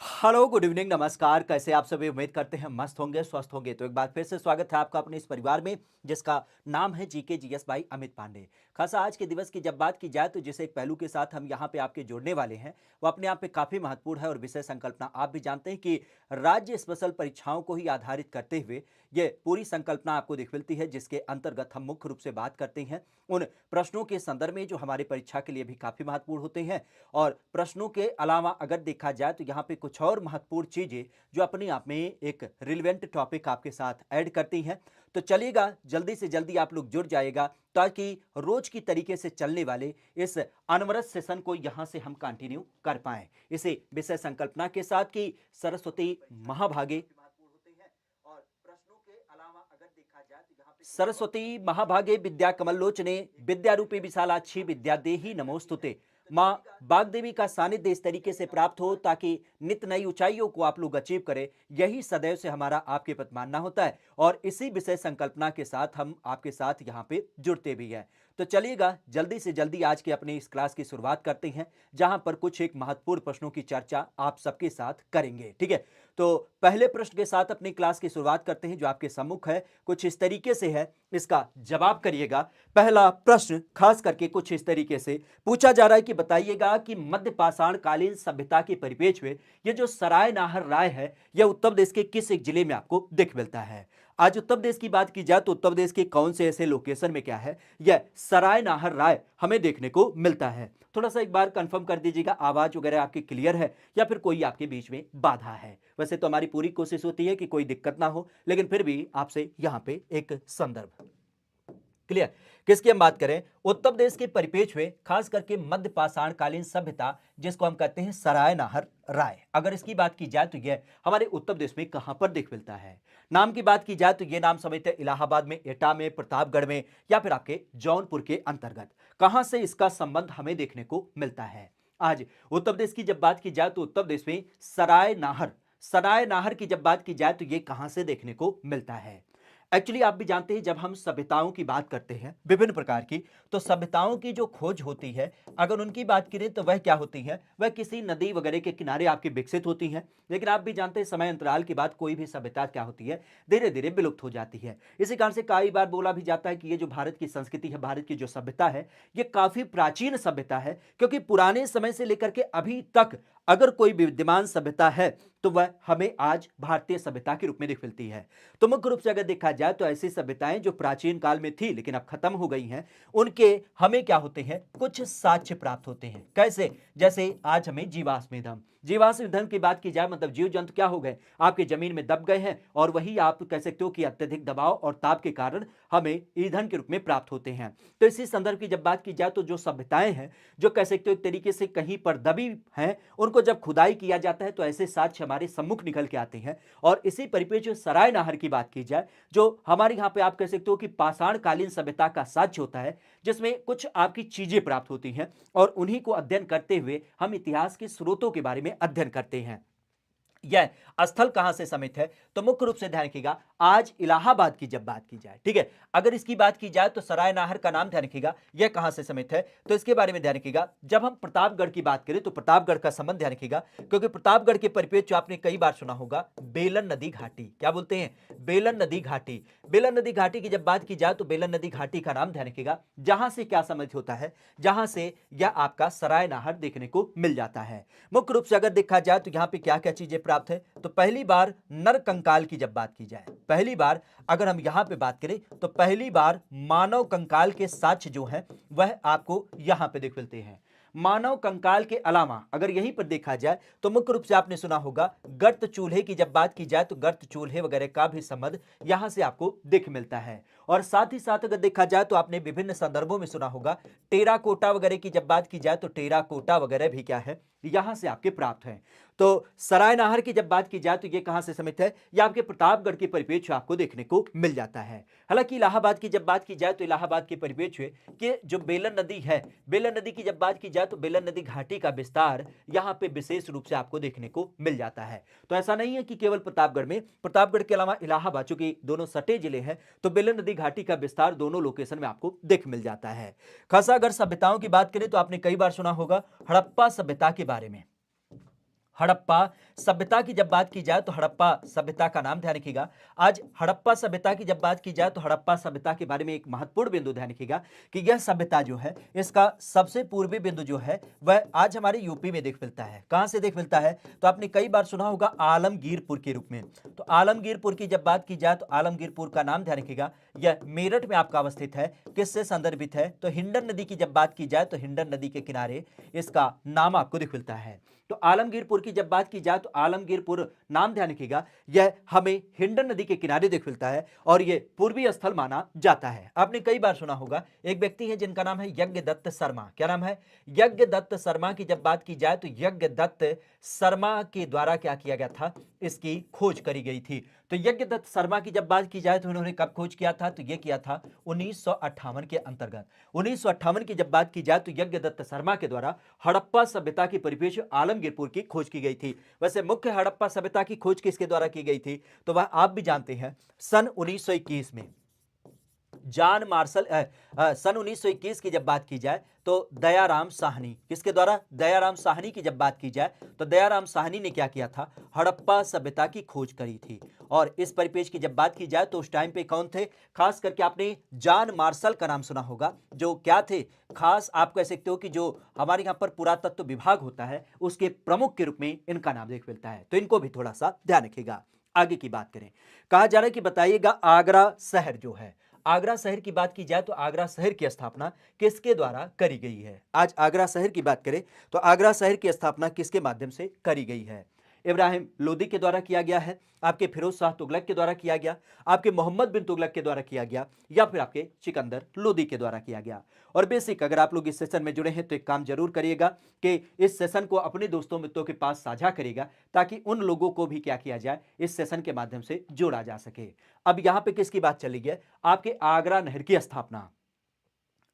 Hello, good evening, नमस्कार। कैसे आप सभी? उम्मीद करते हैं मस्त होंगे, स्वस्थ होंगे। तो एक बार फिर से स्वागत है आपका अपने इस परिवार में, जिसका नाम है GK GS by Amit Pandey. खासा आज के दिवस की जब बात की जाए तो जिस एक पहलू के साथ हम यहाँ पे आपके जुड़ने वाले हैं, वो अपने आप में काफी महत्वपूर्ण है। और विषय संकल्पना आप भी जानते हैं कि राज्य स्पेशल परीक्षाओं को ही आधारित करते हुए ये पूरी संकल्पना आपको दिख मिलती है, जिसके अंतर्गत हम मुख्य रूप से बात करते हैं उन प्रश्नों के संदर्भ में जो हमारी परीक्षा के लिए भी काफी महत्वपूर्ण होते हैं। और प्रश्नों के अलावा अगर देखा जाए तो यहाँ पे कुछ और महत्वपूर्ण चीजें जो अपने आप में एक रिलेवेंट टॉपिक आपके साथ ऐड करती हैं। तो चलिएगा, जल्दी से जल्दी आप लोग जुड़ जाएगा ताकि रोज की तरीके से चलने वाले इस अनवरत सेशन को यहाँ से हम कंटिन्यू कर पाएं। इसे विषय संकल्पना के साथ कि सरस्वती महाभागे सरस्वती महाभागे विद्या कमलोचने विद्या रूपी विशालाक्षी विद्या देही नमोस्तुते। माँ बागदेवी का सानिध्य इस तरीके से प्राप्त हो ताकि नित नई ऊंचाइयों को आप लोग अचीव करें, यही सदैव से हमारा आपके प्रति मानना होता है। और इसी विषय संकल्पना के साथ हम आपके साथ यहाँ पे जुड़ते भी हैं। तो चलिएगा, जल्दी से जल्दी आज के अपने इस क्लास की शुरुआत करते हैं, जहां पर कुछ एक महत्वपूर्ण प्रश्नों की चर्चा आप सबके साथ करेंगे। ठीक है, तो पहले प्रश्न के साथ अपनी क्लास की शुरुआत करते हैं, जो आपके सम्मुख है। कुछ इस तरीके से है, इसका जवाब करिएगा। पहला प्रश्न खास करके कुछ इस तरीके से पूछा जा रहा है कि बताइएगा कि मध्य पाषाण कालीन सभ्यता के परिप्रेक्ष्य में ये जो सराय नाहर राय है, यह उत्तर प्रदेश के किस एक जिले में आपको दिख मिलता है? आज उत्तर प्रदेश की बात की जाए तो उत्तर प्रदेश के कौन से ऐसे लोकेशन में क्या है, यह सराय नाहर राय हमें देखने को मिलता है? थोड़ा सा एक बार कंफर्म कर दीजिएगा, आवाज वगैरह आपकी क्लियर है या फिर कोई आपके बीच में बाधा है? वैसे तो हमारी पूरी कोशिश होती है कि कोई दिक्कत ना हो, लेकिन फिर भी आपसे यहां पे एक संदर्भ क्लियर। किसकी हम बात करें? उत्तर प्रदेश के परिप्रेक्ष्य में खास करके मध्य पाषाण कालीन सभ्यता, जिसको हम कहते हैं सराय नाहर राय, अगर इसकी बात की जाए तो यह हमारे उत्तर प्रदेश में कहां पर दिख मिलता है? नाम की बात की जाए तो यह नाम समेत है इलाहाबाद में, एटा में, प्रतापगढ़ में, या फिर आपके जौनपुर के अंतर्गत। कहां से इसका संबंध हमें देखने को मिलता है? आज उत्तर प्रदेश की जब बात की जाए तो उत्तर प्रदेश में सराय नाहर की जब बात की जाए तो यह कहां से देखने को मिलता है? एक्चुअली आप भी जानते हैं, जब हम सभ्यताओं की बात करते हैं विभिन्न प्रकार की, तो सभ्यताओं की जो खोज होती है, अगर उनकी बात करें तो वह क्या होती है? वह किसी नदी वगैरह के किनारे आपकी विकसित होती हैं। लेकिन आप भी जानते हैं, समय अंतराल के बाद कोई भी सभ्यता क्या होती है? धीरे धीरे विलुप्त हो जाती है। इसी कारण से कई बार बोला भी जाता है कि ये जो भारत की संस्कृति है, भारत की जो सभ्यता है, ये काफी प्राचीन सभ्यता है, क्योंकि पुराने समय से लेकर के अभी तक अगर कोई विद्यमान सभ्यता है तो वह हमें आज भारतीय सभ्यता के रूप में दिख मिलती है। तो मुख्य रूप से अगर देखा जाए तो ऐसी सभ्यताएं जो प्राचीन काल में थी लेकिन अब खत्म हो गई हैं, उनके हमें क्या होते हैं? कुछ साक्ष्य प्राप्त होते हैं। कैसे? जैसे आज हमें जीवाश्म ईंधन, जीवाश्म ईंधन की बात की जाए मतलब जीव जंतु क्या हो गए? आपके जमीन में दब गए हैं, और वही आप कह सकते हो कि अत्यधिक दबाव और ताप के कारण हमें ईंधन के रूप में प्राप्त होते हैं। तो इसी संदर्भ की जब बात की जाए तो जो सभ्यताएं हैं, जो कह सकते हो एक तरीके से कहीं पर दबी हैं, उनको जब खुदाई किया जाता है तो ऐसे साक्ष्य हमारे सम्मुख निकल के आते हैं। और इसी परिप्रेक्ष्य सराय नाहर की बात की जाए, जो हमारे यहाँ पे आप कह सकते हो कि पाषाण कालीन सभ्यता का साक्ष्य होता है, जिसमें कुछ आपकी चीजें प्राप्त होती हैं, और उन्हीं को अध्ययन करते हुए हम इतिहास के स्रोतों के बारे में अध्ययन करते हैं। यह स्थल कहां से समित है? तो मुख्य रूप से ध्यान रखिएगा, आज इलाहाबाद की जब बात की जाए, ठीक है, अगर इसकी बात की जाए तो सराय नाहर का नाम ध्यान रखिएगा, यह कहां से समित है, तो इसके बारे में ध्यान रखिएगा। जब हम प्रतापगढ़ की बात करें तो प्रतापगढ़ का संबंध ध्यान रखिएगा, क्योंकि प्रतापगढ़ के परिप्रेक्ष्य आपने कई बार सुना होगा बेलन नदी घाटी। क्या बोलते हैं? बेलन नदी घाटी। बेलन नदी घाटी की जब बात की जाए तो बेलन नदी घाटी का नाम ध्यान रखिएगा, जहां से क्या समझ होता है? जहां से यह आपका सराय नाहर देखने को मिल जाता है। मुख्य रूप से अगर देखा जाए तो यहां पे क्या क्या चीजें प्राप्त है, तो पहली बार नर कंकाल की जब बात की जाए, पहली बार अगर हम यहां पे बात करें तो पहली बार मानव कंकाल के साक्ष्य जो है वह आपको यहां पे देख मिलते हैं। मानव कंकाल के अलावा अगर यहीं पर देखा जाए तो मुख्य रूप से आपने सुना होगा गर्त चूल्हे की जब बात की जाए तो गर्त चूल्हे वगैरह का भी संबंध यहां से आपको दिख मिलता है। और साथ ही साथ अगर देखा जाए तो आपने विभिन्न संदर्भों में सुना होगा टेराकोटा वगैरह की जब बात की जाए तो टेराकोटा वगैरह भी क्या है? यहां से आपके प्राप्त हैं। तो सराय नाहर की जब बात की जाए तो ये कहां से समित है? ये आपके प्रतापगढ़ के परिप्रेक्ष्य आपको देखने को मिल जाता है। हालांकि इलाहाबाद की जब बात की जाए तो इलाहाबाद के परिप्रेक्ष्य कि जो बेलन नदी है, बेलन नदी की जब बात की जाए तो बेलन नदी घाटी का विस्तार यहां पे विशेष रूप से आपको देखने को मिल जाता है। तो ऐसा नहीं है कि केवल प्रतापगढ़ में, प्रतापगढ़ के अलावा इलाहाबाद, चूंकि दोनों सटे जिले हैं, तो बेलन नदी घाटी का विस्तार दोनों लोकेशन में आपको देख मिल जाता है। खासा अगर सभ्यताओं की बात करें तो आपने कई बार सुना होगा हड़प्पा सभ्यता के बारे में। हड़प्पा सभ्यता की जब बात की जाए तो हड़प्पा सभ्यता का नाम ध्यान रखिएगा। आज हड़प्पा सभ्यता की जब बात की जाए तो हड़प्पा सभ्यता के बारे में एक महत्वपूर्ण बिंदु ध्यान रखिएगा कि यह सभ्यता जो है, इसका सबसे पूर्वी बिंदु जो है वह आज हमारे यूपी में देख मिलता है। कहां से देख मिलता है? तो आपने कई बार सुना होगा आलमगीरपुर के रूप में। तो आलमगीरपुर की जब बात की जाए तो आलमगीरपुर का नाम ध्यान रखिएगा, यह मेरठ में आपका अवस्थित है। किससे संदर्भित है? तो हिंडन नदी की जब बात की जाए तो हिंडन नदी के किनारे इसका नाम आपको दिख मिलता है। तो आलमगीरपुर की जब बात की जाए तो आलमगीरपुर नाम ध्यान रखिएगा, यह हमें हिंडन नदी के किनारे देख मिलता है और यह पूर्वी स्थल माना जाता है। आपने कई बार सुना होगा, एक व्यक्ति है जिनका नाम है यज्ञदत्त शर्मा। क्या नाम है? यज्ञदत्त शर्मा की जब बात की जाए तो यज्ञदत्त शर्मा के द्वारा क्या किया गया था? इसकी खोज करी गई थी। तो यज्ञदत्त शर्मा की जब बात की जाए तो उन्होंने कब खोज किया था? तो यह किया था 1958 के अंतर्गत। 1958 की जब बात की जाए तो यज्ञदत्त शर्मा के द्वारा हड़प्पा सभ्यता की परिपेक्ष्य आलमगीरपुर की खोज की गई थी। वैसे मुख्य हड़प्पा सभ्यता की खोज किसके द्वारा की गई थी? तो वह आप भी जानते हैं, सन 1921 में जॉन मार्शल सन 1921 की जब बात की जाए तो दयाराम साहनी, किसके द्वारा? दयाराम साहनी की जब बात की जाए तो दयाराम साहनी ने क्या किया था? हड़प्पा सभ्यता की खोज करी थी। और इस परिपेक्ष की जब बात की जाए तो उस टाइम पे कौन थे? खास करके आपने जॉन मार्शल का नाम सुना होगा, जो क्या थे? खास आप कह सकते हो कि जो हमारे यहाँ पर पुरातत्व विभाग होता है उसके प्रमुख के रूप में इनका नाम देख मिलता है। तो इनको भी थोड़ा सा ध्यान रखिएगा। आगे की बात करें, कहा जा रहा है कि बताइएगा आगरा शहर जो है, आगरा शहर की बात की जाए तो आगरा शहर की स्थापना किसके द्वारा करी गई है? आज आगरा शहर की बात करें तो आगरा शहर की स्थापना किसके माध्यम से करी गई है? इब्राहिम लोदी के द्वारा किया गया है, आपके फिरोज शाह तुगलक के द्वारा किया गया, आपके मोहम्मद बिन तुगलक के द्वारा किया गया, या फिर आपके सिकंदर लोदी के द्वारा किया गया। और बेसिक अगर आप लोग इस सेशन में जुड़े हैं तो एक काम जरूर करिएगा कि इस सेशन को अपने दोस्तों मित्रों के पास साझा करिएगा, ताकि उन लोगों को भी क्या किया जाए, इस सेशन के माध्यम से जोड़ा जा सके। अब यहां पे किसकी बात चली है? आपके आगरा नहर की स्थापना।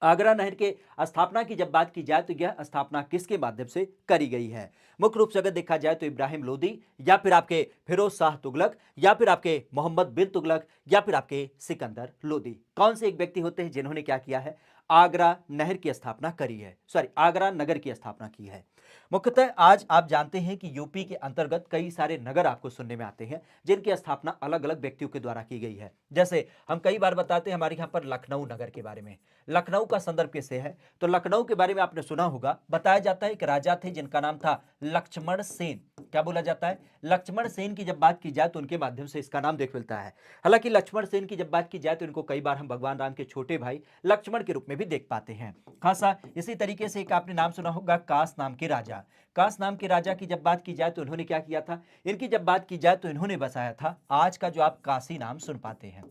आगरा नहर के स्थापना की जब बात की जाए तो यह स्थापना किसके माध्यम से करी गई है? मुख्य रूप से अगर देखा जाए तो इब्राहिम लोदी, या फिर आपके फिरोज शाह तुगलक, या फिर आपके मोहम्मद बिन तुगलक, या फिर आपके सिकंदर लोदी। कौन से एक व्यक्ति होते हैं जिन्होंने क्या किया है? आगरा नहर की स्थापना करी है, सॉरी आगरा नगर की स्थापना की है। मुख्यतः आज आप जानते हैं कि यूपी के अंतर्गत कई सारे नगर आपको सुनने में आते हैं जिनकी स्थापना अलग अलग व्यक्तियों के द्वारा की गई है। जैसे हम कई बार बताते हैं हमारे यहाँ पर लखनऊ नगर के बारे में। लखनऊ का संदर्भ किससे है? तो लखनऊ के बारे में आपने सुना होगा, बताया जाता है एक राजा थे जिनका नाम था लक्ष्मण सेन। क्या बोला जाता है? लक्ष्मण सेन की जब बात की जाए तो उनके माध्यम से इसका नाम देख मिलता है। हालांकि लक्ष्मण सेन की जब बात की जाए तो इनको कई बार हम भगवान राम के छोटे भाई लक्ष्मण के रूप में भी देख पाते हैं। खासा इसी तरीके से एक आपने नाम सुना होगा कास नाम के राजा। कास नाम के राजा की जब बात की जाए तो इन्होंने क्या किया था? इनकी जब बात की जाए तो इन्होंने बसाया था आज का जो आप काशी नाम सुन पाते हैं।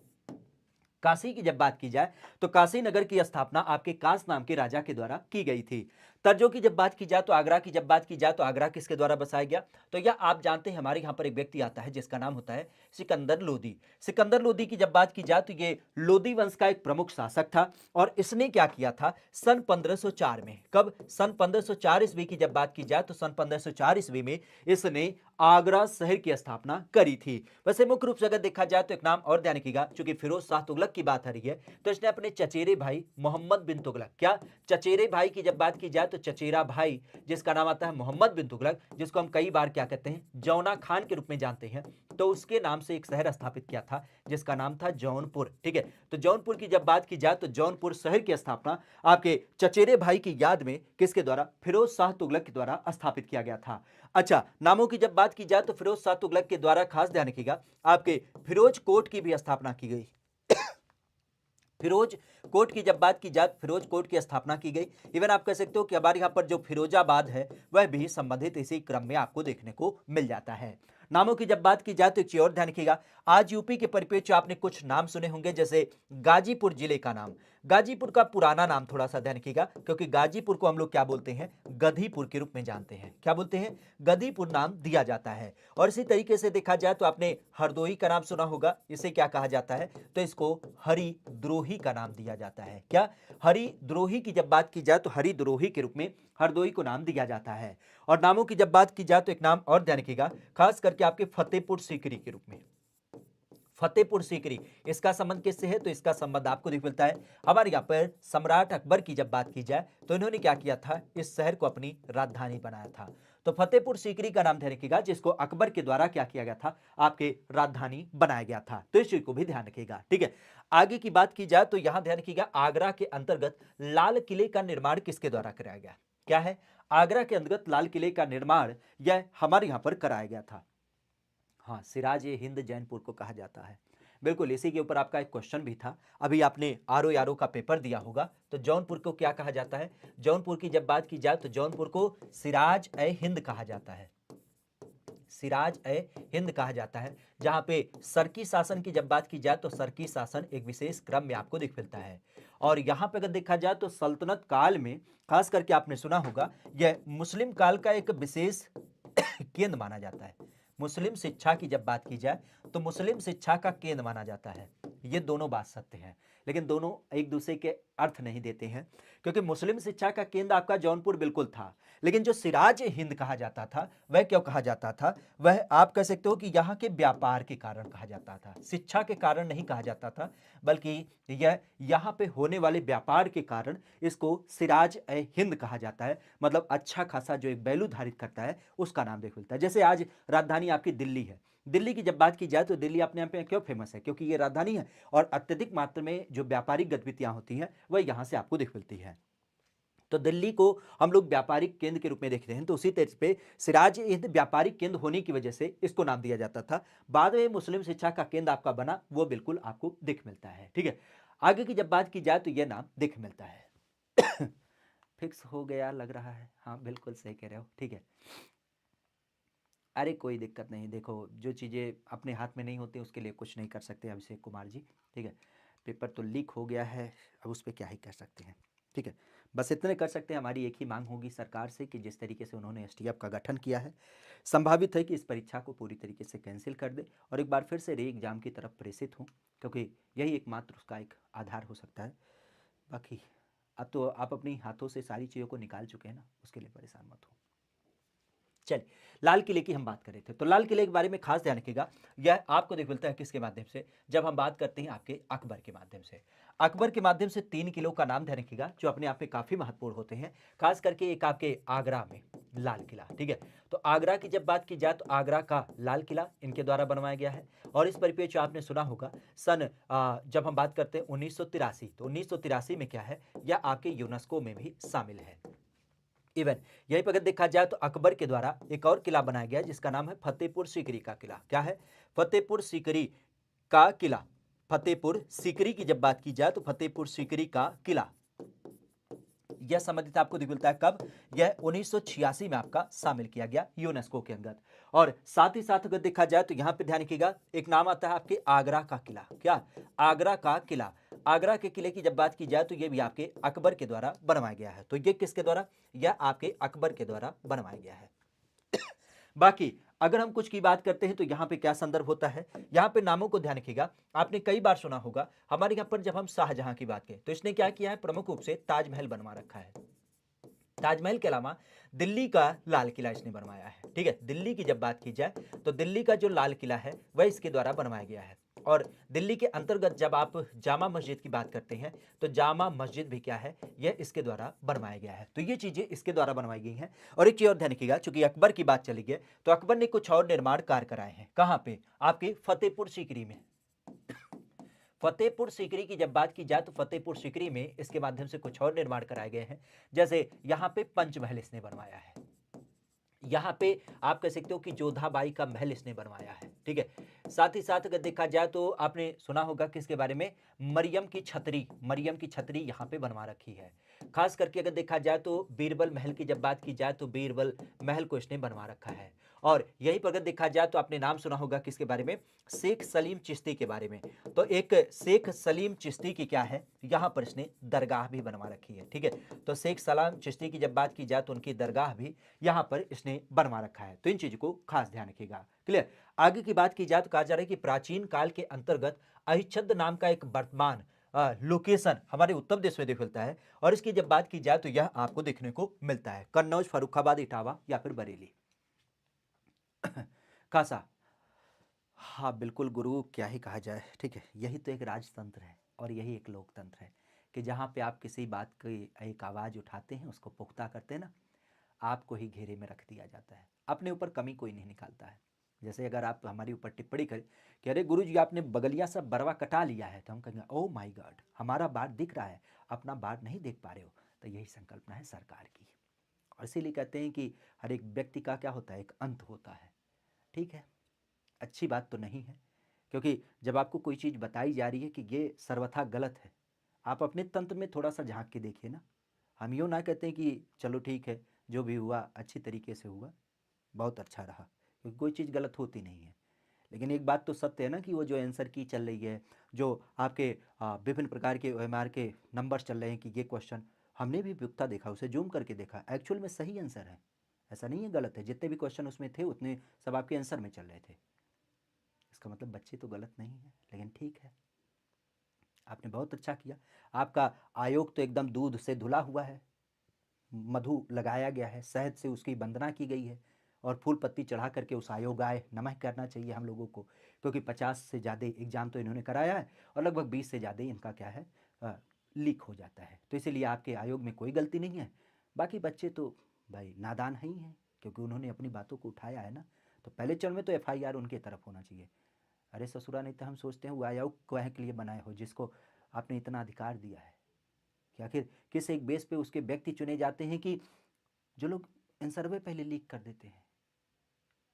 काशी की जब बात की जाए तो काशी नगर की स्थापना आपके कास नाम के राजा के द्वारा की गई थी। तर्जों की जब बात की जाए तो आगरा की जब बात की जाए तो आगरा किसके द्वारा बसाया गया? तो यह आप जानते हैं हमारे यहाँ पर एक व्यक्ति आता है जिसका नाम होता है सिकंदर लोदी। सिकंदर लोदी की जब बात की जाए तो ये लोदी वंश का एक प्रमुख शासक था और इसने क्या किया था? सन 1504 में, कब? सन 1504 ईस्वी की जब बात की जाए तो सन 1504 ईस्वी में इसने आगरा शहर की स्थापना करी थी। वैसे मुख्य रूप से अगर देखा जाए तो एक नाम और ध्यान रखिएगा, चूंकि फिरोज शाह तुगलक की बात आ रही है तो इसने अपने चचेरे भाई मोहम्मद बिन तुगलक, क्या चचेरे भाई की जब बात की जाए तो चचेरा भाई जिसका नाम आता है मोहम्मद बिन तुगलक, जिसको हम कई बार क्या कहते हैं? जौना खान के रूप में जानते हैं, तो उसके नाम से एक शहर स्थापित किया था जिसका नाम था जौनपुर। ठीक है, तो जौनपुर की जब बात की जाए तो जौनपुर शहर की स्थापना आपके चचेरे भाई की याद में किसके द्वारा? फिरोज शाह तुगलक के द्वारा स्थापित किया गया था। अच्छा, नामों की जब बात की जाए तो फिरोज शाह तुगलक के द्वारा खास ध्यान रखिएगा आपके फिरोज कोट की भी स्थापना की गई। फिरोज कोट की जब बात की जाए फिरोज कोट की स्थापना की गई। इवन आप कह सकते हो कि हमारे यहाँ पर जो फिरोजाबाद है वह भी संबंधित इसी क्रम में आपको देखने को मिल जाता है। नामों की जब बात की जाए तो एक चीज और ध्यान रखिएगा, आज यूपी के परिप्रेक्ष्य आपने कुछ नाम सुने होंगे, जैसे गाजीपुर जिले का नाम। गाजीपुर का पुराना नाम थोड़ा सा ध्यान रखिएगा, क्योंकि गाजीपुर को हम लोग क्या बोलते हैं? गधीपुर के रूप में जानते हैं। क्या बोलते हैं? गधीपुर नाम दिया जाता है। और इसी तरीके से देखा जाए तो आपने हरदोई का नाम सुना होगा, इसे क्या कहा जाता है? तो इसको हरिद्रोही का नाम दिया जाता है। क्या? हरिद्रोही की जब बात की जाए तो हरिद्रोही के रूप में हरदोई को नाम दिया जाता है। और नामों की जब बात की जाए तो एक नाम और ध्यान रखिएगा, खास करके आपके फतेहपुर सीकरी के रूप में। फतेहपुर सीकरी, इसका संबंध किससे है? तो इसका संबंध आपको दिख मिलता है हमारे यहाँ पर सम्राट अकबर की जब बात की जाए तो इन्होंने क्या किया था, इस शहर को अपनी राजधानी बनाया था। तो फतेहपुर सीकरी का नाम ध्यान रखिएगा, जिसको अकबर के द्वारा क्या किया गया था, आपके राजधानी बनाया गया था। तो इस चीज को भी ध्यान रखिएगा, ठीक है। आगे की बात की जाए तो यहां ध्यान रखिएगा, आगरा के अंतर्गत लाल किले का निर्माण किसके द्वारा कराया गया? क्या है? आगरा के अंतर्गत लाल किले का निर्माण यह हमारे यहां पर कराया गया था। हाँ, सिराज ए हिंद जौनपुर को कहा जाता है। बिल्कुल इसी के ऊपर आपका एक क्वेश्चन भी था, अभी आपने आरओ यारो का पेपर दिया होगा। तो जौनपुर को क्या कहा जाता है? जौनपुर की जब बात की जाए तो जौनपुर को सिराज ए हिंद कहा जाता है, सिराज ए हिंद कहा जाता है। जहां पे सरकी शासन की जब बात की जाए तो सरकी शासन एक विशेष क्रम में आपको दिख मिलता है। और यहां पे अगर देखा जाए तो सल्तनत काल में खास करके आपने सुना होगा, यह मुस्लिम काल का एक विशेष केंद्र माना जाता है। मुस्लिम शिक्षा की जब बात की जाए तो मुस्लिम शिक्षा का केंद्र माना जाता है। ये दोनों बात सत्य है, लेकिन दोनों एक दूसरे के अर्थ नहीं देते हैं, क्योंकि मुस्लिम शिक्षा का केंद्र आपका जौनपुर बिल्कुल था, लेकिन जो सिराज हिंद कहा जाता था वह क्यों कहा जाता था? वह आप कह सकते हो कि यहाँ के व्यापार के कारण कहा जाता था, शिक्षा के कारण नहीं कहा जाता था, बल्कि यह यहाँ पे होने वाले व्यापार के कारण इसको सिराज ए हिंद कहा जाता है। मतलब अच्छा खासा जो एक वैल्यू धारित करता है उसका नाम देख मिलता है। जैसे आज राजधानी आपकी दिल्ली है, दिल्ली की जब बात की जाए तो दिल्ली अपने आप में क्यों फेमस है? क्योंकि ये राजधानी है और अत्यधिक मात्रा में जो व्यापारिक गतिविधियां होती हैं वह यहाँ से आपको दिख मिलती है। तो दिल्ली को हम लोग व्यापारिक केंद्र के रूप में देखते हैं, तो उसी तरह पे सिराज हिंद व्यापारिक केंद्र होने की वजह से इसको नाम दिया जाता था। बाद में मुस्लिम शिक्षा का केंद्र आपका बना, वो बिल्कुल आपको दिख मिलता है, ठीक है। आगे की जब बात की जाए तो यह नाम दिख मिलता है। फिक्स हो गया लग रहा है, हाँ बिल्कुल सही कह रहे हो, ठीक है। अरे कोई दिक्कत नहीं, देखो जो चीज़ें अपने हाथ में नहीं होती उसके लिए कुछ नहीं कर सकते अभिषेक कुमार जी, ठीक है। पेपर तो लीक हो गया है, अब उस पर क्या ही कर सकते हैं, ठीक है। बस इतने कर सकते हैं, हमारी एक ही मांग होगी सरकार से कि जिस तरीके से उन्होंने एसटीएफ का गठन किया है, संभावित है कि इस परीक्षा को पूरी तरीके से कैंसिल कर दे और एक बार फिर से री एग्जाम की तरफ प्रेषित हों, क्योंकि यही एकमात्र उसका एक आधार हो सकता है। बाकी अब तो आप अपनी हाथों से सारी चीज़ों को निकाल चुके हैं ना, उसके लिए परेशान मत हो। चलिए, लाल किले की हम बात कर रहे थे, तो लाल किले के बारे में खास ध्यान रखिएगा, यह आपको देख मिलता है किसके माध्यम से? जब हम बात करते हैं आपके अकबर के माध्यम से। अकबर के माध्यम से 3 किलों का नाम ध्यान रखिएगा जो अपने आप में काफी महत्वपूर्ण होते हैं, खास करके एक आपके आगरा में लाल किला, ठीक है। तो आगरा की जब बात की जाए तो आगरा का लाल किला इनके द्वारा बनवाया गया है। और इस परिप्रेक्ष्य आपने सुना होगा जब हम बात करते हैं 1983, तो 1983 में क्या है, यह आपके यूनेस्को में भी शामिल है। इवन यहीं पर अगर देखा जाए तो अकबर के द्वारा एक और किला बनाया गया जिसका नाम है फतेहपुर सीकरी का किला। क्या है? फतेहपुर सीकरी का किला। फतेहपुर सीकरी की जब बात की जाए तो फतेहपुर सीकरी का किला यह संबंधित आपको दिख मिलता है कब? यह 1986 में आपका शामिल किया गया यूनेस्को के अंतर्गत। और साथ ही साथ अगर देखा जाए तो यहां पे ध्यान रखिएगा, एक नाम आता है आपके आगरा का किला। क्या? आगरा का किला। आगरा के किले की जब बात की जाए तो यह भी आपके अकबर के द्वारा बनवाया गया है। तो यह किसके द्वारा? यह आपके अकबर के द्वारा बनवाया गया है। बाकी अगर हम कुछ की बात करते हैं तो यहाँ पे क्या संदर्भ होता है, यहाँ पे नामों को ध्यान रखिएगा। आपने कई बार सुना होगा हमारे यहाँ पर जब हम शाहजहां की बात करें तो इसने क्या किया है, प्रमुख रूप से ताजमहल बनवा रखा है। ताजमहल के अलावा दिल्ली का लाल किला इसने बनवाया है, ठीक है। दिल्ली की जब बात की जाए तो दिल्ली का जो लाल किला है वह इसके द्वारा बनवाया गया है। और दिल्ली के अंतर्गत जब आप जामा मस्जिद की बात करते हैं तो जामा मस्जिद भी क्या है, यह इसके द्वारा बनवाया गया है। तो ये चीजें इसके द्वारा बनवाई गई हैं। और एक चीज और ध्यान रखिएगा, चूंकि अकबर की बात चली गई तो अकबर ने कुछ और निर्माण कार्य कराए हैं। कहां पे? आपके फतेहपुर सीकरी में। फतेहपुर सीकरी की जब बात की जाए तो फतेहपुर सीकरी में इसके माध्यम से कुछ और निर्माण कराए गए हैं। जैसे यहां पे पंचमहल इसने बनवाया है, यहाँ पे आप कह सकते हो कि जोधाबाई का महल इसने बनवाया है, ठीक है। साथ ही साथ अगर देखा जाए तो आपने सुना होगा किसके बारे में, मरियम की छतरी। मरियम की छतरी यहाँ पे बनवा रखी है। खास करके अगर देखा जाए तो बीरबल महल की जब बात की जाए तो बीरबल महल को इसने बनवा रखा है। और यहीं पर अगर देखा जाए तो आपने नाम सुना होगा किसके बारे में, शेख सलीम चिश्ती के बारे में। तो एक शेख सलीम चिश्ती की क्या है, यहाँ पर इसने दरगाह भी बनवा रखी है, ठीक है। तो शेख सलाम चिश्ती की जब बात की जाए तो उनकी दरगाह भी यहाँ पर इसने बनवा रखा है। तो इन चीजों को खास ध्यान रखिएगा, क्लियर। आगे की बात की जाए तो कहा जा रहा है कि प्राचीन काल के अंतर्गत अहिच्छद नाम का एक वर्तमान लोकेशन हमारे उत्तर प्रदेश में देख मिलता है। और इसकी जब बात की जाए तो यह आपको देखने को मिलता है कन्नौज, फर्रुखाबाद, इटावा या फिर बरेली। खासा हाँ बिल्कुल गुरु, क्या ही कहा जाए। ठीक है, यही तो एक राजतंत्र है और यही एक लोकतंत्र है कि जहाँ पे आप किसी बात की एक आवाज़ उठाते हैं, उसको पुख्ता करते हैं ना, आपको ही घेरे में रख दिया जाता है। अपने ऊपर कमी कोई नहीं निकालता है। जैसे अगर आप हमारे ऊपर टिप्पणी करें कि अरे गुरु जी आपने बगलिया से बरवा कटा लिया है, तो हम कहेंगे ओह माय गॉड, हमारा बाढ़ दिख रहा है, अपना बाढ़ नहीं देख पा रहे हो। तो यही संकल्पना है सरकार की। और इसीलिए कहते हैं कि हर एक व्यक्ति का क्या होता है, एक अंत होता है। ठीक है, अच्छी बात तो नहीं है, क्योंकि जब आपको कोई चीज़ बताई जा रही है कि ये सर्वथा गलत है, आप अपने तंत्र में थोड़ा सा झांक के देखिए ना। हम यूँ ना कहते हैं कि चलो ठीक है, जो भी हुआ अच्छी तरीके से हुआ, बहुत अच्छा रहा, क्योंकि कोई चीज़ गलत होती नहीं है। लेकिन एक बात तो सत्य है ना कि वो जो आंसर की चल रही है, जो आपके विभिन्न प्रकार के ओएमआर के नंबर्स चल रहे हैं कि ये क्वेश्चन हमने भी पुख्ता देखा, उसे जूम करके देखा, एक्चुअल में सही आंसर है, ऐसा नहीं है गलत है। जितने भी क्वेश्चन उसमें थे उतने सब आपके आंसर में चल रहे थे। इसका मतलब बच्चे तो गलत नहीं है। लेकिन ठीक है, आपने बहुत अच्छा किया। आपका आयोग तो एकदम दूध से धुला हुआ है, मधु लगाया गया है, शहद से उसकी वंदना की गई है और फूल पत्ती चढ़ा करके उस आयोगाय नमः करना चाहिए हम लोगों को, क्योंकि 50 से ज़्यादा एग्ज़ाम तो इन्होंने कराया है और लगभग 20 से ज़्यादा इनका क्या है, लीक हो जाता है। तो इसीलिए आपके आयोग में कोई गलती नहीं है। बाकी बच्चे तो भाई नादान ही हैं, क्योंकि उन्होंने अपनी बातों को उठाया है ना। तो पहले चरण में तो FIR उनके तरफ होना चाहिए। अरे ससुरा, नहीं तो हम सोचते हैं वो आयोग काहे के लिए बनाए हो, जिसको आपने इतना अधिकार दिया है कि आखिर किस एक बेस पे उसके व्यक्ति चुने जाते हैं कि जो लोग इन सर्वे पहले लीक कर देते हैं।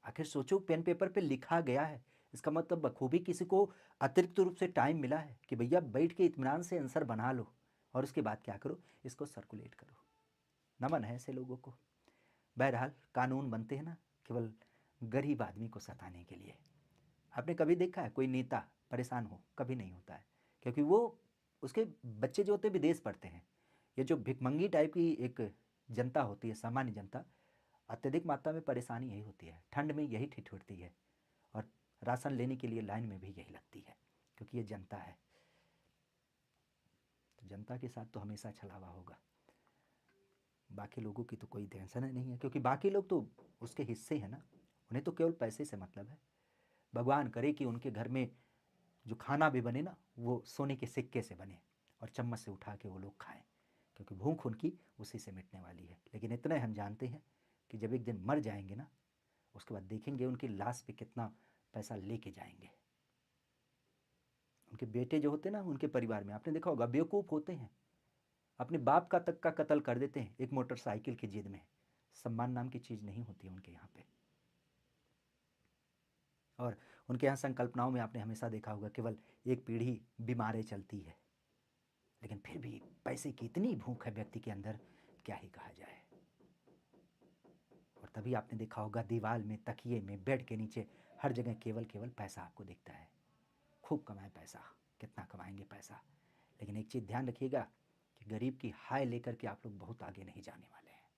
आखिर सोचो, पेन पेपर पे लिखा गया है, इसका मतलब बखूबी किसी को अतिरिक्त रूप से टाइम मिला है कि भैया बैठ के इत्मीनान से आंसर बना लो और उसके बाद क्या करो, इसको सर्कुलेट करो। नमन है ऐसे लोगों को। बहरहाल कानून बनते हैं ना केवल गरीब आदमी को सताने के लिए। आपने कभी देखा है कोई नेता परेशान हो? कभी नहीं होता है, क्योंकि वो उसके बच्चे जो होते हैं विदेश पढ़ते हैं। ये जो भिखमंगी टाइप की एक जनता होती है, सामान्य जनता, अत्यधिक मात्रा में परेशानी यही होती है, ठंड में यही ठिठुरती है और राशन लेने के लिए लाइन में भी यही लगती है, क्योंकि ये जनता है। तो जनता के साथ तो हमेशा छलावा होगा। बाकी लोगों की तो कोई टेंशन नहीं है, क्योंकि बाकी लोग तो उसके हिस्से हैं ना, उन्हें तो केवल पैसे से मतलब है। भगवान करे कि उनके घर में जो खाना भी बने ना, वो सोने के सिक्के से बने और चम्मच से उठा के वो लोग खाएं, क्योंकि भूख उनकी उसी से मिटने वाली है। लेकिन इतना हम जानते हैं कि जब एक दिन मर जाएंगे ना, उसके बाद देखेंगे उनकी लाश पे कितना पैसा लेके जाएंगे। उनके बेटे जो होते हैं ना, उनके परिवार में आपने देखा होगा, बेवकूफ़ होते हैं, अपने बाप का तक का कत्ल कर देते हैं एक मोटरसाइकिल की जिद में। सम्मान नाम की चीज़ नहीं होती उनके यहाँ पे। और उनके यहाँ संकल्पनाओं में आपने हमेशा देखा होगा केवल एक पीढ़ी बीमारें चलती है, लेकिन फिर भी पैसे की इतनी भूख है व्यक्ति के अंदर, क्या ही कहा जाए। और तभी आपने देखा होगा दीवार में, तकिए में, बेड के नीचे, हर जगह केवल केवल पैसा आपको दिखता है। खूब कमाएं पैसा, कितना कमाएंगे पैसा। लेकिन एक चीज़ ध्यान रखिएगा कि गरीब की हाय लेकर के आप लोग बहुत आगे नहीं जाने वाले हैं।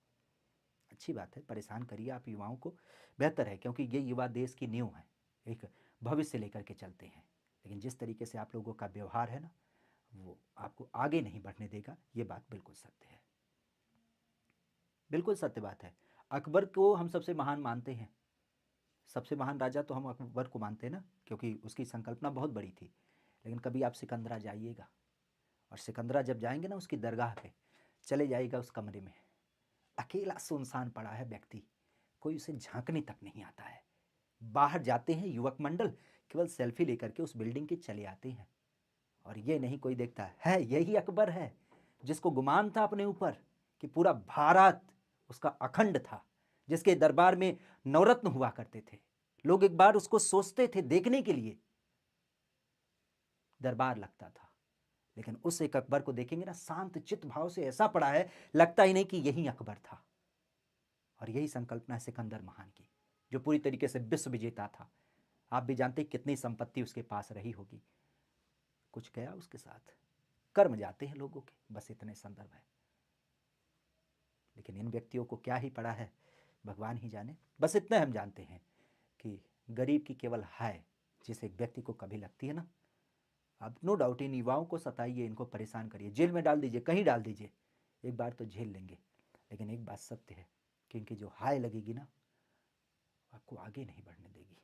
अच्छी बात है, परेशान करिए आप युवाओं को, बेहतर है, क्योंकि ये युवा देश की नींव है, एक भविष्य लेकर के चलते हैं। लेकिन जिस तरीके से आप लोगों का व्यवहार है ना, वो आपको आगे नहीं बढ़ने देगा, ये बात बिल्कुल सत्य है। बिल्कुल सत्य बात है। अकबर को हम सबसे महान मानते हैं, सबसे महान राजा तो हम अकबर को मानते हैं ना, क्योंकि उसकी संकल्पना बहुत बड़ी थी। लेकिन कभी आप सिकंदरा जाइएगा, और सिकंदरा जब जाएंगे ना उसकी दरगाह पे, चले जाइएगा उस कमरे में, अकेला सुनसान पड़ा है व्यक्ति, कोई उसे झांकने तक नहीं आता है। बाहर जाते हैं युवक मंडल, केवल सेल्फी लेकर के उस बिल्डिंग के चले आते हैं, और ये नहीं कोई देखता है यही अकबर है जिसको गुमान था अपने ऊपर कि पूरा भारत उसका अखंड था, जिसके दरबार में नवरत्न हुआ करते थे। लोग एक बार उसको सोचते थे देखने के लिए, दरबार लगता था। लेकिन उस एक अकबर को देखेंगे ना, शांत चित्त भाव से ऐसा पड़ा है, लगता ही नहीं कि यही अकबर था। और यही संकल्पना है सिकंदर महान की, जो पूरी तरीके से विश्व विजेता था। आप भी जानते कितनी संपत्ति उसके पास रही होगी, कुछ गया उसके साथ, कर्म जाते हैं लोगों के, बस इतने संदर्भ है। लेकिन इन व्यक्तियों को क्या ही पड़ा है, भगवान ही जाने। बस इतना हम जानते हैं कि गरीब की केवल हाय जिस एक व्यक्ति को कभी लगती है ना, आप नो डाउट इन युवाओं को सताइए, इनको परेशान करिए, जेल में डाल दीजिए, कहीं डाल दीजिए, एक बार तो झेल लेंगे। लेकिन एक बात सत्य है कि इनकी जो हाय लगेगी ना, आपको आगे नहीं बढ़ने देगी।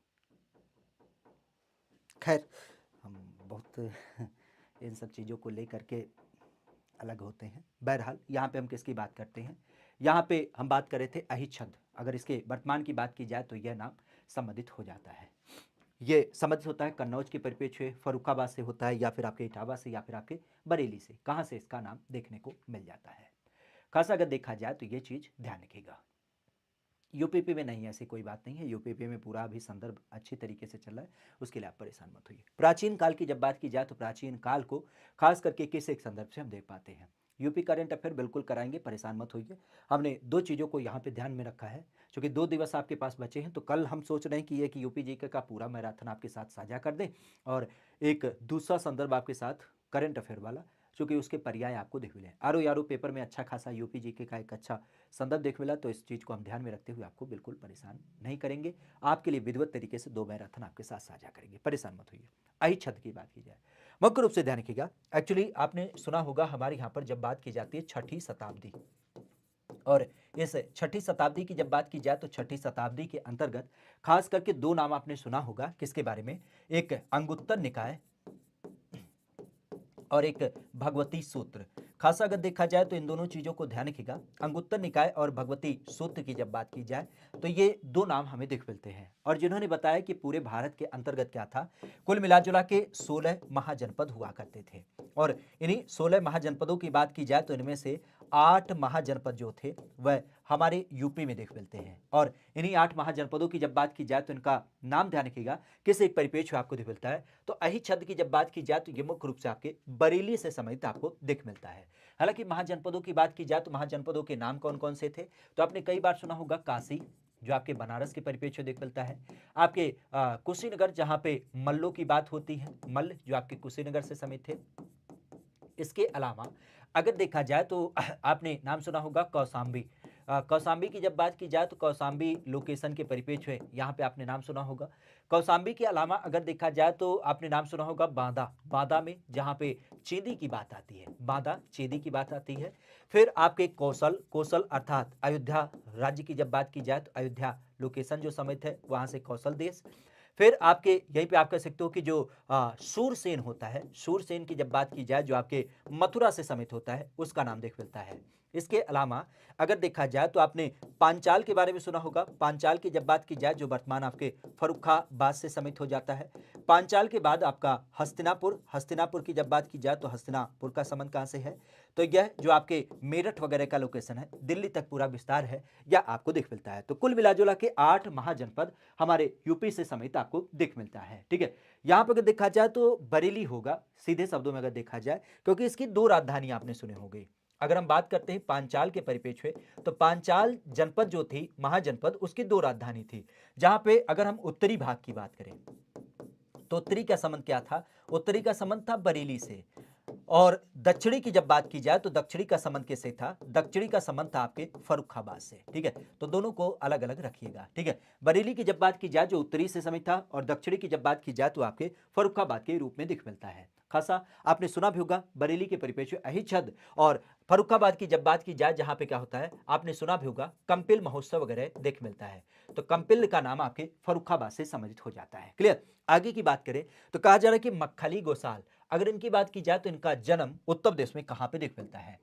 खैर, हम बहुत इन सब चीज़ों को लेकर के अलग होते हैं। बहरहाल यहाँ पे हम किसकी बात करते हैं, यहाँ पे हम बात कर रहे थे अहिच्छद। अगर इसके वर्तमान की बात की जाए तो यह नाम संबंधित हो जाता है। ये संबंधित होता है कन्नौज के परिप्रेक्ष्य, फर्रुखाबाद से होता है, या फिर आपके इटावा से, या फिर आपके बरेली से। कहाँ से इसका नाम देखने को मिल जाता है। खासा अगर देखा जाए तो ये चीज़ ध्यान रखिएगा। यूपीपी में नहीं, ऐसी कोई बात नहीं है। यूपीपी में पूरा अभी संदर्भ अच्छी तरीके से चल रहा है, उसके लिए आप परेशान मत होइए। प्राचीन काल की जब बात की जाए तो प्राचीन काल को खास करके किस एक संदर्भ से हम देख पाते हैं। यूपी करंट अफेयर बिल्कुल कराएंगे, परेशान मत होइए। हमने दो चीज़ों को यहाँ पे ध्यान में रखा है, क्योंकि 2 दिवस आपके पास बचे हैं। तो कल हम सोच रहे हैं कि ये कि यूपी जीके का पूरा मैराथन आपके साथ साझा कर दें, और एक दूसरा संदर्भ आपके साथ करंट अफेयर वाला, चूँकि उसके पर्याय आपको दिख मिले। आर पेपर में अच्छा खासा यूपी जीके का एक अच्छा संदर्भ देख मिला, तो इस चीज़ को हम ध्यान में रखते हुए आपको बिल्कुल परेशान नहीं करेंगे। आपके लिए विधिवत तरीके से 2 मैराथन आपके साथ साझा करेंगे, परेशान मत होइए। अहिच्छद की बात की जाए, मुख्य रूप से ध्यान रखिएगा। एक्चुअली आपने सुना होगा हमारे यहाँ पर जब बात की जाती है छठी शताब्दी, और इस छठी शताब्दी की जब बात की जाए तो छठी शताब्दी के अंतर्गत खास करके 2 नाम आपने सुना होगा। किसके बारे में, एक अंगुत्तर निकाय और एक भगवती सूत्र। खासा अगर देखा जाए तो इन दोनों चीज़ों को ध्यान रखिएगा। अंगुत्तर निकाय और भगवती सूत्र की जब बात की जाए तो ये 2 नाम हमें दिख मिलते हैं, और जिन्होंने बताया कि पूरे भारत के अंतर्गत क्या था, कुल मिलाजुला के 16 महाजनपद हुआ करते थे। और इन्हीं 16 महाजनपदों की बात की जाए तो इनमें से 8 महाजनपद जो थे वह हमारे यूपी में देख मिलते हैं। और इन्हीं 8 महाजनपदों की जब बात की जाए तो इनका नाम ध्यान रखिएगा, किस एक परिपेक्ष आपको दिख मिलता है। तो अहिच्छद की जब बात की जाए तो ये मुख्य रूप से आपके बरेली से संबंधित आपको दिख मिलता है। हालांकि महाजनपदों की बात की जाए तो महाजनपदों के नाम कौन कौन से थे, तो आपने कई बार सुना होगा काशी, जो आपके बनारस के परिप्रेक्ष्य देख मिलता है। आपके कुशीनगर, जहां पे मल्लों की बात होती है, मल्ल जो आपके कुशीनगर से समित थे। इसके अलावा अगर देखा जाए तो आपने नाम सुना होगा कौसाम्बी। कौसाम्बी की जब बात की जाए तो कौसाम्बी लोकेशन के परिप्रेक्ष्य है, यहाँ पे आपने नाम सुना होगा। कौसाम्बी के अलावा अगर देखा जाए तो आपने नाम सुना होगा बांदा। बांदा में जहाँ पे चेदी की बात आती है, बांदा चेदी की बात आती है। फिर आपके कौशल, कौशल अर्थात अयोध्या राज्य की जब बात की जाए तो अयोध्या लोकेशन जो समित है, वहाँ से कौशल देश। फिर आपके यहीं पे आप कह सकते हो कि जो सूरसेन होता है, सूरसेन की जब बात की जाए जो आपके मथुरा से समित होता है, उसका नाम देख मिलता है। इसके अलावा अगर देखा जाए तो आपने पांचाल के बारे में सुना होगा। पांचाल की जब बात की जाए जो वर्तमान आपके फर्रुखाबाद से समित हो जाता है। पांचाल के बाद आपका हस्तिनापुर, हस्तिनापुर की जब बात की जाए तो हस्तिनापुर का संबंध कहाँ से है, तो यह जो आपके मेरठ वगैरह का लोकेशन है, दिल्ली तक पूरा विस्तार है, यह आपको दिख मिलता है। तो कुल मिलाजुला के 8 महाजनपद हमारे यूपी से समेत आपको दिख मिलता है। ठीक है, यहां पर अगर देखा जाए तो बरेली होगा सीधे शब्दों में अगर देखा जाए, क्योंकि इसकी 2 राजधानी आपने सुने होंगे। अगर हम बात करते हैं पांचाल के परिप्रेक्ष्य में, तो पांचाल जनपद जो थी महाजनपद, उसकी 2 राजधानी थी। जहां पे अगर हम उत्तरी भाग की बात करें तो उत्तरी का संबंध क्या था, उत्तरी का संबंध था बरेली से। और दक्षिणी की जब बात की जाए तो दक्षिणी का संबंध किससे था, दक्षिणी का संबंध था आपके फर्रुखाबाद से। ठीक है, तो दोनों को अलग अलग रखिएगा। ठीक है, बरेली की जब बात की जाए जो उत्तरी से संबंध था, और दक्षिणी की जब बात की जाए तो आपके फर्रुखाबाद के रूप में दिख मिलता है। खासा आपने सुना भी होगा बरेली के परिप्रेक्ष्य अहिच्छद, और फर्रुखाबाद की जब बात की जाए जहां पे क्या होता है, आपने सुना भी होगा कंपिल महोत्सव वगैरह देख मिलता है। तो कंपिल का नाम आपके फर्रुखाबाद से संबंधित हो जाता है। क्लियर। आगे की बात करें तो कहा जा रहा है कि मक्खली गोसाल, अगर इनकी बात की जाए तो इनका जन्म उत्तर प्रदेश में कहां पे देख मिलता है।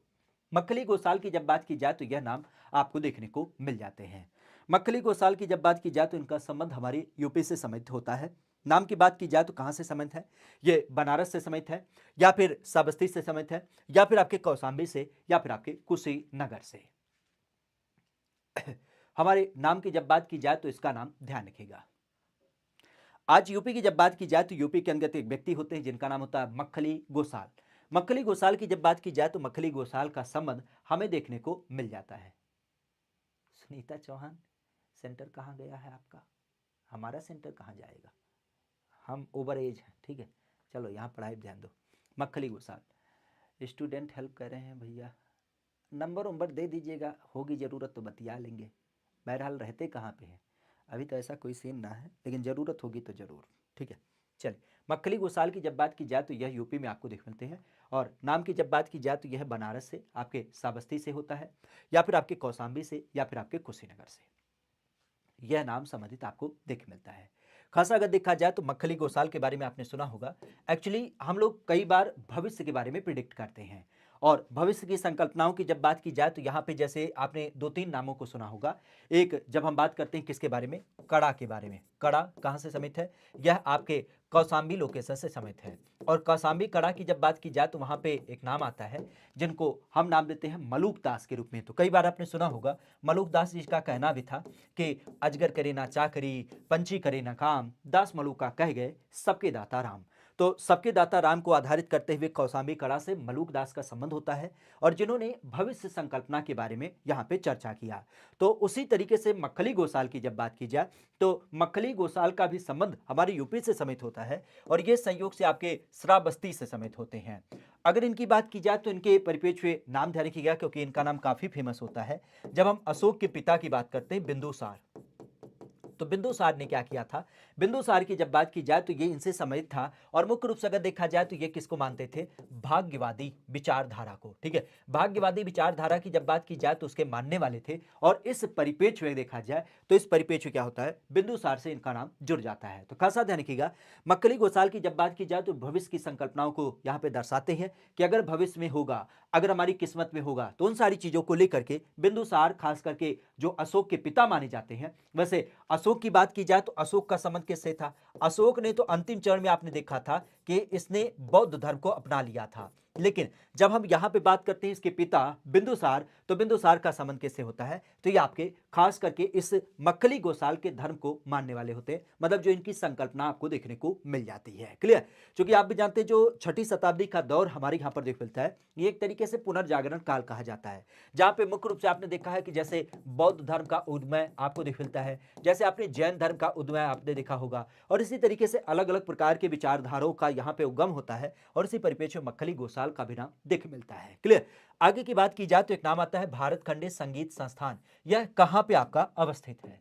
मक्खली गोसाल की जब बात की जाए तो यह नाम आपको देखने को मिल जाते हैं। मक्खली गोसाल की जब बात की जाए तो इनका संबंध हमारी यूपी से संबंधित होता है। नाम की बात की जाए तो कहां से संबंध है, ये बनारस से संबंधित है, या फिर साबस्ती से संबंधित है, या फिर आपके कौसाम्बी से, या फिर आपके कुशीनगर से। हमारे नाम की जब बात की जाए तो इसका नाम ध्यान रखिएगा। आज यूपी की जब बात की जाए तो यूपी के अंदर एक व्यक्ति होते हैं जिनका नाम होता है मक्खली गोसाल। मक्खली गोसाल की जब बात की जाए तो मक्खली गोसाल का संबंध हमें देखने को मिल जाता है। सुनीता चौहान, सेंटर कहाँ गया है आपका, हमारा सेंटर कहाँ जाएगा, हम ओवर एज हैं। ठीक है, चलो यहाँ पढ़ाई ध्यान दो। मक्खली गोसाल स्टूडेंट हेल्प कर रहे हैं भैया, नंबर वंबर दे दीजिएगा, होगी ज़रूरत तो बतिया लेंगे। बहरहाल रहते कहाँ पे हैं, अभी तो ऐसा कोई सीन ना है, लेकिन ज़रूरत होगी तो ज़रूर। ठीक है, चलिए। मक्खली गोसाल की जब बात की जाए तो यह यूपी में आपको देख मिलते हैं, और नाम की जब बात की जाए तो यह बनारस से, आपके साबस्ती से होता है, या फिर आपके कौसाम्बी से, या फिर आपके कुशीनगर से। यह नाम संबंधित आपको देख मिलता है। खासा अगर देखा जाए तो मक्खली गोसाल के बारे में आपने सुना होगा। एक्चुअली हम लोग कई बार भविष्य के बारे में प्रिडिक्ट करते हैं और भविष्य की संकल्पनाओं की जब बात की जाए तो यहाँ पे जैसे आपने 2-3 नामों को सुना होगा। एक जब हम बात करते हैं किसके बारे में, कड़ा के बारे में। कड़ा कहाँ से समित है, यह आपके कौसाम्बी लोकेशन से समित है। और कौसाम्बी कड़ा की जब बात की जाए तो वहाँ पे एक नाम आता है जिनको हम नाम देते हैं मलूक दास के रूप में। तो कई बार आपने सुना होगा मलूक दास जी का कहना भी था कि अजगर करे ना चाकरी, पंछी करे ना काम, दास मलूका कह गए सबके दाता राम। तो सबके दाता राम को आधारित करते हुए कौसाम्बी कड़ा से मलूक दास का संबंध होता है और जिन्होंने भविष्य संकल्पना के बारे में यहाँ पे चर्चा किया। तो उसी तरीके से मक्खली गोसाल की जब बात की जाए तो मक्खली गोसाल का भी संबंध हमारे यूपी से समित होता है और ये संयोग से आपके श्रावस्ती से समित होते हैं। अगर इनकी बात की जाए तो इनके परिपेक्ष्य नाम ध्यान रखिएगा क्योंकि इनका नाम काफी फेमस होता है। जब हम अशोक के पिता की बात करते हैं बिंदुसार, तो बिंदुसार ने क्या किया था, बिंदुसार की जब बात की जाए तो ये इनसे संबंधित था और मुख्य रूप से अगर देखा जाए तो ये किसको मानते थे, भाग्यवादी विचारधारा को। ठीक है, भाग्यवादी विचारधारा की जब बात की जाए तो उसके मानने वाले थे और इस परिपेक्ष्य में देखा जाए तो इस परिपेक्ष्य क्या होता है, बिंदुसार से इनका नाम जुड़ जाता है। तो खासा ध्यान रखिएगा, मक्खली गोसाल की जब बात की जाए तो भविष्य की संकल्पनाओं को यहाँ पे दर्शाते हैं कि अगर भविष्य में होगा, अगर हमारी किस्मत में होगा तो उन सारी चीजों को लेकर के बिंदुसार खास करके जो अशोक के पिता माने जाते हैं। वैसे अशोक की बात की जाए तो अशोक का संबंध किससे था, अशोक ने तो अंतिम चरण में आपने देखा था कि इसने बौद्ध धर्म को अपना लिया था, लेकिन जब हम यहां पे बात करते हैं इसके पिता बिंदुसार, तो बिंदुसार का संबंध किससे होता है, तो ये आपके खास करके इस मक्खली गोसाल के धर्म को मानने वाले होते हैं, मतलब जो इनकी संकल्पना आपको देखने को मिल जाती है। क्लियर, क्योंकि आप भी जानते हैं जो छठी शताब्दी का दौर हमारे यहाँ पर देख मिलता है, ये एक तरीके से पुनर्जागरण काल कहा जाता है, जहां पे मुख्य रूप से आपने देखा है कि जैसे बौद्ध धर्म का उदय आपको देख मिलता है, जैसे आपने जैन धर्म का उदय आपने देखा होगा, और इसी तरीके से अलग अलग प्रकार के विचारधाराओं का यहाँ पे उगम होता है और इसी परिप्रेक्ष्य में मक्खली गोसाल का भी नाम देख मिलता है। क्लियर, आगे की बात की जाए तो एक नाम आता है भारत खंडे संगीत संस्थान। यह कहां पे आपका अवस्थित है,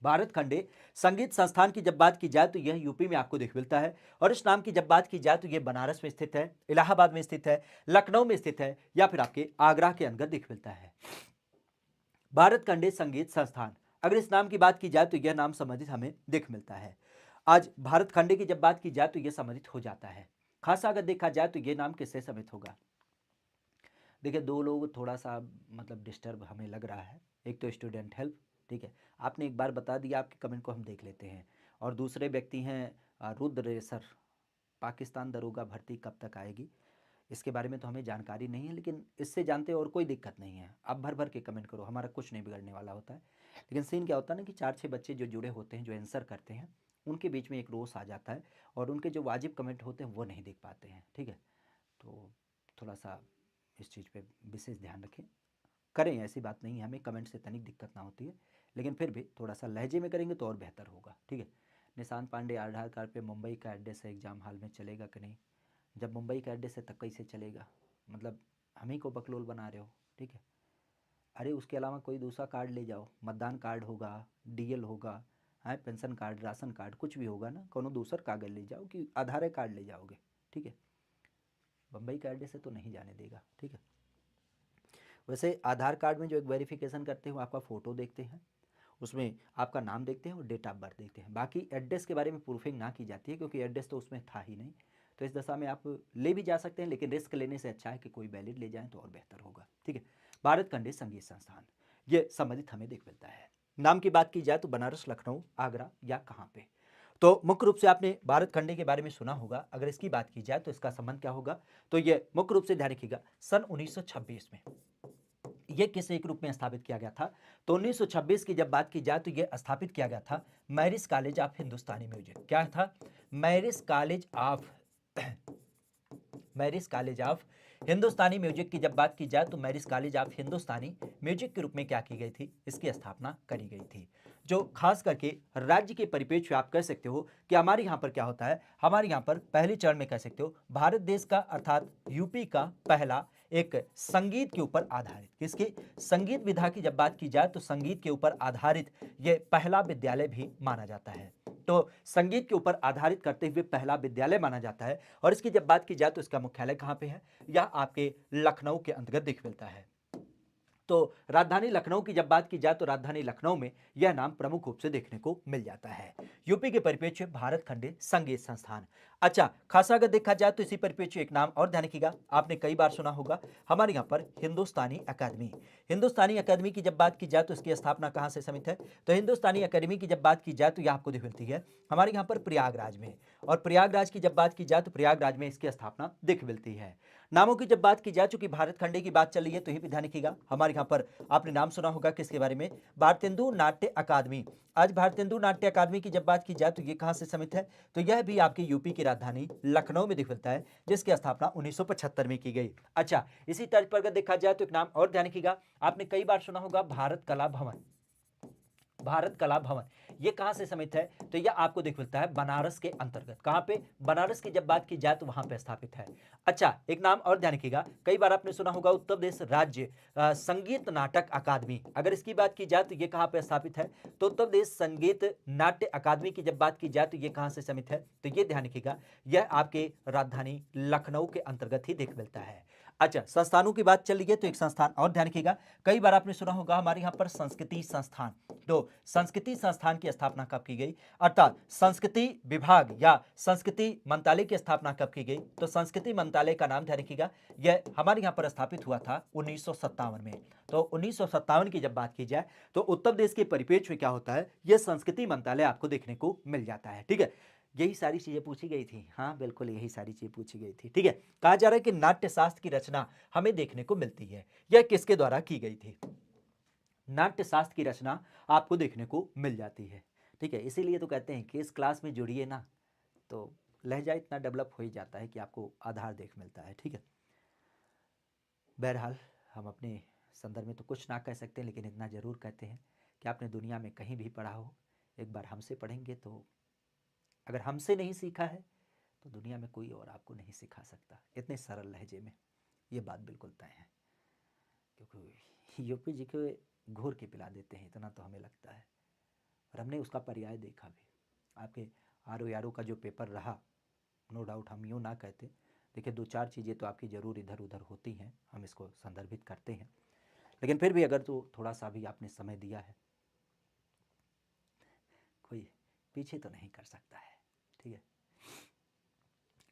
भारत खंडे संगीत संस्थान की जब बात की जाए तो यह यूपी में आपको देख मिलता है और इस नाम की जब बात की जाए तो यह बनारस में स्थित है, इलाहाबाद में स्थित है, लखनऊ में स्थित है या फिर आपके आगरा के अंदर दिख मिलता है। भारत खंडे संगीत संस्थान, अगर इस नाम की बात की जाए तो यह नाम संबंधित हमें दिख मिलता है। आज भारत खंडे की जब बात की जाए तो यह संबंधित हो जाता है। खासा अगर देखा जाए तो यह नाम किससे संबंधित होगा, देखिए दो लोग थोड़ा सा मतलब डिस्टर्ब हमें लग रहा है, एक तो स्टूडेंट हेल्प, ठीक है, आपने एक बार बता दिया, आपके कमेंट को हम देख लेते हैं, और दूसरे व्यक्ति हैं रुद्र सर, पाकिस्तान दरोगा भर्ती कब तक आएगी, इसके बारे में तो हमें जानकारी नहीं है, लेकिन इससे जानते और कोई दिक्कत नहीं है, आप भर भर के कमेंट करो, हमारा कुछ नहीं बिगड़ने वाला होता है। लेकिन सीन क्या होता है ना कि 4-6 बच्चे जो जुड़े होते हैं, जो आंसर करते हैं, उनके बीच में एक रोष आ जाता है और उनके जो वाजिब कमेंट होते हैं वो नहीं देख पाते हैं। ठीक है, तो थोड़ा सा इस चीज़ पे विशेष ध्यान रखें, करें ऐसी बात नहीं है, हमें कमेंट से तनिक दिक्कत ना होती है, लेकिन फिर भी थोड़ा सा लहजे में करेंगे तो और बेहतर होगा। ठीक है, निशांत पांडे आधार कार्ड पे मुंबई का एड्रेस है, एग्ज़ाम हाल में चलेगा कि नहीं, जब मुंबई का एड्रेस है तब कैसे चलेगा, मतलब हम ही को बकलोल बना रहे हो। ठीक है, अरे उसके अलावा कोई दूसरा कार्ड ले जाओ, मतदान कार्ड होगा, डीएल होगा, हाँ पेंशन कार्ड, राशन कार्ड, कुछ भी होगा ना, कोनो दूसरा कागज ले जाओ कि आधार कार्ड ले जाओगे। ठीक है, बम्बई का एड्रेस से तो नहीं जाने देगा। ठीक है, वैसे आधार कार्ड में जो एक वेरिफिकेशन करते हो आपका फ़ोटो देखते हैं, उसमें आपका नाम देखते हैं और डेट ऑफ बर्थ देखते हैं, बाकी एड्रेस के बारे में प्रूफिंग ना की जाती है क्योंकि एड्रेस तो उसमें था ही नहीं। तो इस दशा में आप ले भी जा सकते हैं, लेकिन रिस्क लेने से अच्छा है कि कोई वैलिड ले जाएं तो और बेहतर होगा। ठीक है, भारत खंडे संगीत संस्थान ये संबंधित हमें देख मिलता है। नाम की बात की जाए तो बनारस, लखनऊ, आगरा या कहाँ पे, तो मुख्य रूप से आपने भारत खंडे के बारे में सुना होगा। अगर इसकी बात की जाए तो इसका संबंध क्या होगा, तो ये मुख्य रूप से ध्यान रखिएगा सन 1926 में ये किस एक रूप में स्थापित किया गया था, तो 1926 की जब बात की जाए तो ये स्थापित किया गया था marriage college of Hindustani music. क्या था, marriage college of marriage college of Hindustani music की जब बात की जाए तो marriage college of Hindustani music के रूप में क्या की गई थी, इसकी स्थापना करी गई थी, जो खास करके राज्य के परिप्रेक्ष्य आप कह सकते हो कि हमारे यहाँ पर क्या होता है, हमारे यहाँ पर पहले चरण में कह सकते हो भारत देश का अर्थात यूपी का पहला एक संगीत के ऊपर आधारित, किसकी संगीत विधा की जब बात की जाए तो संगीत के ऊपर आधारित ये पहला विद्यालय भी माना जाता है। तो संगीत के ऊपर आधारित करते हुए पहला विद्यालय माना जाता है और इसकी जब बात की जाए तो इसका मुख्यालय कहाँ पे है, यह आपके लखनऊ के अंतर्गत दिख मिलता है। तो राजधानी लखनऊ की जब बात की जाए तो राजधानी लखनऊ में यह नाम प्रमुख रूप से देखने को मिल जाता है। यूपी के परिप्रेक्ष्य भारत खंडे संगीत संस्थान। अच्छा, खासा अगर देखा जाए तो इसी परिप्रेक्ष्य एक नाम और ध्यान रखिएगा, आपने कई बार सुना होगा हमारे यहाँ पर हिंदुस्तानी अकादमी। हिंदुस्तानी अकादमी की जब बात की जाए तो इसकी स्थापना कहाँ से समित है? तो हिंदुस्तानी अकादमी की जब बात की जाए तो यह आपको दिख मिलती है हमारे यहाँ पर प्रयागराज में, और प्रयागराज की जब बात की जाए तो प्रयागराज में इसकी स्थापना दिख मिलती है। नामों की जब बात की जाए, चूंकि भारत खंडे की बात चल रही है तो यही भी ध्यान रखिएगा, हमारे यहाँ पर आपने नाम सुना होगा किसके बारे में? भारतेंदु नाट्य अकादमी। आज भारतेंदु नाट्य अकादमी की जब बात की जाए तो ये कहां से समित है? तो यह भी आपके यूपी की राजधानी लखनऊ में दिख मिलता है, जिसकी स्थापना 1975 में की गई। अच्छा, इसी तर्ज पर अगर देखा जाए तो एक नाम और ध्यान रखिएगा, आपने कई बार सुना होगा भारत कला भवन। भारत कला भवन ये कहां से समित है? तो यह आपको दिख मिलता है बनारस के अंतर्गत। कहां पे? बनारस की जब बात की जाए तो वहां पे स्थापित है। अच्छा, एक नाम और ध्यान रखिएगा, कई बार आपने सुना होगा उत्तर प्रदेश राज्य संगीत नाटक अकादमी। अगर इसकी बात की जाए तो ये कहां पे स्थापित है? तो उत्तर प्रदेश संगीत नाट्य अकादमी की जब बात की जाए तो ये कहां से समित है? तो ये ध्यान रखिएगा, यह आपके राजधानी लखनऊ के अंतर्गत ही दिख मिलता है। अच्छा, संस्थानों की बात चल रही है तो एक संस्थान और ध्यान रखिएगा, कई बार आपने सुना होगा हमारे यहाँ पर संस्कृति संस्थान। तो संस्कृति संस्थान की स्थापना कब की गई? अर्थात संस्कृति विभाग या संस्कृति मंत्रालय की स्थापना कब की गई? तो संस्कृति मंत्रालय का नाम ध्यान रखिएगा, यह हमारे यहाँ पर स्थापित हुआ था 1957 में। तो 1957 की जब बात की जाए तो उत्तर प्रदेश के परिप्रेक्ष्य में क्या होता है, यह संस्कृति मंत्रालय आपको देखने को मिल जाता है। ठीक है, यही सारी चीजें पूछी गई थी। हाँ बिल्कुल, यही सारी चीजें पूछी गई थी। ठीक है, कहा जा रहा है कि नाट्य शास्त्र की रचना हमें देखने को मिलती है, यह किसके द्वारा की गई थी? नाट्य शास्त्र की रचना आपको देखने को मिल जाती है। ठीक है, इसीलिए तो कहते हैं कि इस क्लास में जुड़िए ना तो लहजा इतना डेवलप हो ही जाता है कि आपको आधार देख मिलता है। ठीक है, बहरहाल हम अपने संदर्भ में तो कुछ ना कह सकते, लेकिन इतना जरूर कहते हैं कि आपने दुनिया में कहीं भी पढ़ा हो, एक बार हमसे पढ़ेंगे तो अगर हमसे नहीं सीखा है तो दुनिया में कोई और आपको नहीं सिखा सकता। इतने सरल लहजे में ये बात बिल्कुल तय है, क्योंकि यूपी जी के घोर के पिला देते हैं, इतना तो हमें लगता है, और हमने उसका पर्याय देखा भी। आपके RO का जो पेपर रहा, नो डाउट हम यूँ ना कहते, देखिए दो चार चीज़ें तो आपकी ज़रूर इधर उधर होती हैं, हम इसको संदर्भित करते हैं, लेकिन फिर भी अगर तो थोड़ा सा भी आपने समय दिया है, कोई पीछे तो नहीं कर सकता है। ठीक है,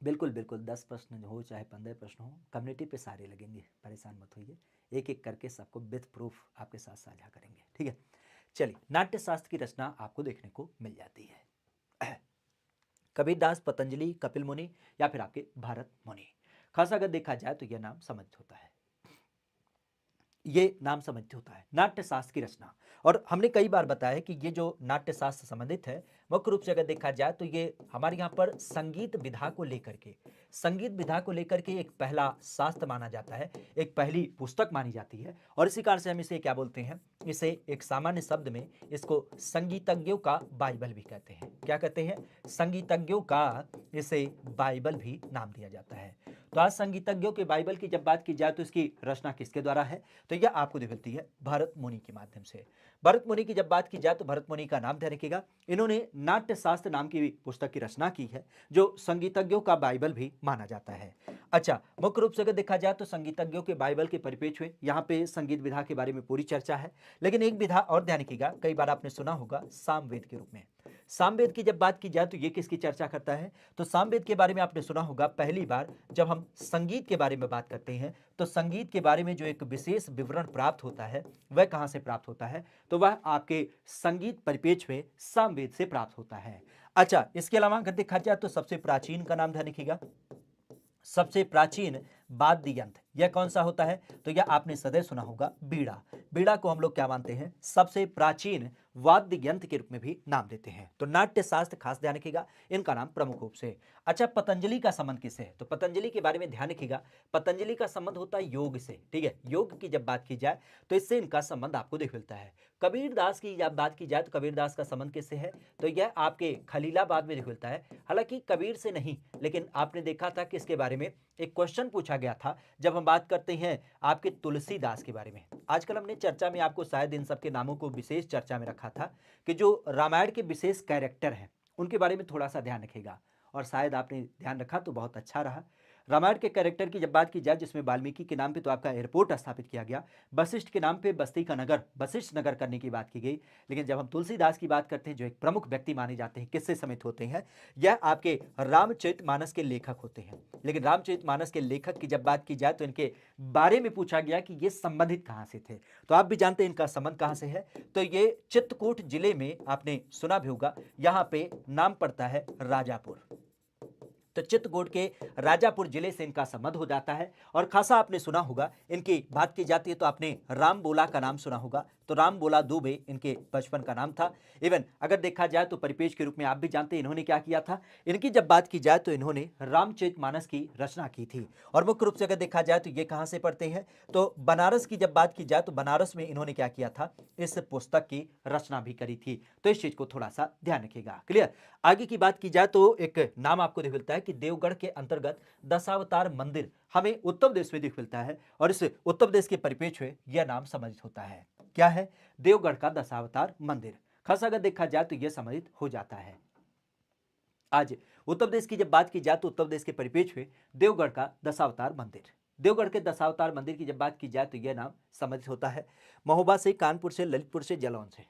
बिल्कुल बिल्कुल, 10 प्रश्न हो चाहे 15 प्रश्न हो, कम्युनिटी पे सारे लगेंगे, परेशान मत होइए, एक एक करके सबको विथ प्रूफ आपके साथ साझा करेंगे। ठीक है, चलिए, नाट्य शास्त्र की रचना आपको देखने को मिल जाती है कबीरदास, पतंजलि, कपिल मुनि या फिर आपके भरत मुनि। खासा अगर देखा जाए तो यह नाम समझ होता है, ये नाम समझ होता है नाट्य शास्त्र की रचना। और हमने कई बार बताया कि ये जो नाट्य शास्त्र संबंधित है, मुख्य रूप से अगर देखा जाए तो ये हमारे यहाँ पर संगीत विधा को लेकर के, संगीत विधा को लेकर के एक पहला शास्त्र माना जाता है, एक पहली पुस्तक मानी जाती है, और इसी कारण से हम इसे क्या बोलते हैं, इसे एक सामान्य शब्द में इसको संगीतज्ञों का बाइबल भी कहते हैं। क्या कहते हैं? संगीतज्ञों का इसे बाइबल भी नाम दिया जाता है। तो आज संगीतज्ञों के बाइबल की जब बात की जाए तो इसकी रचना किसके द्वारा है? तो यह आपको दिखती है भरत मुनि के माध्यम से। भरत मुनि की जब बात की जाए तो भरत मुनि का नाम ध्यान रखिएगा, इन्होंने नाट्य शास्त्र नाम की पुस्तक की रचना की है, जो संगीतज्ञों का बाइबल भी माना जाता है। अच्छा, मुख्य रूप से अगर देखा जाए तो संगीतज्ञों के बाइबल के परिप्रेक्ष्य में यहाँ पे संगीत विधा के बारे में पूरी चर्चा है, लेकिन एक विधा और ध्यान रखिएगा, कई बार आपने सुना होगा सामवेद के रूप में। सामवेद की जब बात की जाए तो ये किसकी चर्चा करता है? तो सामवेद के बारे में आपने सुना होगा, पहली बार जब हम संगीत के बारे में बात करते हैं तो संगीत के बारे में जो एक विशेष विवरण प्राप्त होता है वह कहां से प्राप्त होता है? तो वह आपके संगीत परिप्रेक्ष्य में सामवेद से प्राप्त होता है। अच्छा, इसके अलावा अगर देखा जाए तो सबसे प्राचीन का नाम ध्यान रखिएगा, सबसे प्राचीन वाद्य यंत्र यह कौन सा होता है? तो यह आपने सदैव सुना होगा बीड़ा। बीड़ा को हम लोग क्या मानते हैं? सबसे प्राचीन वाद्य यंत्र के रूप में भी नाम देते हैं। तो नाट्य शास्त्र खास ध्यान रखिएगा, इनका नाम प्रमुख रूप से। अच्छा, पतंजलि का संबंध किससे है? तो पतंजलि के बारे में ध्यान रखिएगा, पतंजलि का संबंध होता है योग से। ठीक है, योग की जब बात की जाए तो इससे इनका संबंध आपको देख मिलता है। कबीरदास की जब बात की जाए तो कबीरदास का संबंध किससे है? तो यह आपके खलीलाबाद में देख मिलता है, हालांकि कबीर से नहीं, लेकिन आपने देखा था कि इसके बारे में एक क्वेश्चन पूछा गया था जब हम बात करते हैं आपके तुलसीदास के बारे में। आजकल हमने चर्चा में आपको शायद इन सबके नामों को विशेष चर्चा में रखा था कि जो रामायण के विशेष कैरेक्टर हैं उनके बारे में थोड़ा सा ध्यान रखिएगा, और शायद आपने ध्यान रखा तो बहुत अच्छा रहा। रामायण के कैरेक्टर की जब बात की जाए जिसमें वाल्मीकि के नाम पे तो आपका एयरपोर्ट स्थापित किया गया, वशिष्ठ के नाम पे बस्ती का नगर वशिष्ठ नगर करने की बात की गई। लेकिन जब हम तुलसीदास की बात करते हैं, जो एक प्रमुख व्यक्ति माने जाते हैं, किससे समित होते हैं, यह आपके रामचरितमानस के लेखक होते हैं। लेकिन रामचरितमानस के लेखक की जब बात की जाए तो इनके बारे में पूछा गया कि ये संबंधित कहां से थे, तो आप भी जानते हैं इनका संबंध कहां से है। तो ये चित्रकूट जिले में आपने सुना भी होगा, यहां पे नाम पड़ता है राजापुर। तो चित्रकूट के राजापुर जिले से इनका संबंध हो जाता है। और खासा आपने सुना होगा, इनकी बात की जाती है तो आपने राम बोला का नाम सुना होगा। तो राम बोला दुबे इनके बचपन का नाम था। इवन अगर देखा जाए तो परिपेश के रूप में आप भी जानते हैं इन्होंने क्या किया था। इनकी जब बात की जाए तो इन्होंने रामचरितमानस की रचना की थी। और मुख्य रूप से अगर देखा जाए तो ये कहां से पढ़ते हैं, तो बनारस की जब बात की जाए तो बनारस में इन्होंने क्या किया था, इस पुस्तक की रचना भी करी थी। तो इस चीज को थोड़ा सा ध्यान रखिएगा। क्लियर। आगे की बात की जाए तो एक नाम आपको दिख मिलता है कि देवगढ़ के अंतर्गत दशावतार मंदिर हमें उत्तर प्रदेश में दिख मिलता है। और इस उत्तर प्रदेश के परिप्रेक्ष्य में यह नाम सम्मिलित होता है। क्या है, देवगढ़ का दशावतार मंदिर। खास अगर देखा जाए तो यह सम्मिलित हो जाता है। आज उत्तर प्रदेश की जब बात की जाए तो उत्तर प्रदेश के परिप्रेक्ष्य में देवगढ़ का दशावतार मंदिर, देवगढ़ के दशावतार मंदिर की जब बात की जाए तो यह नाम सम्मिलित होता है। महोबा से, कानपुर से, ललितपुर से, जालौन से।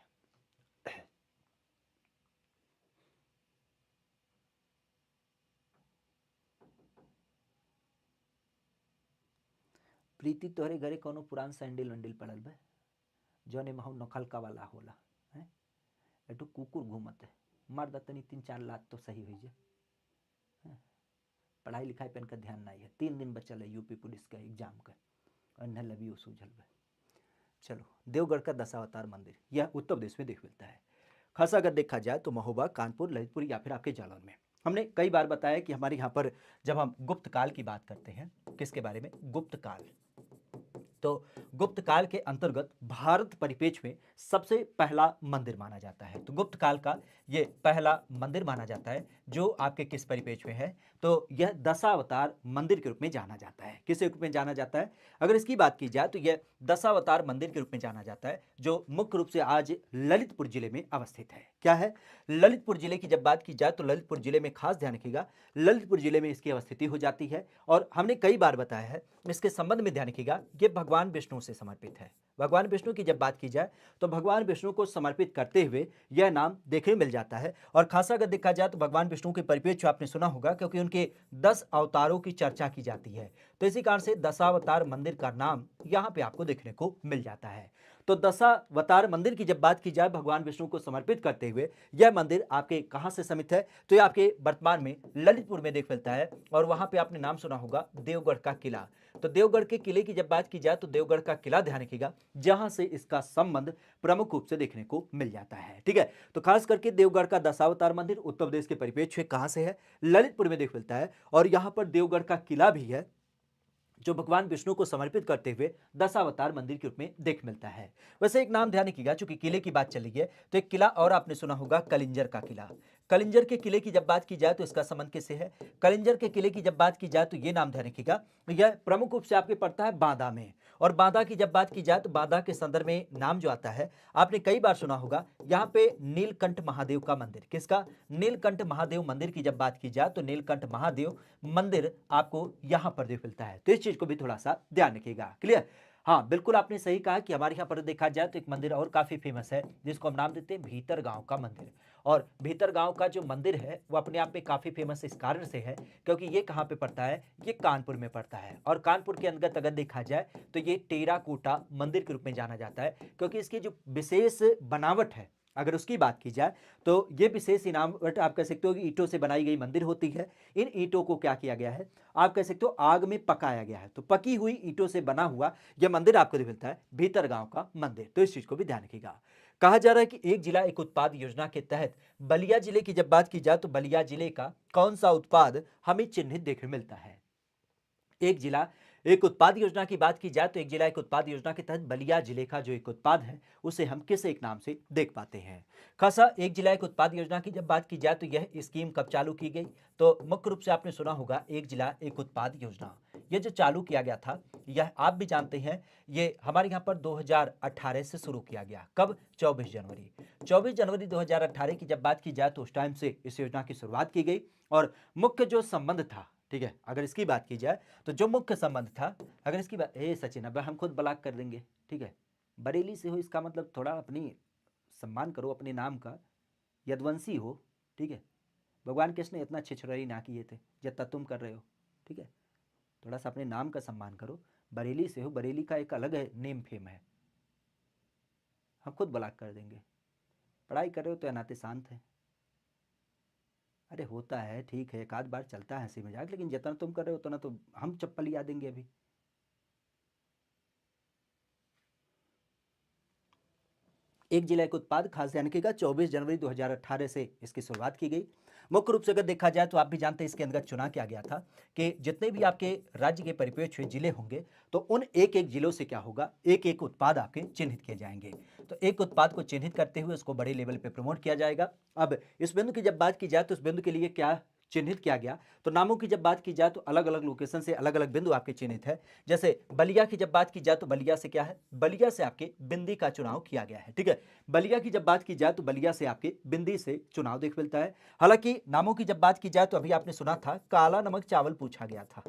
प्रीति तोहरे घरे कोनो पुरान सैंडल वैंडल पड़ल बा, जौने महू नखलका वाला होला है। एठो कुकुर घूमत है, मार दा तनी 3-4 लात तो सही हो जाए। पढ़ाई लिखाई पे इनका ध्यान नहीं है। 3 दिन बचल है यूपी पुलिस का एग्जाम का, और न लवी सूझल बा। चलो, देवगढ़ का दशावतार मंदिर यह उत्तर प्रदेश में देख मिलता है। खासा अगर देखा जाए तो महोबा, कानपुर, ललितपुर या फिर आपके जालौन में। हमने कई बार बताया कि हमारे यहाँ पर जब हम गुप्त काल की बात करते हैं, किसके बारे में, गुप्त काल, तो गुप्त काल के अंतर्गत भारत परिप्रेक्ष्य में सबसे पहला मंदिर माना जाता है। तो गुप्त काल का ये पहला मंदिर माना जाता है जो आपके किस परिप्रेक्ष्य में है, तो यह दशावतार मंदिर के रूप में जाना जाता है। किस रूप में जाना जाता है, अगर इसकी बात की जाए तो यह दशावतार मंदिर के रूप में जाना जाता है, जो मुख्य रूप से आज ललितपुर जिले में अवस्थित है। क्या है, ललितपुर जिले की जब बात की जाए तो ललितपुर जिले में खास ध्यान रखिएगा, ललितपुर जिले में इसकी अवस्थिति हो जाती है। और हमने कई बार बताया है, इसके संबंध में ध्यान रखिएगा, ये भगवान विष्णु से समर्पित है। भगवान विष्णु की जब बात की जाए तो भगवान विष्णु को समर्पित करते हुए यह नाम देखने मिल जाता है। और खासा अगर देखा जाए तो भगवान विष्णु के परिप्रेक्ष्य आपने सुना होगा, क्योंकि उनके 10 अवतारों की चर्चा की जाती है। तो इसी कारण से दशावतार मंदिर का नाम यहां पे आपको देखने को मिल जाता है। तो दशावतार मंदिर की जब बात की जाए भगवान विष्णु को समर्पित करते हुए, यह मंदिर आपके कहां से समित है, तो यह आपके वर्तमान में ललितपुर में देख मिलता है। और वहां पे आपने नाम सुना होगा देवगढ़ का किला। तो देवगढ़ के किले की जब बात की जाए तो देवगढ़ का किला ध्यान रखिएगा, जहां से इसका संबंध प्रमुख रूप से देखने को मिल जाता है। ठीक है, तो खास करके देवगढ़ का दशावतार मंदिर उत्तर प्रदेश के परिप्रेक्ष्य कहां से है, ललितपुर में देख मिलता है। और यहां पर देवगढ़ का किला भी है, जो भगवान विष्णु को समर्पित करते हुए दशावतार मंदिर के रूप में देख मिलता है। वैसे एक नाम ध्यान रखिएगा, चूंकि किले की बात चली है तो एक किला और आपने सुना होगा, कलिंजर का किला। कलिंजर के किले की जब बात की जाए तो इसका संबंध किससे है, कलिंजर के किले की जब बात की जाए तो यह नाम ध्यान रखिएगा, यह प्रमुख रूप से आपके पड़ता है बांदा में। और बांदा की जब बात की जाए तो बांदा के संदर्भ में नाम जो आता है, आपने कई बार सुना होगा, यहाँ पे नीलकंठ महादेव का मंदिर। किसका, नीलकंठ महादेव मंदिर की जब बात की जाए तो नीलकंठ महादेव मंदिर आपको यहां पर देख मिलता है। तो इस चीज को भी थोड़ा सा ध्यान रखिएगा। क्लियर। हाँ, बिल्कुल आपने सही कहा कि हमारे यहाँ पर देखा जाए तो एक मंदिर और काफी फेमस है, जिसको हम नाम देते हैं भीतर गांव का मंदिर। और भीतर गांव का जो मंदिर है वो अपने आप में काफी फेमस इस कारण से है, क्योंकि ये कहाँ पे पड़ता है, ये कानपुर में पड़ता है। और कानपुर के अंतर्गत अगर देखा जाए तो ये टेराकोटा मंदिर के रूप में जाना जाता है, क्योंकि इसकी जो विशेष बनावट है, अगर उसकी बात की जाए तो ये विशेष इनामत आप कह सकते हो कि ईंटों से बनाई गई मंदिर होती है। इन ईंटों को क्या किया गया है, आप कह सकते हो आग में पकाया गया है। तो पकी हुई ईंटों से बना हुआ यह मंदिर आपको मिलता है, भीतर गांव का मंदिर। तो इस चीज को भी ध्यान रखिएगा। कहा जा रहा है कि एक जिला एक उत्पाद योजना के तहत बलिया जिले की जब बात की जाए तो बलिया जिले का कौन सा उत्पाद हमें चिन्हित देखने मिलता है। एक जिला एक उत्पाद योजना की बात की जाए तो एक जिला एक उत्पाद योजना के तहत बलिया जिले का जो एक उत्पाद है उसे हम किस एक नाम से देख पाते हैं। खासा एक जिला एक उत्पाद योजना की जब बात की जाए तो यह स्कीम कब चालू की गई, तो मुख्य रूप से आपने सुना होगा एक जिला एक उत्पाद योजना। यह जो चालू किया गया था, यह आप भी जानते हैं, ये हमारे यहाँ पर 2018 से शुरू किया गया। कब, 24 जनवरी 2018 की जब बात की जाए तो उस टाइम से इस योजना की शुरुआत की गई। और मुख्य जो संबंध था ठीक है। अगर इसकी बात की जाए तो जो मुख्य संबंध था, अगर इसकी बात, ए सचिन अब हम खुद ब्लॉक कर देंगे, ठीक है। बरेली से हो इसका मतलब थोड़ा अपनी सम्मान करो अपने नाम का, यदुवंशी हो, ठीक है। भगवान कृष्ण इतना छिछोराई ना किए थे जितना तुम कर रहे हो, ठीक है। थोड़ा सा अपने नाम का सम्मान करो। बरेली से हो, बरेली का एक अलग है नेम फेम है, हम खुद ब्लॉक कर देंगे। पढ़ाई कर रहे हो तो या नाते शांत है। अरे होता है, ठीक है, एक आध बार चलता है हंसी मजाक, लेकिन जितना तुम कर रहे हो उतना तो हम चप्पल या देंगे अभी। एक जिला एक उत्पाद खास ध्यान रखिएगा, 24 जनवरी 2018 से इसकी शुरुआत की गई। मुख्य रूप से अगर देखा जाए तो आप भी जानते हैं इसके अंदर चुना किया गया था कि जितने भी आपके राज्य के परिप्रेक्ष्य जिले होंगे तो उन एक एक जिलों से क्या होगा, एक एक उत्पाद आपके चिन्हित किए जाएंगे। तो एक उत्पाद को चिन्हित करते हुए उसको बड़े लेवल पे प्रमोट किया जाएगा। अब इस बिंदु की जब बात की जाए तो इस बिंदु के लिए क्या चिन्हित किया गया, तो नामों की जब बात की जाए तो अलग अलग लोकेशन से अलग अलग बिंदु आपके चिन्हित है। जैसे बलिया की जब बात की जाए तो बलिया से क्या है, बलिया से आपके बिंदी का चुनाव किया गया है, ठीक है। बलिया की जब बात की जाए तो बलिया से आपके बिंदी से चुनाव देख मिलता है। हालांकि नामों की जब बात की जाए तो अभी आपने सुना था काला नमक चावल पूछा गया था।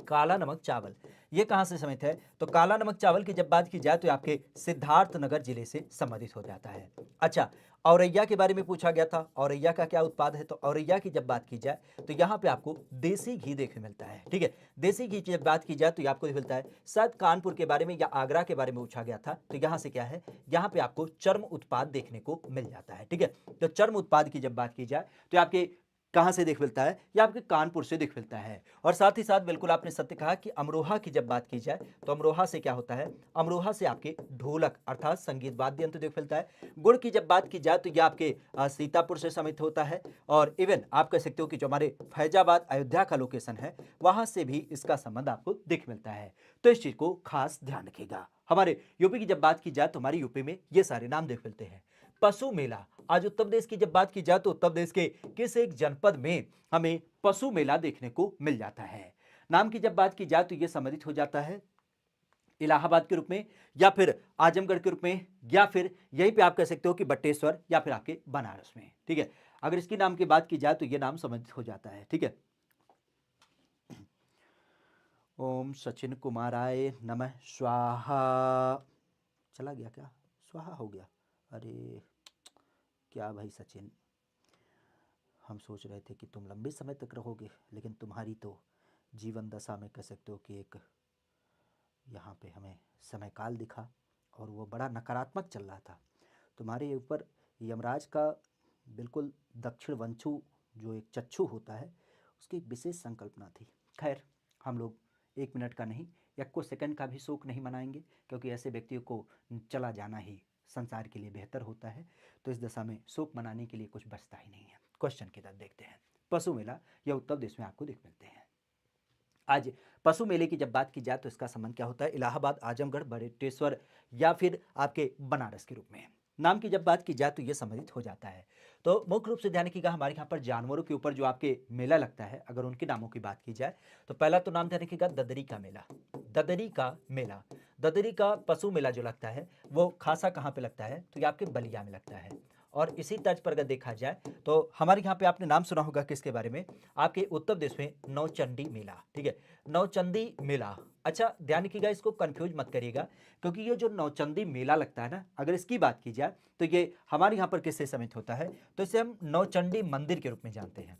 काला नमक चावल ये कहां से समित है, तो काला नमक चावल की जब बात की जाए तो आपके सिद्धार्थनगर जिले से संबंधित हो जाता है। अच्छा, औरैया के बारे में पूछा गया था, औरैया का क्या उत्पाद है, तो औरैया की जब बात की जाए तो यहां पे आपको देसी घी देखने मिलता है, ठीक है। देसी घी की जब बात की जाए तो आपको मिलता है। शायद कानपुर के बारे में या आगरा के बारे में पूछा गया था, तो यहां से क्या है, यहां पे आपको चर्म उत्पाद देखने को मिल जाता है, ठीक है। तो चर्म उत्पाद की जब बात की जाए तो आपके कहां से देख मिलता है, या आपके कानपुर से दिख मिलता है। और साथ ही साथ बिल्कुल आपने सत्य कहा कि अमरोहा की जब बात की जाए तो अमरोहा से क्या होता है, अमरोहा से आपके ढोलक अर्थात संगीत वाद्य यंत्र देख मिलता है। गुड़ की जब बात की जाए तो यह आपके सीतापुर से समित होता है। और इवन आप कह सकते हो कि जो हमारे फैजाबाद अयोध्या का लोकेशन है वहां से भी इसका संबंध आपको दिख मिलता है। तो इस चीज को खास ध्यान रखिएगा। हमारे यूपी की जब बात की जाए तो हमारे यूपी में ये सारे नाम देख मिलते हैं। पशु मेला, आज उत्तर प्रदेश की जब बात की जाए तो उत्तर प्रदेश के किस एक जनपद में हमें पशु मेला देखने को मिल जाता है। नाम की जब बात की जाए तो यह संबंधित हो जाता है इलाहाबाद के रूप में, या फिर आजमगढ़ के रूप में, या फिर यहीं पे आप कह सकते हो कि बटेश्वर, या फिर आपके बनारस में, ठीक है। अगर इसकी नाम की बात की जाए तो यह नाम संबंधित हो जाता है, ठीक है। ओम सचिन कुमाराय नमः स्वाहा। चला गया क्या, स्वाहा हो गया, अरे क्या भाई सचिन, हम सोच रहे थे कि तुम लंबे समय तक रहोगे, लेकिन तुम्हारी तो जीवन दशा में कह सकते हो कि एक यहाँ पे हमें समय काल दिखा और वो बड़ा नकारात्मक चल रहा था। तुम्हारे ऊपर यमराज का बिल्कुल दक्षिण वंशु जो एक चक्षु होता है उसकी एक विशेष संकल्पना थी। खैर, हम लोग 1 मिनट का नहीं या कुछ सेकंड का भी शोक नहीं मनाएंगे, क्योंकि ऐसे व्यक्तियों को चला जाना ही संसार के लिए बेहतर होता है। तो इस दशा में शोक मनाने के लिए कुछ बचता ही नहीं है। क्वेश्चन की तरफ देखते हैं। पशु मेला यह उत्तर प्रदेश में आपको दिख मिलते हैं। आज पशु मेले की जब बात की जाए तो इसका संबंध क्या होता है, इलाहाबाद, आजमगढ़, बटेश्वर, या फिर आपके बनारस के रूप में। नाम की जब बात की जाए तो यह संबंधित हो जाता है। तो मुख्य रूप से ध्यान रखिएगा, हमारे यहाँ पर जानवरों के ऊपर जो आपके मेला लगता है, अगर उनके नामों की बात की जाए तो पहला तो नाम ध्यान रखिएगा ददरी का मेला। ददरी का मेला, ददरी का पशु मेला जो लगता है वो खासा कहाँ पे लगता है, तो ये आपके बलिया में लगता है। और इसी तर्ज पर अगर देखा जाए तो हमारे यहाँ पे आपने नाम सुना होगा किसके बारे में, आपके उत्तर प्रदेश में नौचंडी मेला, ठीक है, नौचंदी मेला। अच्छा ध्यान रखिएगा, इसको कंफ्यूज मत करिएगा, क्योंकि ये जो नौचंदी मेला लगता है ना, अगर इसकी बात की जाए तो ये हमारे यहाँ पर किससे समित होता है, तो इसे हम नौचंडी मंदिर के रूप में जानते हैं।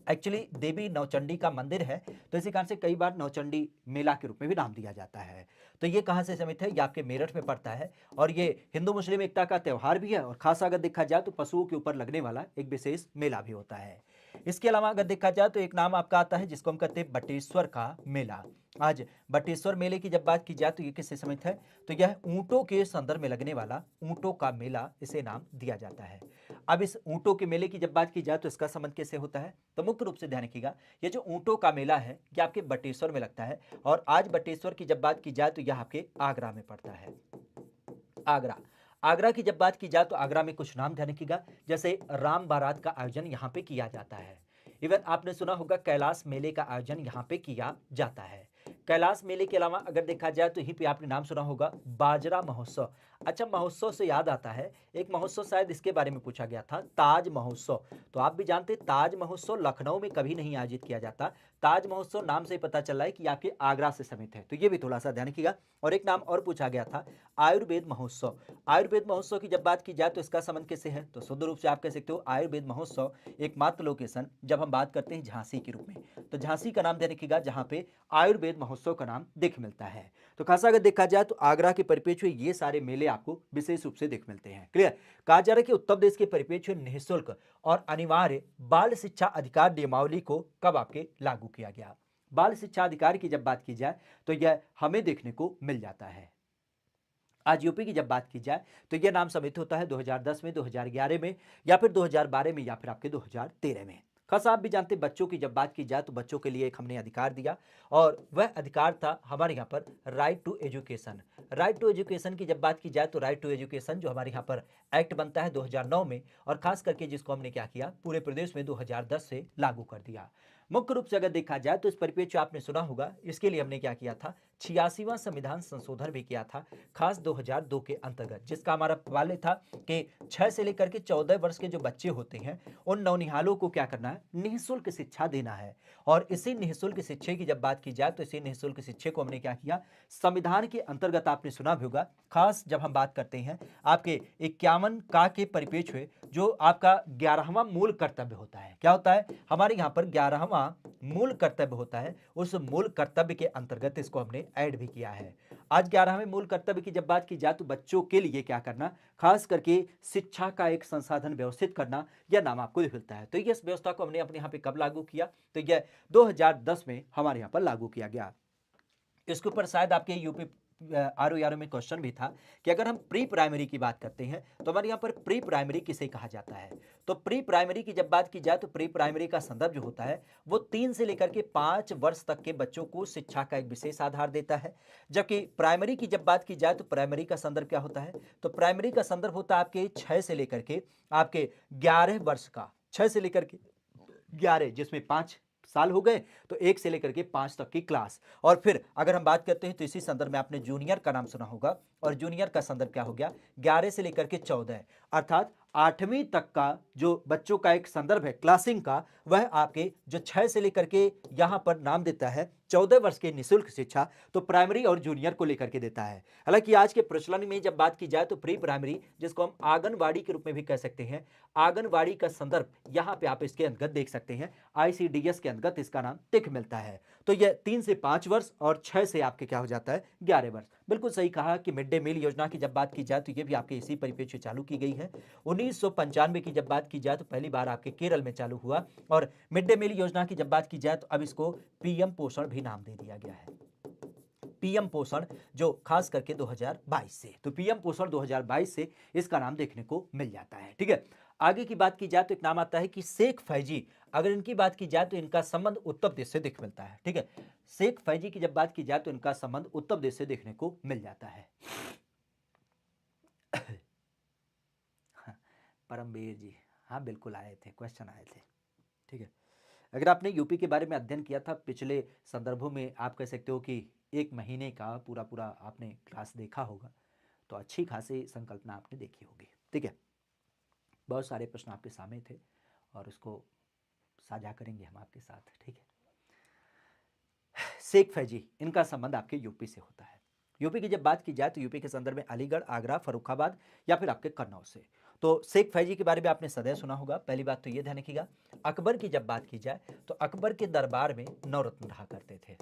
एक्चुअली देवी नौचंडी का मंदिर है, तो इसी कारण से कई बार नौचंडी मेला के रूप में भी नाम दिया जाता है। तो ये कहाँ से समित है, ये आपके मेरठ में पड़ता है, और ये हिंदू मुस्लिम एकता का त्यौहार भी है, और खासा अगर देखा जाए तो पशुओं के ऊपर लगने वाला एक विशेष मेला भी होता है। इसके अलावा अगर देखा जाए तो एक नाम आपका आता है जिसको हम कहते हैं बटेश्वर का मेला। आज बटेश्वर मेले की जब बात की जाए तो ये किससे समित है, तो यह ऊंटों के संदर्भ में लगने वाला ऊंटों का मेला इसे नाम दिया जाता है। अब इस ऊंटों के मेले की जब बात की जाए तो इसका संबंध कैसे होता है, तो मुख्य रूप से ध्यान रखिएगा, ये जो ऊंटों का मेला है ये आपके बटेश्वर में लगता है। और आज बटेश्वर की जब बात की जाए तो यह आपके आगरा में पड़ता है। आगरा, आगरा की जब बात की जाए तो आगरा में कुछ नाम ध्यान रखिएगा, जैसे राम बारात का आयोजन यहाँ पे किया जाता है। इवन आपने सुना होगा कैलाश मेले का आयोजन यहाँ पे किया जाता है। कैलाश मेले के अलावा अगर देखा जाए तो यहीं पे आपने नाम सुना होगा बाजरा महोत्सव। अच्छा, महोत्सव से याद आता है, एक महोत्सव शायद इसके बारे में पूछा गया था, ताज महोत्सव। तो आप भी जानते हैं ताज महोत्सव लखनऊ में कभी नहीं आयोजित किया जाता। ताज महोत्सव नाम से ही पता चल रहा है कि आपके आगरा से समित है, तो ये भी थोड़ा सा ध्यान रखिएगा। और एक नाम और पूछा गया था, आयुर्वेद महोत्सव। आयुर्वेद महोत्सव की जब बात की जाए तो इसका संबंध किससे है? तो शुद्ध रूप से आप कह सकते हो आयुर्वेद महोत्सव एकमात्र लोकेशन जब हम बात करते हैं झांसी के रूप में, तो झांसी का नाम ध्यान रखिएगा जहां पे आयुर्वेद महोत्सव का नाम दिख मिलता है। तो खासा अगर देखा जाए तो आगरा के परिप्रेक्ष्य में ये सारे मेले आपको विशेष रूप से दिख मिलते हैं। क्लियर? कहा जा रहा है कि उत्तर प्रदेश के परिप्रेक्ष्य में निःशुल्क और अनिवार्य बाल शिक्षा अधिकार नियमावली को कब आपके लागू किया गया? बाल शिक्षा अधिकार की जब बात की जाए तो यह हमें देखने को मिल जाता है। आज यूपी की जब बात की जाए तो यह नाम समित होता है 2010 में, 2011 में, या फिर 2012 में, या फिर आपके 2013 में। खास आप भी जानते हैं बच्चों की जब बात की जाए तो बच्चों के लिए एक हमने अधिकार दिया, और वह अधिकार था हमारे यहाँ पर right to education. Right to education की जब बात की जाए तो राइट टू एजुकेशन जो हमारे यहाँ पर एक्ट बनता है 2009 में, और खास करके जिसको हमने क्या किया पूरे प्रदेश में 2010 से लागू कर दिया। मुख्य रूप से अगर देखा जाए तो इस परिप्रेक्ष्य आपने सुना होगा, इसके लिए हमने क्या किया था, 86वां संविधान संशोधन भी किया था, खास 2002 के अंतर्गत, जिसका हमारा वाले था कि 6 से लेकर के 14 वर्ष के जो बच्चे होते हैं उन नौनिहालों को क्या करना है, निःशुल्क शिक्षा देना है। और इसी निःशुल्क शिक्षा की जब बात की जाए तो इसी निःशुल्क शिक्षा को हमने क्या किया, संविधान के अंतर्गत आपने सुना भी होगा, खास जब हम बात करते हैं आपके 51 का के परिप्रेक्ष्य में जो आपका 11वां मूल कर्तव्य होता है, क्या होता है हमारे यहाँ पर 11वां मूल कर्तव्य होता है, उस मूल कर्तव्य के अंतर्गत इसको हमने ऐड भी किया है। आज 11वें मूल कर्तव्य की जब बात की जाए तो बच्चों के लिए क्या करना, खास करके शिक्षा का एक संसाधन व्यवस्थित करना, यह नाम आपको मिलता है। तो इस व्यवस्था को हमने अपने यहाँ पे कब लागू किया, तो यह 2010 में हमारे यहाँ पर लागू किया गया। इसके ऊपर शायद आपके यूपी आर में क्वेश्चन भी था कि अगर हम प्री प्राइमरी की बात करते हैं तो हमारे यहाँ पर प्री प्राइमरी किसे कहा जाता है। तो प्री प्राइमरी की जब बात की जाए तो प्री प्राइमरी का संदर्भ जो होता है वो 3 से लेकर के 5 वर्ष तक के बच्चों को शिक्षा का एक विशेष आधार देता है। जबकि प्राइमरी की जब बात की जाए तो प्राइमरी का संदर्भ क्या होता है, तो प्राइमरी का संदर्भ होता है आपके 6 से लेकर के आपके 11 वर्ष का, 6 से लेकर के 11, जिसमें 5 साल हो गए, तो 1 से लेकर के 5 तक की क्लास। और फिर अगर हम बात करते हैं तो इसी संदर्भ में आपने जूनियर का नाम सुना होगा, और जूनियर का संदर्भ क्या हो गया, 11 से लेकर के 14, अर्थात 8वीं तक का जो बच्चों का एक संदर्भ है क्लासिंग का, वह आपके जो 6 से लेकर के यहां पर नाम देता है 14 वर्ष के निःशुल्क शिक्षा, तो प्राइमरी और जूनियर को लेकर के देता है। हालांकि आज के प्रचलन में जब बात की जाए तो प्री प्राइमरी, जिसको हम आंगनवाड़ी के रूप में भी कह सकते हैं, आंगनवाड़ी का संदर्भ यहां पे आप इसके अंतर्गत देख सकते हैं, आईसीडीएस के अंतर्गत इसका नाम तिक मिलता है। तो यह 3 से 5 वर्ष और 6 से आपके क्या हो जाता है 11 वर्ष। बिल्कुल सही कहा कि मिड डे मील योजना की जब बात की जाए तो यह भी आपके इसी परिप्रेक्ष्य चालू की गई है। 1995 की जब बात की जाए तो पहली बार आपके केरल में चालू हुआ, और मिड डे मील योजना की जब बात की जाए तो अब इसको पीएम पोषण भी नाम दे दिया गया है, पीएम पोषण, जो खास करके 2022 से, तो पीएम पोषण 2022 से इसका नाम देखने को मिल जाता है। ठीक है, आगे की बात की जाए तो एक नाम आता है कि शेख फैजी। अगर इनकी बात की जाए तो इनका संबंध उत्तर प्रदेश से दिख मिलता है। ठीक है, शेख फैजी की जब बात की जाए तो इनका संबंध उत्तर प्रदेश से देखने को मिल जाता है। परमवीर जी, हाँ बिल्कुल आए थे, क्वेश्चन आए थे। ठीक है, अगर आपने यूपी के बारे में अध्ययन किया था पिछले संदर्भों में, आप कह सकते हो कि 1 महीने का पूरा पूरा आपने क्लास देखा होगा, तो अच्छी खासी संकल्पना आपने देखी होगी। ठीक है, बहुत सारे प्रश्न आपके सामने थे और उसको साझा करेंगे हम आपके साथ। ठीक है, शेख फैजी, इनका संबंध आपके यूपी से होता है। यूपी की जब बात की जाए तो यूपी के संदर्भ में अलीगढ़, आगरा, फर्रुखाबाद या फिर आपके कन्नौज से। तो शेख फैजी के बारे में आपने सदैव सुना होगा। पहली बात तो ये ध्यान रखिएगा, अकबर की जब बात की जाए तो अकबर के दरबार में नवरत्न रहा करते थे,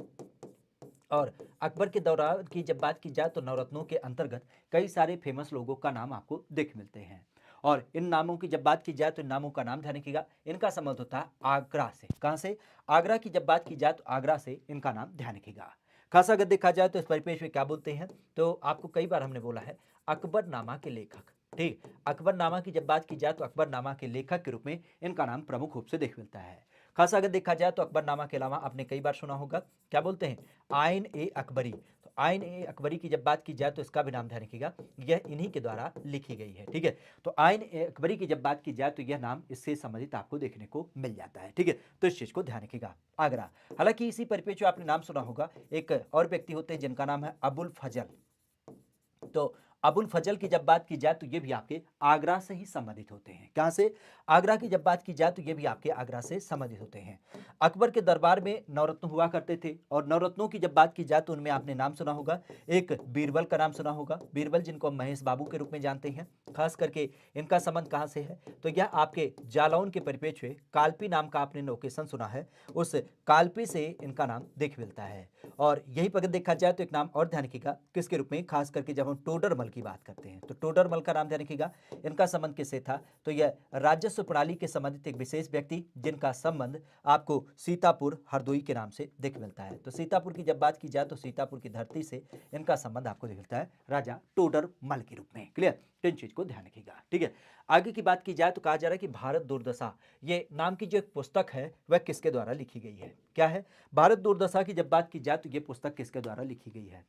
और अकबर के दौरान की जब बात की जाए तो नवरत्नों के अंतर्गत कई सारे फेमस लोगों का नाम आपको दिख मिलते हैं। और इन नामों की जब बात की जाए तो इन नामों का नाम ध्यान रखिएगा, इनका संबंध होता है आगरा से। कहां से, आगरा की जब बात की जाए तो आगरा से इनका नाम ध्यान रखिएगा। खासा अगर देखा जाए तो इस परिपेश में क्या बोलते हैं, तो आपको कई बार हमने बोला है अकबरनामा के लेखक। ठीक, अकबरनामा की जब बात की जाए तो अकबरनामा के लेखक के रूप में इनका नाम प्रमुख रूप से देख मिलता है। खासा अगर देखा जाए तो अकबरनामा के अलावा आपने कई बार सुना होगा, क्या बोलते हैं, आइन ए अकबरी। तो आइन ए अकबरी की जब बात की जाए तो इसका भी नाम ध्यान रखिएगा, यह इन्हीं के द्वारा लिखी गई है। ठीक है, तो आइन ए अकबरी की जब बात की जाए तो यह नाम इससे संबंधित आपको देखने को मिल जाता है। ठीक है, तो इस चीज को ध्यान रखिएगा। आगरा, हालांकि इसी परिप्रेक्ष्य आपने नाम सुना होगा, एक और व्यक्ति होते हैं जिनका नाम है अबुल फजल। तो अबुल फजल की जब बात की जाए तो ये भी आपके आगरा से ही संबंधित होते हैं। कहां से? आगरा की जब बात की जाए तो ये भी आपके आगरा से संबंधित होते हैं। अकबर के दरबार में नवरत्न हुआ करते थे, और नवरत्नों की जब बात की जाए तो उनमें आपने नाम सुना होगा, एक बीरबल का नाम सुना होगा। बीरबल जिनको हम महेश बाबू के रूप में जानते हैं। खास करके इनका संबंध कहां से है? तो यह आपके जालौन के परिप्रेक्ष्य में कालपी नाम का आपने लोकेशन सुना है, उस कालपी से इनका नाम देख मिलता है। और यही पर अगर देखा जाए तो एक नाम और ध्यान रखिएगा, किसके रूप में? खास करके जब हम टोडरमल की बात करते हैं तो टोडरमल का नाम ध्यान रखिएगा। इनका संबंध किससे था? तो यह राजस्व प्रणाली के संबंधित एक विशेष व्यक्ति जिनका संबंध आपको सीतापुर हरदोई के नाम से देख मिलता है। तो सीतापुर की जब बात की जाए तो सीतापुर की धरती से इनका संबंध आपको देख मिलता है राजा टोडरमल के रूप में। क्लियर? तो इन चीज को ध्यान रखिएगा। ठीक है, आगे की बात की जाए तो कहा जा रहा है कि भारत दुर्दशा ये नाम की जो एक पुस्तक है वह किसके द्वारा लिखी गई है? क्या है? भारत दुर्दशा की जब बात की जाए तो ये पुस्तक किसके द्वारा लिखी गई है?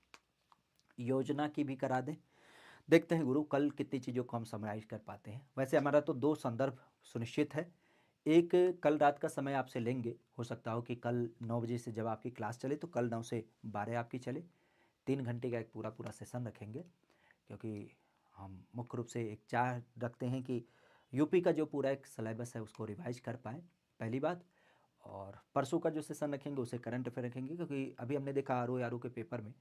योजना की भी करा दें, देखते हैं गुरु कल कितनी चीज़ों को हम समराइज कर पाते हैं। वैसे हमारा तो 2 संदर्भ सुनिश्चित है। एक कल रात का समय आपसे लेंगे, हो सकता हो कि कल 9 बजे से जब आपकी क्लास चले तो कल 9 से 12 आपकी चले। 3 घंटे का एक पूरा पूरा सेशन रखेंगे, क्योंकि हम मुख्य रूप से एक चाह रखते हैं कि यूपी का जो पूरा एक सिलेबस है उसको रिवाइज कर पाएँ, पहली बात। और परसों का जो सेशन रखेंगे उसे करंट अफेयर रखेंगे, क्योंकि अभी हमने देखा आर के पेपर में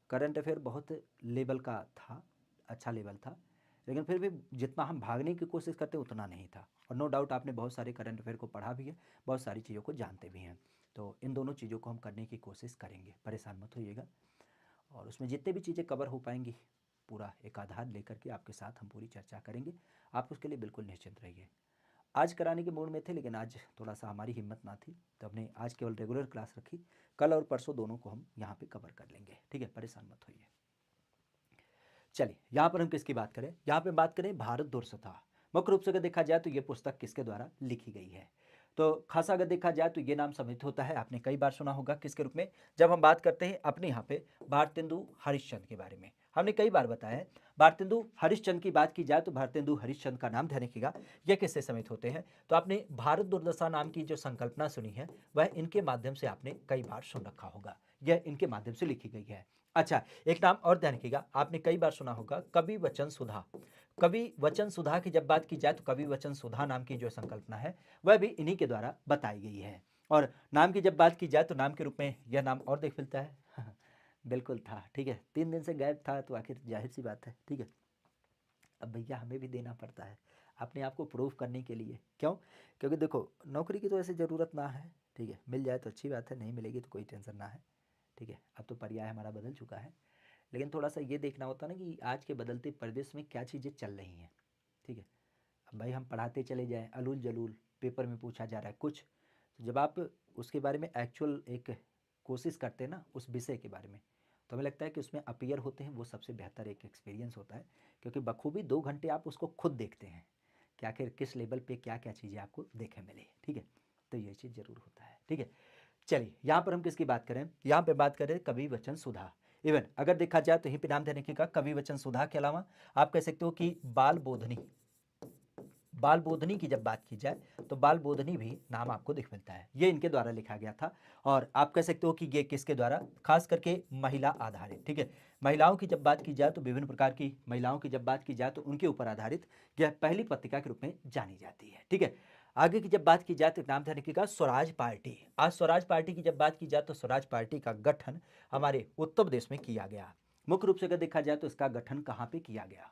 करंट अफेयर बहुत लेवल का था, अच्छा लेवल था, लेकिन फिर भी जितना हम भागने की कोशिश करते उतना नहीं था। और नो डाउट आपने बहुत सारे करंट अफेयर को पढ़ा भी है, बहुत सारी चीज़ों को जानते भी हैं। तो इन दोनों चीज़ों को हम करने की कोशिश करेंगे, परेशान मत होइएगा। और उसमें जितने भी चीज़ें कवर हो पाएंगी पूरा एक आधार लेकर के आपके साथ हम पूरी चर्चा करेंगे। आप उसके लिए बिल्कुल निश्चिंत रहिए। आज कराने के मूड में थे, लेकिन आज थोड़ा सा हमारी हिम्मत ना थी, तो हमने आज केवल रेगुलर क्लास रखी। कल और परसों दोनों को हम यहाँ पे कवर कर लेंगे। ठीक है, परेशान मत होइए। चलिए, यहाँ पर हम किसकी बात करें? यहाँ पे बात करें भारत दुर्दशा। मुख्य रूप से अगर देखा जाए तो ये पुस्तक किसके द्वारा लिखी गई है? तो खासा अगर देखा जाए तो ये नाम सम्मिलित होता है, आपने कई बार सुना होगा, किसके रूप में? जब हम बात करते हैं अपने यहाँ पे भारतेंदु हरिश्चंद्र के बारे में। हमने कई बार बताया है, भारतेंदु हरिश्चंद्र की बात की जाए तो भारतेंदु हरिश्चंद्र का नाम ध्यान रखिएगा, यह किससे सम्मिलित होते हैं? तो आपने भारत दुर्दशा नाम की जो संकल्पना सुनी है वह इनके माध्यम से आपने कई बार सुन रखा होगा, यह इनके माध्यम से लिखी गई है। अच्छा, एक नाम और ध्यान रखिएगा, आपने कई बार सुना होगा कवि वचन सुधा। कवि वचन सुधा की जब बात की जाए तो कवि वचन सुधा नाम की जो संकल्पना है वह भी इन्हीं के द्वारा बताई गई है। और नाम की जब बात की जाए तो नाम के रूप में यह नाम और देख मिलता है बिल्कुल था। ठीक है, 3 दिन से गायब था तो आखिर जाहिर सी बात है। ठीक है, अब भैया हमें भी देना पड़ता है अपने आप को प्रूव करने के लिए। क्यों? क्योंकि देखो नौकरी की तो ऐसे ज़रूरत ना है। ठीक है, मिल जाए तो अच्छी बात है, नहीं मिलेगी तो कोई टेंशन ना है। ठीक है, अब तो पर्याय हमारा बदल चुका है, लेकिन थोड़ा सा ये देखना होता ना कि आज के बदलते परिवेश में क्या चीज़ें चल रही हैं। ठीक है, अब भाई हम पढ़ाते चले जाएं अलूल जलूल, पेपर में पूछा जा रहा है कुछ, तो जब आप उसके बारे में एक्चुअल एक कोशिश करते हैं ना उस विषय के बारे में, तो हमें लगता है कि उसमें अपीयर होते हैं, वो सबसे बेहतर एक एक्सपीरियंस होता है। क्योंकि बखूबी 2 घंटे आप उसको खुद देखते हैं कि आखिर किस लेवल पे क्या क्या चीज़ें आपको देखने मिले। ठीक है, तो ये चीज़ ज़रूर होता है। ठीक है, चलिए यहाँ पर हम किसकी बात करें? यहाँ पे बात करें कवि वचन सुधा। इवन अगर देखा जाए तो यहीं पे नाम देने का कवि वचन सुधा के अलावा आप कह सकते हो कि बाल बोधनी। बाल बोधनी की जब बात की जाए तो बाल बोधनी भी नाम आपको दिख मिलता है, ये इनके द्वारा लिखा गया था। और आप कह सकते हो कि ये किसके द्वारा? खास करके महिला आधारित। ठीक है, महिलाओं की जब बात की जाए तो विभिन्न प्रकार की महिलाओं की जब बात की जाए तो उनके ऊपर आधारित यह पहली पत्रिका के रूप में जानी जाती है। ठीक है, आगे की जब बात की जाए तो नाम ध्यान रखिएगा स्वराज पार्टी। आज स्वराज पार्टी की जब बात की जाए तो स्वराज पार्टी का गठन हमारे उत्तर प्रदेश में किया गया। मुख्य रूप से अगर देखा जाए तो इसका गठन कहाँ पे किया गया?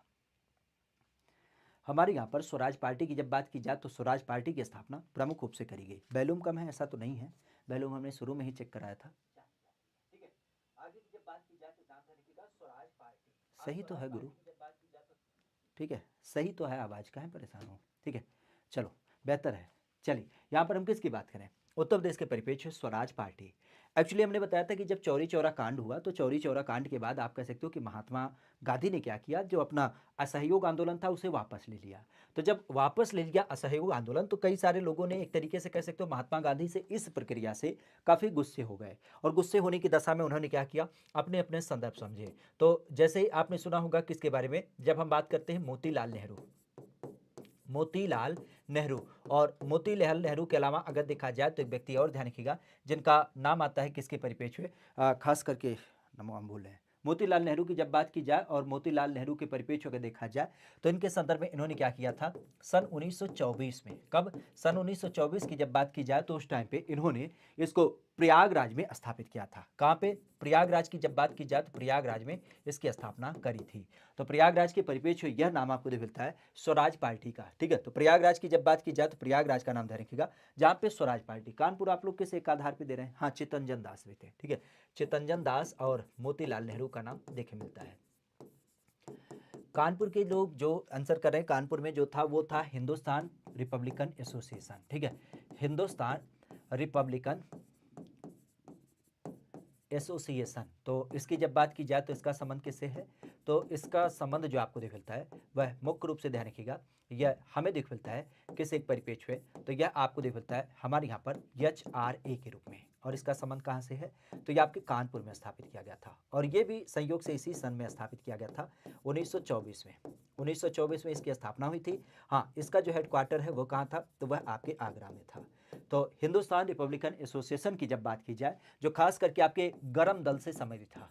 हमारे यहाँ पर स्वराज पार्टी की जब बात की जाए तो स्वराज पार्टी की स्थापना प्रमुख रूप से करी गई। वैल्यूम कम है ऐसा तो नहीं है, वैल्यूम हमने शुरू में ही चेक कराया था। ठीक है, आगे की जब बात की जाए तो नाम था लिखिएगा स्वराज पार्टी। सही तो है गुरु, ठीक है सही तो है, आवाज का है परेशान हो। ठीक है, चलो बेहतर है। चलिए यहाँ पर हम किसकी बात करें? उत्तर प्रदेश के परिप्रेक्ष्य स्वराज पार्टी। एक्चुअली हमने बताया था कि जब चौरी चौरा कांड हुआ तो चौरी चौरा कांड के बाद आप कह सकते हो कि महात्मा गांधी ने क्या किया, जो अपना असहयोग आंदोलन था उसे वापस ले लिया। तो जब वापस ले लिया असहयोग आंदोलन तो कई सारे लोगों ने एक तरीके से कह सकते हो महात्मा गांधी से इस प्रक्रिया से काफ़ी गुस्से हो गए, और गुस्से होने की दशा में उन्होंने क्या किया, अपने अपने संदर्भ समझे। तो जैसे ही आपने सुना होगा किसके बारे में, जब हम बात करते हैं मोतीलाल नेहरू, मोतीलाल नेहरू। और मोतीलाल नेहरू के अलावा अगर देखा जाए तो एक व्यक्ति और ध्यान रखिएगा जिनका नाम आता है किसके परिप्रेक्ष्य में, खास करके नमो हम भूल रहे हैं, मोतीलाल नेहरू की जब बात की जाए और मोतीलाल नेहरू के परिप्रेक्ष्य अगर देखा जाए तो इनके संदर्भ में इन्होंने क्या किया था सन 1924 में। कब? सन 1924 की जब बात की जाए तो उस टाइम पे इन्होंने इसको प्रयागराज में स्थापित किया था। कहाँ पे? प्रयागराज की जब बात की जाए तो प्रयागराज में इसकी स्थापना करी थी। तो प्रयागराज के परिप्रेक्ष्य में यह नाम आपको मिलता है स्वराज पार्टी का। ठीक है, तो प्रयागराज की जब बात की जाए तो प्रयागराज का नाम ध्यान रखिएगा, जहाँ पे स्वराज पार्टी। कानपुर आप लोग किस एक आधार पे दे रहे हैं? हाँ, चितरंजन दास देते हैं। ठीक है, चितरंजन दास और मोतीलाल नेहरू का नाम देखे मिलता है। कानपुर के लोग जो आंसर कर रहे हैं, कानपुर में जो था वो था हिंदुस्तान रिपब्लिकन एसोसिएशन। ठीक है, हिंदुस्तान रिपब्लिकन एसोसिएशन। तो इसकी जब बात की जाए तो इसका संबंध किससे है? तो इसका संबंध जो आपको दिख मिलता है वह मुख्य रूप से ध्यान रखिएगा, यह हमें दिख मिलता है किस एक परिप्रेक्ष्य में, तो यह आपको दिख मिलता है हमारे यहाँ पर HRA के रूप में। और इसका संबंध कहाँ से है? तो यह आपके कानपुर में स्थापित किया गया था, और यह भी संयोग से इसी सन में स्थापित किया गया था 1924 में। 1924 में इसकी स्थापना हुई थी। हाँ, इसका जो हेडक्वार्टर है वो कहाँ था? तो वह आपके आगरा में था। तो हिंदुस्तान रिपब्लिकन एसोसिएशन की जब बात की जाए, जो खास करके आपके गरम दल से संबंधित था,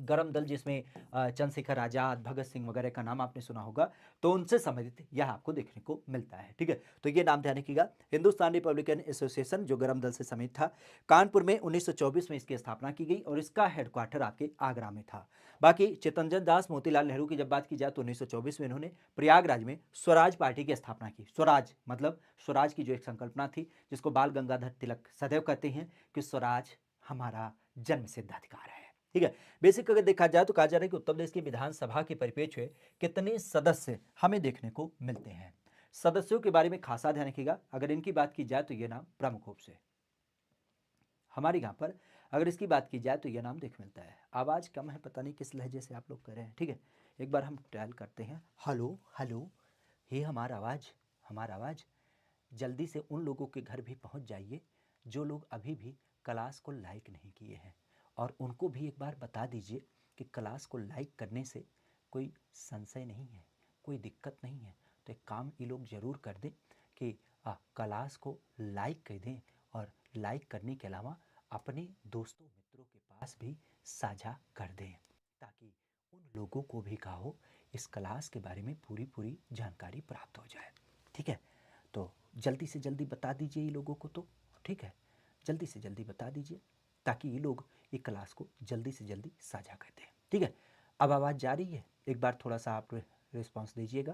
गरम दल जिसमें चंद्रशेखर आजाद, भगत सिंह वगैरह का नाम आपने सुना होगा, तो उनसे संबंधित यह आपको देखने को मिलता है। ठीक है, तो ये नाम ध्यान रखिएगा, हिंदुस्तान रिपब्लिकन एसोसिएशन जो गरम दल से संबंधित था। कानपुर में 1924 में इसकी स्थापना की गई और इसका हेडक्वार्टर आपके आगरा में था। बाकी चितरंजन दास, मोतीलाल नेहरू की जब बात की जाए तो 1924 में इन्होंने प्रयागराज में स्वराज पार्टी की स्थापना की। स्वराज मतलब स्वराज की जो एक संकल्पना थी, जिसको बाल गंगाधर तिलक सदैव कहते हैं कि स्वराज हमारा जन्मसिद्ध अधिकार है। ठीक है, बेसिक अगर देखा जाए तो कहा जा रहा है कि उत्तर प्रदेश की विधानसभा के परिप्रेक्ष्य में कितने सदस्य हमें देखने को मिलते हैं। सदस्यों के बारे में खासा ध्यान रखिएगा, अगर इनकी बात की जाए तो यह नाम प्रमुख रूप से हमारे यहाँ पर अगर इसकी बात की जाए तो यह नाम देख मिलता है। आवाज़ कम है, पता नहीं किस लहजे से आप लोग कर रहे हैं। ठीक है, एक बार हम ट्रायल करते हैं। हेलो हेलो, हे हमारा आवाज़ जल्दी से उन लोगों के घर भी पहुँच जाइए जो लोग अभी भी क्लास को लाइक नहीं किए हैं, और उनको भी एक बार बता दीजिए कि क्लास को लाइक करने से कोई संशय नहीं है, कोई दिक्कत नहीं है। तो एक काम ये लोग ज़रूर कर दें कि क्लास को लाइक कर दें, और लाइक करने के अलावा अपने दोस्तों मित्रों के पास भी साझा कर दें, ताकि उन लोगों को भी क्या हो, इस क्लास के बारे में पूरी पूरी जानकारी प्राप्त हो जाए। ठीक है, तो जल्दी से जल्दी बता दीजिए ये लोगों को। तो ठीक है, जल्दी से जल्दी बता दीजिए ताकि ये लोग ये क्लास को जल्दी से जल्दी साझा कर दें। ठीक है, अब आवाज़ जा रही है? एक बार थोड़ा सा आप रिस्पॉन्स दीजिएगा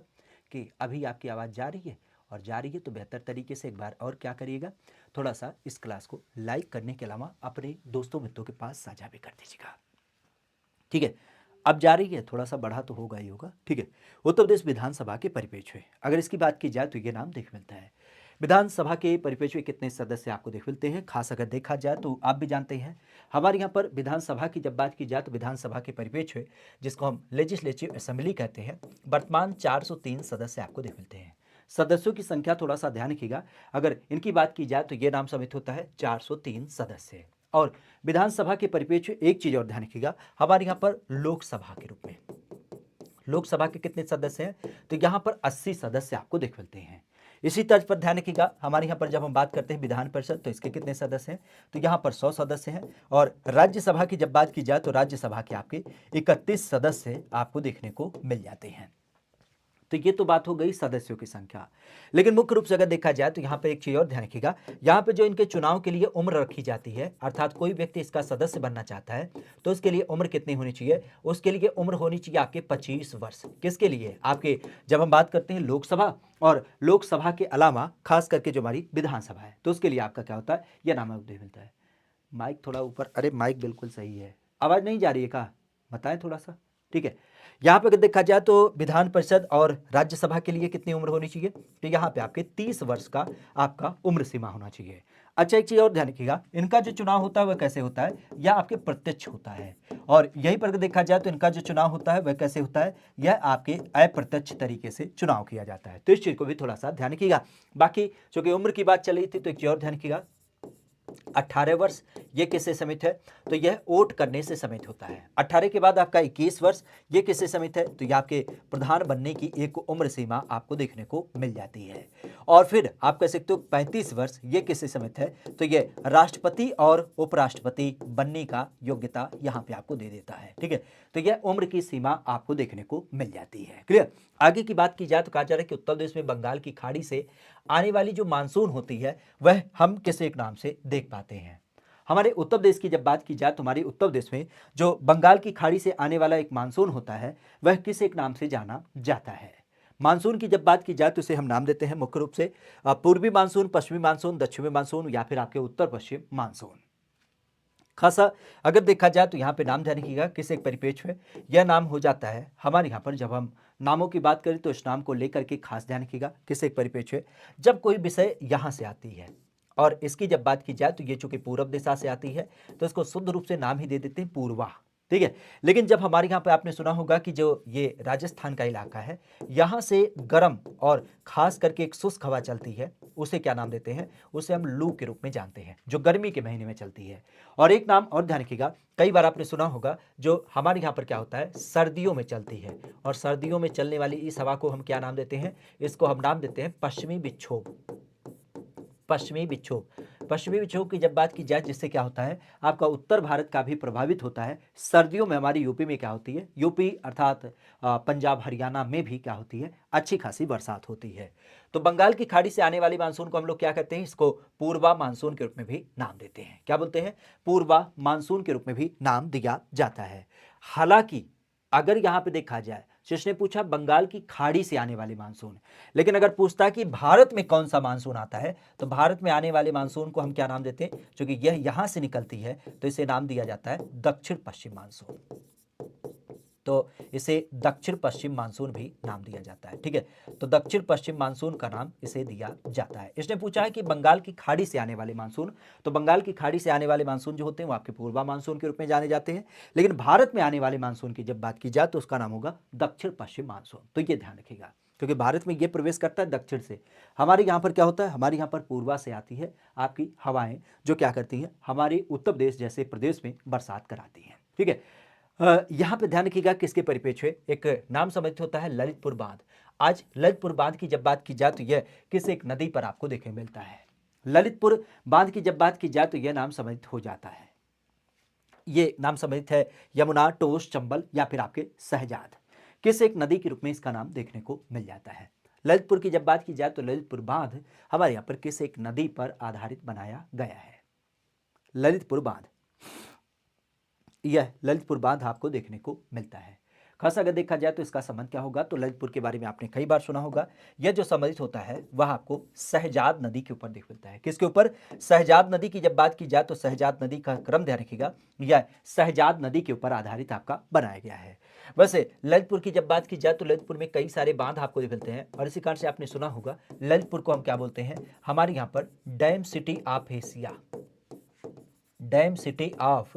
कि अभी आपकी आवाज़ जा रही है, और जा रही है तो बेहतर तरीके से एक बार और क्या करिएगा, थोड़ा सा इस क्लास को लाइक करने के अलावा अपने दोस्तों मित्रों के पास साझा भी कर दीजिएगा। ठीक है, अब जा रही है, थोड़ा सा बढ़ा तो होगा ही होगा। ठीक है, उत्तर प्रदेश विधानसभा के परिप्रेक्ष्य में अगर इसकी बात की जाए तो ये नाम देख मिलता है। विधानसभा के परिप्रेक्ष्य में कितने सदस्य आपको देख मिलते हैं? खास अगर देखा जाए तो आप भी जानते हैं, हमारे यहाँ पर विधानसभा की जब बात की जाए तो विधानसभा के परिप्रेक्ष्य में, जिसको हम लेजिस्लेटिव असेंबली कहते हैं, वर्तमान 403 सदस्य आपको देख मिलते हैं। सदस्यों की संख्या थोड़ा सा ध्यान रखिएगा, अगर इनकी बात की जाए तो ये नाम समित होता है 403 सदस्य। और विधानसभा के परिप्रेक्ष्य एक चीज और ध्यान रखिएगा, हमारे यहाँ पर लोकसभा के रूप में, लोकसभा के कितने सदस्य हैं? तो यहाँ पर 80 सदस्य आपको देख मिलते हैं। इसी तर्ज पर ध्यान रखिएगा, हमारे यहाँ पर जब हम बात करते हैं विधान परिषद तो इसके कितने सदस्य हैं? तो यहाँ पर 100 सदस्य हैं। और राज्यसभा की जब बात की जाए तो राज्यसभा के आपके 31 सदस्य आपको देखने को मिल जाते हैं। तो ये तो बात हो गई सदस्यों की संख्या, लेकिन मुख्य रूप से अगर देखा जाए तो यहाँ पे एक चीज और ध्यान रखिएगा, यहाँ पे जो इनके चुनाव के लिए उम्र रखी जाती है, अर्थात कोई व्यक्ति इसका सदस्य बनना चाहता है तो उसके लिए उम्र कितनी होनी चाहिए? उसके लिए उम्र होनी चाहिए आपके 25 वर्ष। किसके लिए? आपके जब हम बात करते हैं लोकसभा, और लोकसभा के अलावा खास करके जो हमारी विधानसभा है, तो उसके लिए आपका क्या होता है? यह नाम मिलता है। माइक थोड़ा ऊपर, अरे माइक बिल्कुल सही है, आवाज नहीं जा रही है, कहा बताएं थोड़ा सा। ठीक है, यहाँ पे अगर देखा जाए तो विधान परिषद और राज्यसभा के लिए कितनी उम्र होनी चाहिए, तो यहाँ पे आपके 30 वर्ष का आपका उम्र सीमा होना चाहिए। अच्छा, एक चीज और ध्यान रखिएगा, इनका जो चुनाव होता है वह कैसे होता है, यह आपके प्रत्यक्ष होता है। और यहीं पर अगर देखा जाए तो इनका जो चुनाव होता है वह कैसे होता है, यह आपके अप्रत्यक्ष तरीके से चुनाव किया जाता है। तो इस चीज को भी थोड़ा सा ध्यान रखिएगा। बाकी चूंकि उम्र की बात चल रही थी तो एक चीज और ध्यान रखिएगा, 18 वर्ष ये किससे समित है, तो यह वोट करने से समित होता है। 18 के बाद आपका 21 वर्ष ये किससे समित है, तो यह आपके प्रधान बनने की एक उम्र सीमा आपको देखने को मिल जाती है। और फिर आप कह सकते हो 35 वर्ष ये किससे समित है, तो यह राष्ट्रपति और उपराष्ट्रपति बनने का योग्यता यहाँ पे आपको दे देता है। ठीक है, तो यह उम्र की सीमा आपको देखने को मिल जाती है। क्लियर। आगे की बात की जाए तो कहा जा रहा है कि उत्तर प्रदेश में बंगाल की खाड़ी से आने वाली जो मानसून होती है वह हम किस एक नाम से देख पाते हैं। हमारे उत्तर प्रदेश की जब बात की जाए तो हमारे उत्तर प्रदेश में जो बंगाल की खाड़ी से आने वाला एक मानसून होता है वह किस एक नाम से जाना जाता है। मानसून की जब बात की जाए तो इसे हम नाम देते हैं मुख्य रूप से पूर्वी मानसून, पश्चिमी मानसून, दक्षिणी मानसून या फिर आपके उत्तर पश्चिम मानसून। खासा अगर देखा जाए तो यहाँ पे नाम ध्यान रखिएगा किस एक परिपेक्ष में यह नाम हो जाता है। हमारे यहाँ पर जब हम नामों की बात करें तो इस नाम को लेकर के खास ध्यान रखिएगा किस एक परिपेक्ष में जब कोई विषय यहाँ से आती है। और इसकी जब बात की जाए तो ये चूंकि पूर्व दिशा से आती है तो इसको शुद्ध रूप से नाम ही दे देते हैं पूर्वा। ठीक है, लेकिन जब हमारे यहाँ पे आपने सुना होगा कि जो ये राजस्थान का इलाका है यहाँ से गर्म और खास करके एक शुष्क हवा चलती है, उसे क्या नाम देते हैं, उसे हम लू के रूप में जानते हैं, जो गर्मी के महीने में चलती है। और एक नाम और ध्यान रखिएगा, कई बार आपने सुना होगा जो हमारे यहाँ पर क्या होता है सर्दियों में चलती है, और सर्दियों में चलने वाली इस हवा को हम क्या नाम देते हैं, इसको हम नाम देते हैं पश्चिमी विक्षोभ। पश्चिमी विक्षोभ, पश्चिमी विक्षोभ की जब बात की जाए जिससे क्या होता है आपका उत्तर भारत का भी प्रभावित होता है। सर्दियों में हमारी यूपी में क्या होती है, यूपी अर्थात पंजाब हरियाणा में भी क्या होती है अच्छी खासी बरसात होती है। तो बंगाल की खाड़ी से आने वाली मानसून को हम लोग क्या कहते हैं, इसको पूर्वा मानसून के रूप में भी नाम देते हैं। क्या बोलते हैं, पूर्वा मानसून के रूप में भी नाम दिया जाता है। हालांकि अगर यहां पे देखा जाए, शिष्य ने पूछा बंगाल की खाड़ी से आने वाली मानसून, लेकिन अगर पूछता कि भारत में कौन सा मानसून आता है तो भारत में आने वाले मानसून को हम क्या नाम देते हैं, क्योंकि यह यहां से निकलती है तो इसे नाम दिया जाता है दक्षिण पश्चिम मानसून। तो इसे दक्षिण पश्चिम मानसून भी नाम दिया जाता है। ठीक है, तो दक्षिण पश्चिम मानसून का नाम इसे दिया जाता है। इसने पूछा है कि बंगाल की खाड़ी से आने वाले मानसून, तो बंगाल की खाड़ी से आने वाले मानसून जो होते हैं वो आपके पूर्वा मानसून के रूप में जाने जाते हैं, लेकिन भारत में आने वाले मानसून की जब बात की जाए तो उसका नाम होगा दक्षिण पश्चिम मानसून। तो ये ध्यान रखिएगा, क्योंकि भारत में ये प्रवेश करता है दक्षिण से। हमारे यहाँ पर क्या होता है, हमारे यहाँ पर पूर्वा से आती है आपकी हवाएं, जो क्या करती हैं हमारे उत्तर प्रदेश जैसे प्रदेश में बरसात कराती हैं। ठीक है, यहाँ पे ध्यान रखिएगा किसके परिपेक्ष में एक नाम समझ होता है ललितपुर बांध। आज ललितपुर बांध की जब बात की जाए तो यह किस एक नदी पर आपको देखने मिलता है। ललितपुर बांध की जब बात की जाए तो यह नाम सम्मिलित हो जाता है, ये नाम सम्मिलित है यमुना, टोस, चंबल या फिर आपके सहजाद, किस एक नदी के रूप में इसका नाम देखने को मिल जाता है। ललितपुर की जब बात की जाए तो ललितपुर बांध हमारे यहाँ पर किस एक नदी पर आधारित बनाया गया है। ललितपुर बांध, यह ललितपुर बांध आपको देखने को मिलता है। खास अगर देखा जाए तो इसका संबंध क्या होगा, तो ललितपुर के बारे में आपने कई बार सुना होगा। यह जो सम्मिलित होता है वह आपको सहजाद नदी के ऊपर देख मिलता है। किसके ऊपर, सहजाद नदी की जब बात की जाए तो सहजाद नदी का क्रम ध्यान रखिएगा, यह सहजाद नदी के ऊपर आधारित आपका बनाया गया है। वैसे ललितपुर की जब बात की जाए तो ललितपुर में कई सारे बांध आपको मिलते हैं, और इसी कारण से आपने सुना होगा ललितपुर को हम क्या बोलते हैं, हमारे यहाँ पर dam city of Asia. Dam city of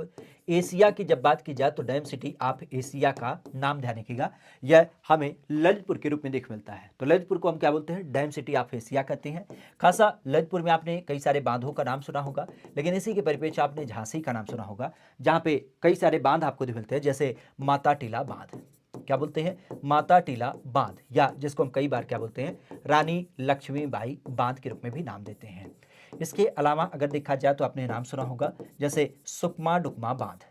Asia की जब बात की जाए तो डैम सिटी ऑफ एशिया का नाम ध्यान रखिएगा, यह हमें ललितपुर के रूप में देख मिलता है। तो ललितपुर को हम क्या बोलते हैं, डैम सिटी ऑफ एशिया कहते हैं। खासा ललितपुर में आपने कई सारे बांधों का नाम सुना होगा, लेकिन इसी के परिप्रेक्ष्य आपने झांसी का नाम सुना होगा, जहां पे कई सारे बांध आपको दिख मिलते हैं, जैसे माता टीला बांध। क्या बोलते हैं, माता टीला बांध, या जिसको हम कई बार क्या बोलते हैं रानी लक्ष्मीबाई बांध के रूप में भी नाम देते हैं। इसके अलावा अगर देखा जाए तो आपने नाम सुना होगा जैसे सुकमा डुकमा बांध,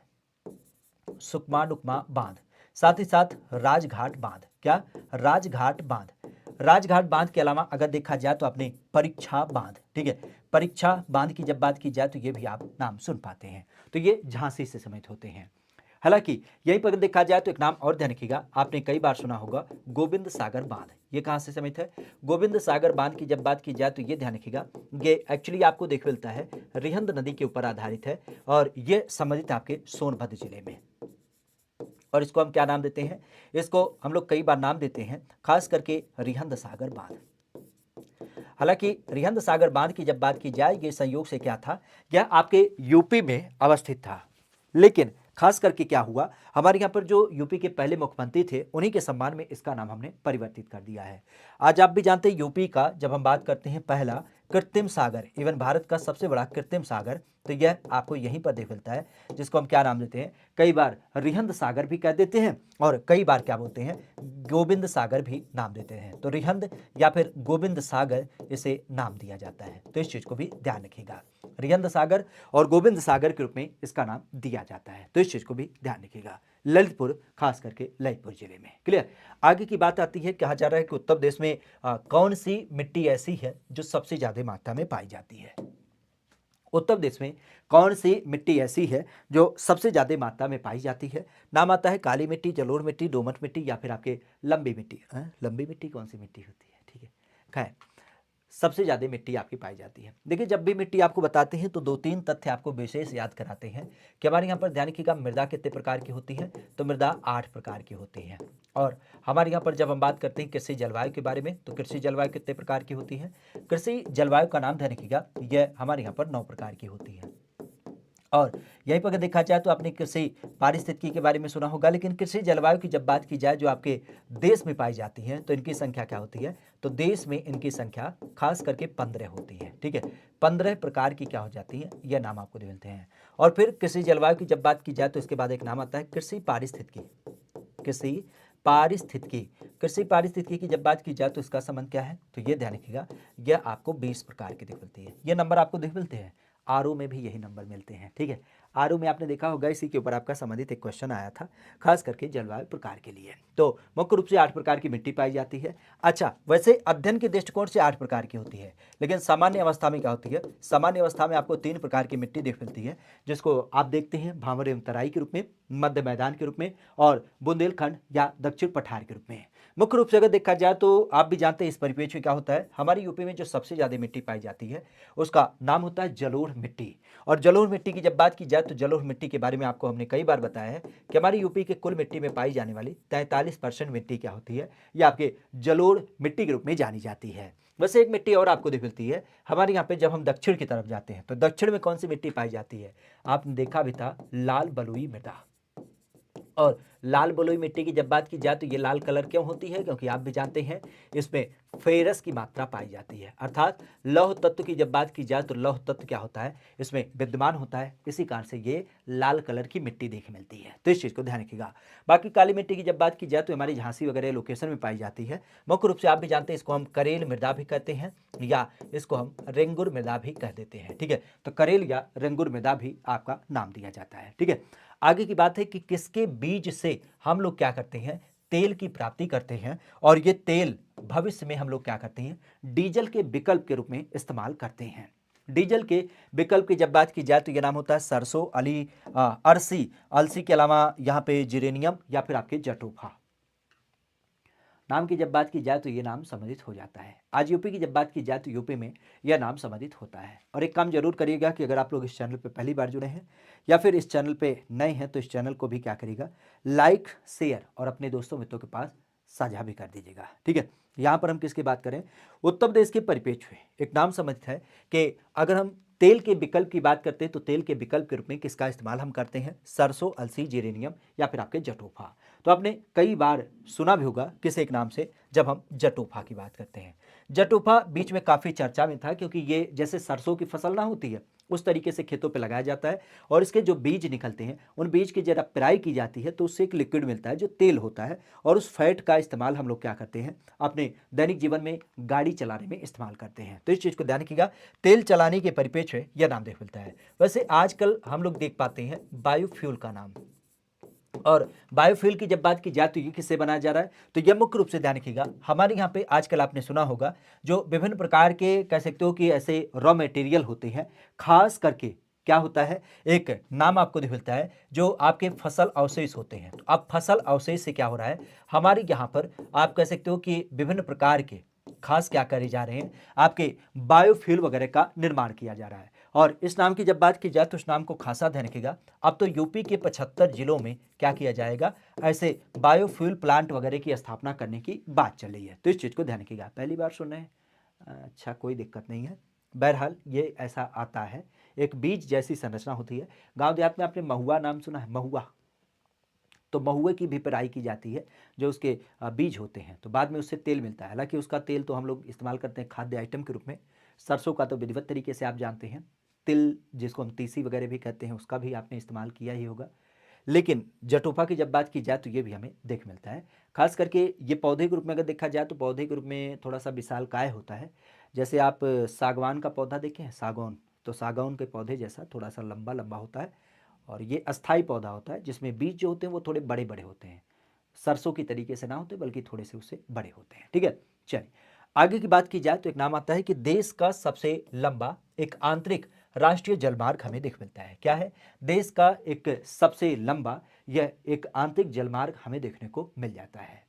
सुकमा डुकमा बांध, साथ ही साथ राजघाट बांध। क्या, राजघाट बांध। राजघाट बांध के अलावा अगर देखा जाए तो आपने परीक्षा बांध, ठीक है, परीक्षा बांध की जब बात की जाए तो ये भी आप नाम सुन पाते हैं। तो ये झांसी से समेत होते हैं। हालांकि यहीं पर देखा जाए तो एक नाम और ध्यान रखिएगा, आपने कई बार सुना होगा गोविंद सागर बांध। ये कहां से समित है, गोविंद सागर बांध की जब बात की जाए तो ये ध्यान रखिएगा, ये एक्चुअली आपको देख मिलता है रिहंद नदी के ऊपर आधारित है, और ये संबंधित आपके सोनभद्र जिले में। और इसको हम क्या नाम देते हैं, इसको हम लोग कई बार नाम देते हैं खास करके रिहंद सागर बांध। हालांकि रिहंद सागर बांध की जब बात की जाए, ये संयोग से क्या था, यह आपके यूपी में अवस्थित था, लेकिन खास करके क्या हुआ, हमारे यहाँ पर जो यूपी के पहले मुख्यमंत्री थे उन्हीं के सम्मान में इसका नाम हमने परिवर्तित कर दिया है। आज आप भी जानते हैं यूपी का जब हम बात करते हैं पहला कृत्रिम सागर, इवन भारत का सबसे बड़ा कृत्रिम सागर, तो यह आपको यहीं पर देख मिलता है, जिसको हम क्या नाम देते हैं, कई बार रिहंद सागर भी कह देते हैं और कई बार क्या बोलते हैं, गोविंद सागर भी नाम देते हैं। तो रिहंद या फिर गोविंद सागर इसे नाम दिया जाता है, तो इस चीज को भी ध्यान रखिएगा। रिहंद सागर और गोविंद सागर के रूप में इसका नाम दिया जाता है, तो इस चीज को भी ध्यान रखिएगा। ललितपुर, खास करके ललितपुर जिले में। क्लियर। आगे की बात आती है, कहा जा रहा है कि उत्तर प्रदेश में कौन सी मिट्टी ऐसी है जो सबसे ज्यादा मात्रा में पाई जाती है। उत्तर प्रदेश में कौन सी मिट्टी ऐसी है जो सबसे ज्यादा मात्रा में पाई जाती है। नाम आता है काली मिट्टी, जलोढ़ मिट्टी, दोमट मिट्टी या फिर आपके लंबी मिट्टी। लंबी मिट्टी कौन सी मिट्टी होती है, ठीक है, खैर सबसे ज्यादा मिट्टी आपकी पाई जाती है। देखिए, जब भी मिट्टी आपको बताते हैं तो 2-3 तथ्य आपको विशेष याद कराते हैं कि हमारे यहाँ पर ध्यान रखिएगा, मृदा कितने प्रकार की होती है, तो मृदा 8 प्रकार की होती है। और हमारे यहाँ पर जब हम बात करते हैं कृषि जलवायु के बारे में, तो कृषि जलवायु कितने प्रकार की होती है, कृषि जलवायु का नाम ध्यान रखिएगा, यह हमारे यहाँ पर 9 प्रकार की होती है। और यहीं पर अगर देखा जाए तो आपने कृषि पारिस्थितिकी के बारे में सुना होगा, लेकिन कृषि जलवायु की जब बात की जाए जो आपके देश में पाई जाती है, तो इनकी संख्या क्या होती है, तो देश में इनकी संख्या खास करके 15 होती है। ठीक है, 15 प्रकार की क्या हो जाती है, यह नाम आपको मिलते हैं। और फिर कृषि जलवायु की जब बात की जाए तो इसके बाद एक नाम आता है कृषि पारिस्थितिकी। कृषि पारिस्थितिकी, कृषि पारिस्थितिकी की जब बात की जाए तो इसका संबंध क्या है, तो ये ध्यान रखिएगा, यह आपको 20 प्रकार की दिख मिलती है। ये नंबर आपको दिख मिलते हैं, आरओ में भी यही नंबर मिलते हैं। ठीक है, आरओ में आपने देखा होगा, इसी के ऊपर आपका संबंधित एक क्वेश्चन आया था खास करके जलवायु प्रकार के लिए। तो मुख्य रूप से 8 प्रकार की मिट्टी पाई जाती है। अच्छा, वैसे अध्ययन के दृष्टिकोण से 8 प्रकार की होती है, लेकिन सामान्य अवस्था में क्या होती है, सामान्य अवस्था में आपको 3 प्रकार की मिट्टी दिख मिलती है, जिसको आप देखते हैं भांवर एवं तराई के रूप में, मध्य मैदान के रूप में और बुंदेलखंड या दक्षिण पठार के रूप में। मुख्य रूप से अगर देखा जाए तो आप भी जानते हैं इस परिप्रेक्ष्य में क्या होता है, हमारे यूपी में जो सबसे ज्यादा मिट्टी पाई जाती है उसका नाम होता है जलोढ़ मिट्टी। और जलोढ़ मिट्टी की जब बात की जाए तो जलोढ़ मिट्टी के बारे में आपको हमने कई बार बताया है कि हमारी यूपी के कुल मिट्टी में पाई जाने वाली 43% मिट्टी क्या होती है, यह आपके जलोढ़ मिट्टी के रूप में जानी जाती है। वैसे एक मिट्टी और आपको दिख मिलती है हमारे यहाँ पे, जब हम दक्षिण की तरफ जाते हैं तो दक्षिण में कौन सी मिट्टी पाई जाती है, आपने देखा भी था, लाल बलुई मृदा। और लाल बलुई मिट्टी की जब बात की जाए तो ये लाल कलर क्यों होती है, क्योंकि आप भी जानते हैं इसमें फेरस की मात्रा पाई जाती है, अर्थात लौह तत्व की जब बात की जाए तो लौह तत्व क्या होता है, इसमें विद्यमान होता है, इसी कारण से ये लाल कलर की मिट्टी देखने मिलती है। तो इस चीज को ध्यान रखिएगा। बाकी काली मिट्टी की जब बात की जाए तो हमारी झांसी वगैरह लोकेशन में पाई जाती है। मुख्य रूप से आप भी जानते हैं इसको हम करेल मृदा भी कहते हैं या इसको हम रेंगुर मृदा भी कह देते हैं। ठीक है, तो करेल या रेंगुर मृदा भी आपका नाम दिया जाता है। ठीक है, आगे की बात है कि किसके बीज से हम लोग क्या करते हैं, तेल की प्राप्ति करते हैं, और ये तेल भविष्य में हम लोग क्या करते हैं, डीजल के विकल्प के रूप में इस्तेमाल करते हैं। डीजल के विकल्प की जब बात की जाए तो यह नाम होता है सरसों, अरसी, अलसी के अलावा यहाँ पे जिरेनियम या फिर आपके जटोफा। नाम की जब बात की जाए तो ये नाम सम्मिलित हो जाता है। आज यूपी की जब बात की जाए तो यूपी में यह नाम सम्मिलित होता है। और एक काम जरूर करिएगा कि अगर आप लोग इस चैनल पे पहली बार जुड़े हैं या फिर इस चैनल पे नए हैं तो इस चैनल को भी क्या करिएगा, लाइक, शेयर और अपने दोस्तों मित्रों के पास साझा भी कर दीजिएगा। ठीक है, यहाँ पर हम किसकी बात करें, उत्तर प्रदेश के परिप्रेक्ष्य में एक नाम सम्मिलित है कि अगर हम तेल के विकल्प की बात करते हैं तो तेल के विकल्प के रूप में किसका इस्तेमाल हम करते हैं, सरसों, अलसी, जिरेनियम या फिर आपके जटोफा। तो आपने कई बार सुना भी होगा किस एक नाम से, जब हम जटोफा की बात करते हैं। जटोफा बीच में काफी चर्चा में था क्योंकि ये जैसे सरसों की फसल ना होती है उस तरीके से खेतों पे लगाया जाता है और इसके जो बीज निकलते हैं उन बीज की जरा पेराई की जाती है तो उससे एक लिक्विड मिलता है जो तेल होता है, और उस फैट का इस्तेमाल हम लोग क्या करते हैं, अपने दैनिक जीवन में गाड़ी चलाने में इस्तेमाल करते हैं। तो इस चीज को ध्यान रखिएगा, तेल चलाने के परिप्रेक्ष्य में यह नाम देख मिलता है। वैसे आजकल हम लोग देख पाते हैं बायोफ्यूल का नाम, और बायोफ्यूल की जब बात की जाए तो ये किससे बनाया जा रहा है, तो यह मुख्य रूप से ध्यान रखिएगा, हमारे यहाँ पे आजकल आपने सुना होगा जो विभिन्न प्रकार के कह सकते हो कि ऐसे रॉ मटेरियल होते हैं, खास करके क्या होता है, एक नाम आपको दिख मिलता है जो आपके फसल अवशेष होते हैं। तो अब फसल अवशेष से क्या हो रहा है, हमारे यहाँ पर आप कह सकते हो कि विभिन्न प्रकार के खास क्या करे जा रहे हैं, आपके बायोफ्यूल वगैरह का निर्माण किया जा रहा है। और इस नाम की जब बात की जाए तो इस नाम को खासा ध्यान रखिएगा। अब तो यूपी के 75 जिलों में क्या किया जाएगा, ऐसे बायोफ्यूल प्लांट वगैरह की स्थापना करने की बात चल रही है। तो इस चीज़ को ध्यान रखिएगा। पहली बार सुन रहे हैं, अच्छा कोई दिक्कत नहीं है। बहरहाल ये ऐसा आता है, एक बीज जैसी संरचना होती है। गांव देहात में आपने महुआ नाम सुना है, महुआ, तो महुए की भी पेराई की जाती है, जो उसके बीज होते हैं, तो बाद में उससे तेल मिलता है। हालांकि उसका तेल तो हम लोग इस्तेमाल करते हैं खाद्य आइटम के रूप में। सरसों का तो विधिवत तरीके से आप जानते हैं। तिल, जिसको हम तीसी वगैरह भी कहते हैं, उसका भी आपने इस्तेमाल किया ही होगा। लेकिन जटोफा की जब बात की जाए तो ये भी हमें देख मिलता है। खास करके ये पौधे के रूप में अगर देखा जाए तो पौधे के रूप में थोड़ा सा विशालकाय होता है। जैसे आप सागवान का पौधा देखें, सागौन, तो सागौन के पौधे जैसा थोड़ा सा लंबा लंबा होता है, और ये अस्थाई पौधा होता है जिसमें बीज जो होते हैं वो थोड़े बड़े बड़े होते हैं। सरसों की तरीके से ना होते बल्कि थोड़े से उससे बड़े होते हैं। ठीक है, चलिए आगे की बात की जाए तो एक नाम आता है कि देश का सबसे लंबा एक आंतरिक राष्ट्रीय जलमार्ग हमें देख मिलता है। क्या है, देश का एक सबसे लंबा यह एक आंतरिक जलमार्ग हमें देखने को मिल जाता है।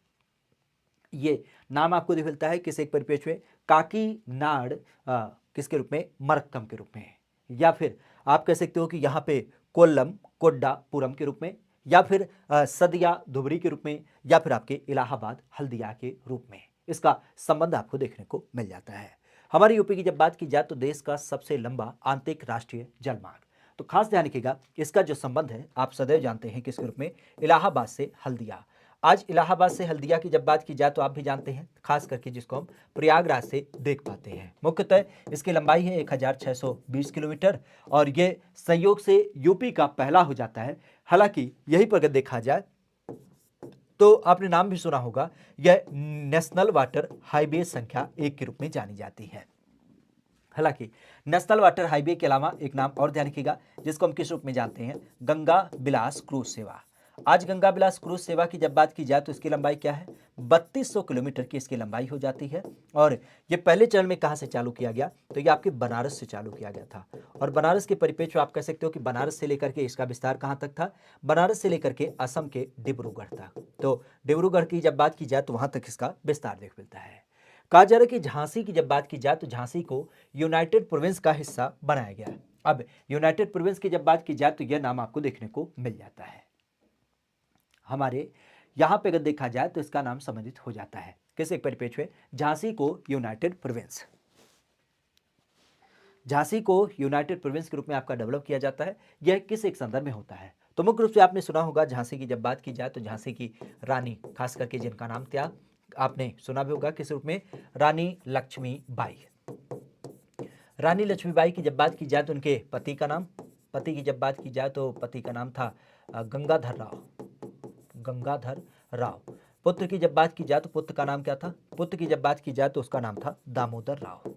ये नाम आपको देख मिलता है किस एक परिपेक्ष में, काकीनाड किसके रूप में, मरक्कम के रूप में, या फिर आप कह सकते हो कि यहाँ पे कोल्लम कोड्डापुरम के रूप में, या फिर सदिया धुबरी के रूप में, या फिर आपके इलाहाबाद हल्दिया के रूप में। इसका संबंध आपको देखने को मिल जाता है। हमारे यूपी की जब बात की जाए तो देश का सबसे लंबा आंतरिक राष्ट्रीय जलमार्ग, तो खास ध्यान रखिएगा इसका जो संबंध है आप सदैव जानते हैं किसके रूप में, इलाहाबाद से हल्दिया। आज इलाहाबाद से हल्दिया की जब बात की जाए तो आप भी जानते हैं, खास करके जिसको हम प्रयागराज से देख पाते हैं। मुख्यतः इसकी लंबाई है 1620 किलोमीटर, और ये संयोग से यूपी का पहला हो जाता है। हालांकि यही पर अगर देखा जाए तो आपने नाम भी सुना होगा, यह नेशनल वाटर हाईवे संख्या 1 के रूप में जानी जाती है। हालांकि नेशनल वाटर हाईवे के अलावा एक नाम और ध्यान रखिएगा जिसको हम किस रूप में जानते हैं, गंगा बिलास क्रूज सेवा। आज गंगा बिलास क्रूज सेवा की जब बात की जाए तो इसकी लंबाई क्या है, 3200 किलोमीटर की इसकी लंबाई हो जाती है। और ये पहले चरण में कहां से चालू किया गया, तो ये आपके बनारस से चालू किया गया था। और बनारस के परिप्रेक्ष्य आप कह सकते हो कि बनारस से लेकर के इसका विस्तार कहां तक था, बनारस से लेकर के असम के डिब्रूगढ़ तक। तो डिब्रूगढ़ की जब बात की जाए तो वहां तक इसका विस्तार देख मिलता है। कहा जा रहा है कि झांसी की जब बात की जाए तो झांसी को यूनाइटेड प्रोविंस का हिस्सा बनाया गया है। अब यूनाइटेड प्रोविंस की जब बात की जाए तो यह नाम आपको देखने को मिल जाता है। हमारे यहां पे अगर देखा जाए तो इसका नाम संबंधित हो जाता है किस एक परिप्रेक्ष्य में, झांसी को यूनाइटेड प्रोविंस, झांसी को यूनाइटेड प्रोविंस के रूप में आपका डेवलप किया जाता है। यह किस एक संदर्भ में होता है, तो मुख्य रूप से आपने सुना होगा झांसी की जब बात की जाए तो झांसी की रानी, खास करके जिनका नाम था, आपने सुना भी होगा किस रूप में, रानी लक्ष्मीबाई। रानी लक्ष्मीबाई की जब बात की जाए तो उनके पति का नाम, पति की जब बात की जाए तो पति का नाम था गंगाधर राव, गंगाधर राव। पुत्र की जब बात की जाए तो पुत्र का नाम क्या था, पुत्र की जब बात की जाए तो उसका नाम था दामोदर राव।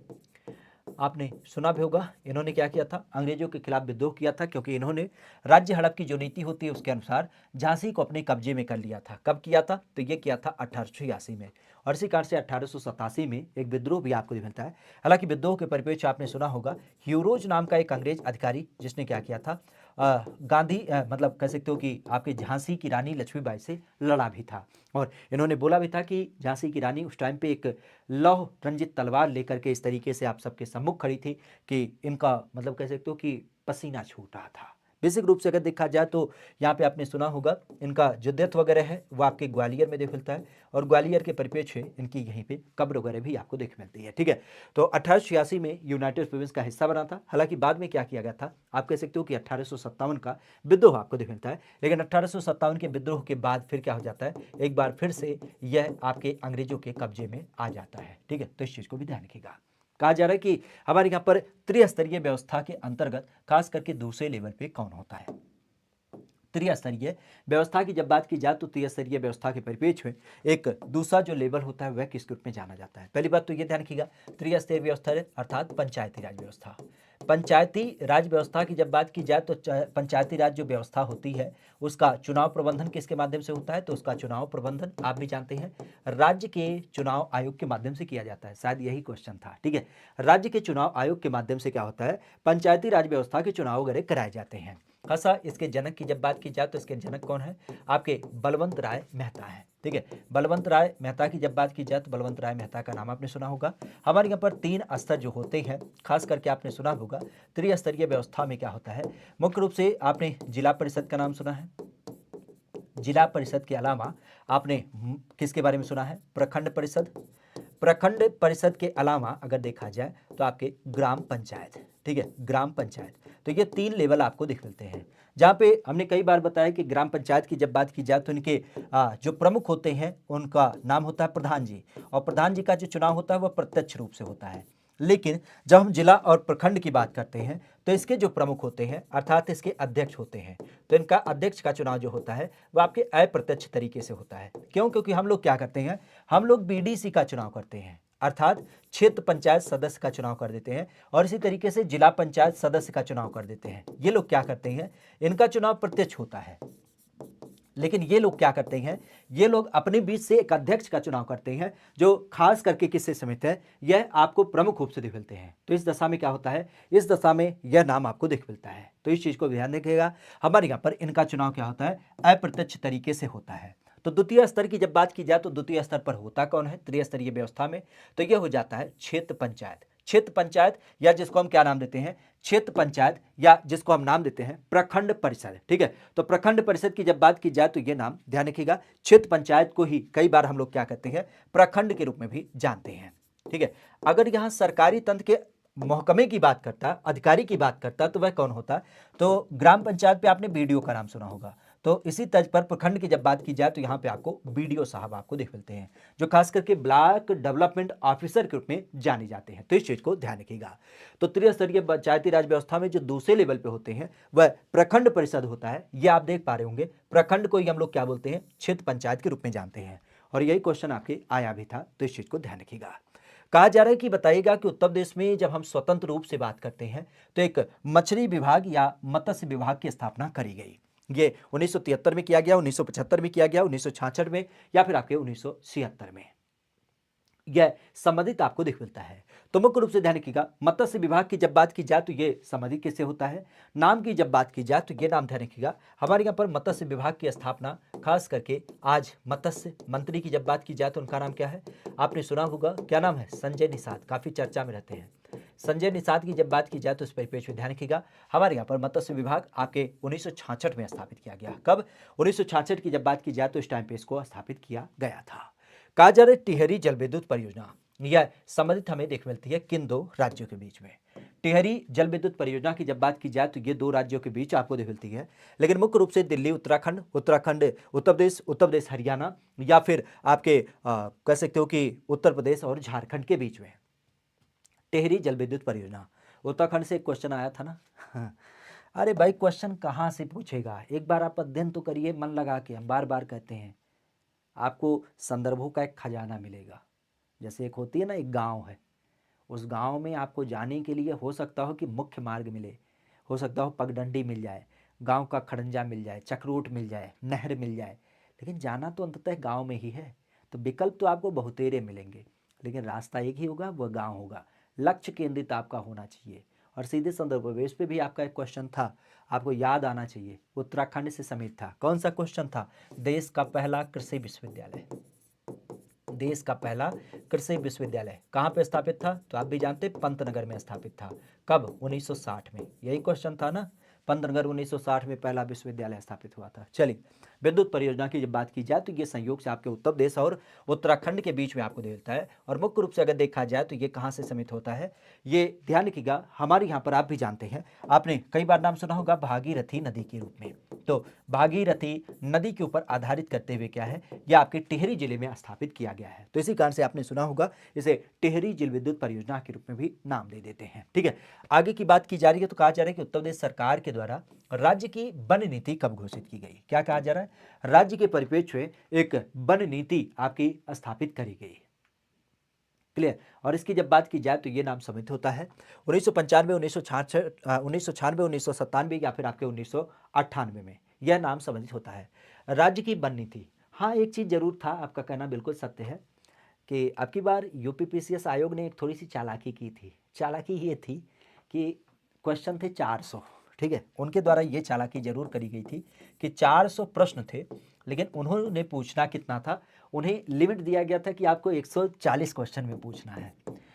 आपने सुना भी होगा इन्होंने क्या किया था, अंग्रेजों के खिलाफ विद्रोह किया था, क्योंकि इन्होंने राज्य हड़प की जो नीति होती है उसके अनुसार झांसी को अपने कब्जे में कर लिया था। कब किया था, तो ये किया था 1886 में, और इसी कारण से 1887 में एक विद्रोह भी आपको मिलता है। हालांकि विद्रोह के परिप्रेक्ष्य आपने सुना होगा ह्यूरोज नाम का एक अंग्रेज अधिकारी जिसने क्या किया था, गांधी मतलब कह सकते हो कि आपके झांसी की रानी लक्ष्मीबाई से लड़ा भी था। और इन्होंने बोला भी था कि झांसी की रानी उस टाइम पे एक लौह रंजित तलवार लेकर के इस तरीके से आप सबके सम्मुख खड़ी थी कि इनका मतलब कह सकते हो कि पसीना छूट रहा था। बेसिक रूप से अगर देखा जाए तो यहाँ पे आपने सुना होगा इनका जो डेथ वगैरह है वो आपके ग्वालियर में देख मिलता है, और ग्वालियर के परिप्रेक्ष्य इनकी यहीं पे कब्र वगैरह भी आपको देख मिलती है। ठीक है, तो 1886 में यूनाइटेड प्रोविंस का हिस्सा बना था। हालांकि बाद में क्या किया गया था, आप कह सकते हो कि 1857 का विद्रोह आपको देख मिलता है, लेकिन 1857 के विद्रोह के बाद फिर क्या हो जाता है, एक बार फिर से यह आपके अंग्रेजों के कब्जे में आ जाता है। ठीक है, तो इस चीज को भी ध्यान रखिएगा। कहा जा रहा है कि हमारे यहाँ पर त्रिस्तरीय व्यवस्था के अंतर्गत खास करके दूसरे लेवल पे कौन होता है। त्रिस्तरीय व्यवस्था की जब बात की जाए तो त्रिस्तरीय व्यवस्था के परिप्रेक्ष्य में एक दूसरा जो लेवल होता है वह किस रूप में जाना जाता है। पहली बात तो ये ध्यान रखिएगा, त्रिस्तरीय व्यवस्था अर्थात पंचायती राज व्यवस्था। पंचायती राज व्यवस्था की जब बात की जाए तो पंचायती राज जो व्यवस्था होती है उसका चुनाव प्रबंधन किसके माध्यम से होता है, तो उसका चुनाव प्रबंधन आप भी जानते हैं राज्य के चुनाव आयोग के माध्यम से किया जाता है। शायद यही क्वेश्चन था। ठीक है, राज्य के चुनाव आयोग के माध्यम से क्या होता है, पंचायती राज व्यवस्था के चुनाव वगैरह कराए जाते हैं। खासा इसके जनक की जब बात की जाए तो इसके जनक कौन है, आपके बलवंत राय मेहता है। ठीक है, बलवंत राय मेहता की जब बात की जाए तो बलवंत राय मेहता का नाम आपने सुना होगा। हमारे यहाँ पर 3 स्तर जो होते हैं, खास करके आपने सुना होगा त्रिस्तरीय व्यवस्था में क्या होता है। मुख्य रूप से आपने जिला परिषद का नाम सुना है, जिला परिषद के अलावा आपने किसके बारे में सुना है, प्रखंड परिषद। प्रखंड परिषद के अलावा अगर देखा जाए तो आपके ग्राम पंचायत। ठीक है, ग्राम पंचायत। तो ये 3 लेवल आपको दिख मिलते हैं, जहाँ पे हमने कई बार बताया कि ग्राम पंचायत की जब बात की जाए तो इनके जो प्रमुख होते हैं उनका नाम होता है प्रधान जी, और प्रधान जी का जो चुनाव होता है वह प्रत्यक्ष रूप से होता है। लेकिन जब हम जिला और प्रखंड की बात करते हैं तो इसके जो प्रमुख होते हैं अर्थात इसके अध्यक्ष होते हैं, तो इनका अध्यक्ष का चुनाव जो होता है वह आपके अप्रत्यक्ष तरीके से होता है। क्यों? क्योंकि हम लोग क्या करते हैं, हम लोग बीडीसी का चुनाव करते हैं, अर्थात क्षेत्र पंचायत सदस्य का चुनाव कर देते हैं, और इसी तरीके से जिला पंचायत सदस्य का चुनाव कर देते हैं। ये लोग क्या करते हैं, इनका चुनाव प्रत्यक्ष होता है। लेकिन ये लोग क्या करते हैं, ये लोग अपने बीच से एक अध्यक्ष का चुनाव करते हैं, जो खास करके किससे समित है, यह आपको प्रमुख रूप से दिख मिलते हैं। तो इस दशा में क्या होता है, इस दशा में यह नाम आपको दिख मिलता है। तो इस चीज को ध्यान रखिएगा, हमारे यहाँ पर इनका चुनाव क्या होता है, अप्रत्यक्ष तरीके से होता है। तो द्वितीय स्तर की जब बात की जाए तो द्वितीय स्तर पर होता कौन है त्रिस्तरीय व्यवस्था में, तो यह हो जाता है क्षेत्र पंचायत। क्षेत्र पंचायत, या जिसको हम क्या नाम देते हैं, क्षेत्र पंचायत, या जिसको हम नाम देते हैं प्रखंड परिषद। ठीक है, तो प्रखंड परिषद की जब बात की जाए तो ये नाम ध्यान रखिएगा। क्षेत्र पंचायत को ही कई बार हम लोग क्या कहते हैं, प्रखंड के रूप में भी जानते हैं। ठीक है, अगर यहाँ सरकारी तंत्र के महकमे की बात करता, अधिकारी की बात करता, तो वह कौन होता, तो ग्राम पंचायत पे आपने बीडीओ का नाम सुना होगा। तो इसी तर्ज पर प्रखंड की जब बात की जाए तो यहाँ पे आपको बीडीओ साहब आपको दिख मिलते हैं, जो खास करके ब्लॉक डेवलपमेंट ऑफिसर के रूप में जाने जाते हैं। तो इस चीज को ध्यान रखिएगा। तो त्रिस्तरीय पंचायती राज व्यवस्था में जो दूसरे लेवल पे होते हैं वह प्रखंड परिषद होता है। ये आप देख पा रहे होंगे, प्रखंड को ही हम लोग क्या बोलते हैं, क्षेत्र पंचायत के रूप में जानते हैं। और यही क्वेश्चन आपके आया भी था, तो इस चीज को ध्यान रखिएगा। कहा जा रहा है कि बताइएगा कि उत्तर प्रदेश में जब हम स्वतंत्र रूप से बात करते हैं तो एक मछली विभाग या मत्स्य विभाग की स्थापना करी गई। ये 1973 में किया गया, 1975 में किया गया, 1966 में, या फिर आपके 1976 में। यह संबंधित आपको दिख मिलता है। तो मुख्य रूप से ध्यान रखिएगा, मत्स्य विभाग की जब बात की जाए तो ये संबंधित किससे होता है। नाम की जब बात की जाए तो ये नाम ध्यान रखिएगा, हमारे यहाँ पर मत्स्य विभाग की स्थापना खास करके आज मत्स्य मंत्री की जब बात की जाए तो उनका नाम क्या है, आपने सुना होगा, क्या नाम है, संजय निषाद, काफी चर्चा में रहते हैं। संजय निषाद की जब बात की जाए तो इस परिपेक्ष में ध्यान रखिएगा, हमारे यहाँ पर मत्स्य विभाग आपके 1966 में स्थापित किया गया। कब, 1966 की जब बात की जाए तो इस टाइम पे इसको स्थापित किया गया था। कहा जा रहा है टिहरी जल विद्युत परियोजना, यह संबंधित हमें देख मिलती है किन 2 राज्यों के बीच में। टिहरी जल विद्युत परियोजना की जब बात की जाए तो ये 2 राज्यों के बीच आपको देख मिलती है, लेकिन मुख्य रूप से दिल्ली उत्तराखंड, उत्तराखंड उत्तर प्रदेश हरियाणा, या फिर आपके कह सकते हो कि उत्तर प्रदेश और झारखंड के बीच में टिहरी जल विद्युत परियोजना। उत्तराखंड से एक क्वेश्चन आया था ना अरे भाई क्वेश्चन कहाँ से पूछेगा, एक बार आप अध्ययन तो करिए मन लगा के, हम बार बार कहते हैं आपको संदर्भों का एक खजाना मिलेगा। जैसे एक होती है ना, एक गांव है, उस गांव में आपको जाने के लिए हो सकता हो कि मुख्य मार्ग मिले, हो सकता हो पगडंडी मिल जाए, गांव का खड़ंजा मिल जाए, चक्रोट मिल जाए, नहर मिल जाए, लेकिन जाना तो अंततः गांव में ही है। तो विकल्प तो आपको बहुतेरे मिलेंगे, लेकिन रास्ता एक ही होगा, वह गाँव होगा। लक्ष्य केंद्रित आपका होना चाहिए। और सीधे संदर्भ प्रवेश पे भी आपका एक क्वेश्चन था, आपको याद आना चाहिए, उत्तराखंड से समित था। कौन सा क्वेश्चन था, देश का पहला कृषि विश्वविद्यालय। देश का पहला कृषि विश्वविद्यालय कहाँ पे स्थापित था, तो आप भी जानते पंतनगर में स्थापित था। कब, 1960 में। यही क्वेश्चन था ना, पंतनगर 1960 में पहला विश्वविद्यालय स्थापित हुआ था। चलिए, विद्युत परियोजना की जब बात की जाए तो ये संयोग से आपके उत्तर प्रदेश और उत्तराखंड के बीच में आपको मिलता है। और मुख्य रूप से अगर देखा जाए तो ये कहाँ से समित होता है, ये ध्यान रखिएगा, हमारे यहाँ पर आप भी जानते हैं, आपने कई बार नाम सुना होगा भागीरथी नदी के रूप में। तो भागीरथी नदी के ऊपर आधारित करते हुए क्या है, यह आपके टिहरी जिले में स्थापित किया गया है। तो इसी कारण से आपने सुना होगा इसे टिहरी जल विद्युत परियोजना के रूप में भी नाम दे देते हैं। ठीक है, आगे की बात की जा रही है तो कहा जा रहा है कि उत्तर प्रदेश सरकार के द्वारा राज्य की वन नीति कब घोषित की गई। क्या कहा जा रहा है, राज्य के परिप्रेक्ष्य में एक वन नीति आपकी स्थापित करी गई। क्लियर। और इसकी जब बात की जाए तो ये नाम समित होता है 1995, 1996, 1997 या फिर आपके 1998 में यह नाम संबंधित होता है, राज्य की वन नीति। हाँ, एक चीज जरूर था, आपका कहना बिल्कुल सत्य है कि अब की बार यूपीपीसीएस आयोग ने एक थोड़ी सी चालाकी की थी। चालाकी ये थी कि क्वेश्चन थे 400, ठीक है, उनके द्वारा ये चालाकी जरूर करी गई थी कि 400 प्रश्न थे, लेकिन उन्होंने पूछना कितना था, उन्हें लिमिट दिया गया था कि आपको 140 क्वेश्चन में पूछना है।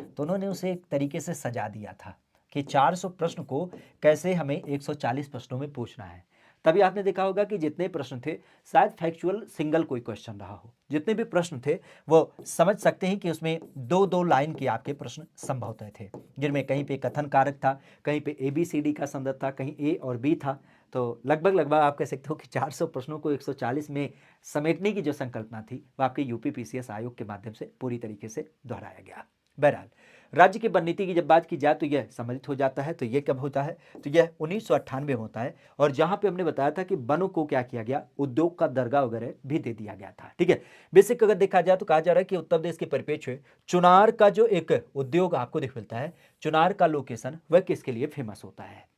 तो उन्होंने उसे एक तरीके से सजा दिया था कि 400 प्रश्न को कैसे हमें 140 प्रश्नों में पूछना है। तभी आपने देखा होगा कि जितने प्रश्न थे शायद फैक्चुअल सिंगल कोई क्वेश्चन रहा हो, जितने भी प्रश्न थे वो समझ सकते हैं कि उसमें दो दो लाइन के आपके प्रश्न संभवतः थे, जिनमें कहीं पे कथन कारक था, कहीं पे ABCD का संदर्भ था, कहीं A और B था। तो लगभग आप कह सकते हो कि 400 प्रश्नों को 140 में समेटने की जो संकल्पना थी वो आपके यूपी PCS आयोग के माध्यम से पूरी तरीके से दोहराया गया। बहरहाल राज्य की वन नीति की जब बात की जाए तो यह सम्मिलित हो जाता है। तो यह कब होता है, तो यह 1998 में होता है, और जहां पे हमने बताया था कि वनों को क्या किया गया, उद्योग का दर्जा वगैरह भी दे दिया गया था। ठीक है, बेसिक अगर देखा जाए तो कहा जा रहा है कि उत्तर प्रदेश के परिप्रेक्ष्य में चुनार का जो एक उद्योग आपको दिख मिलता है, चुनार का लोकेशन वह किसके लिए फेमस होता है।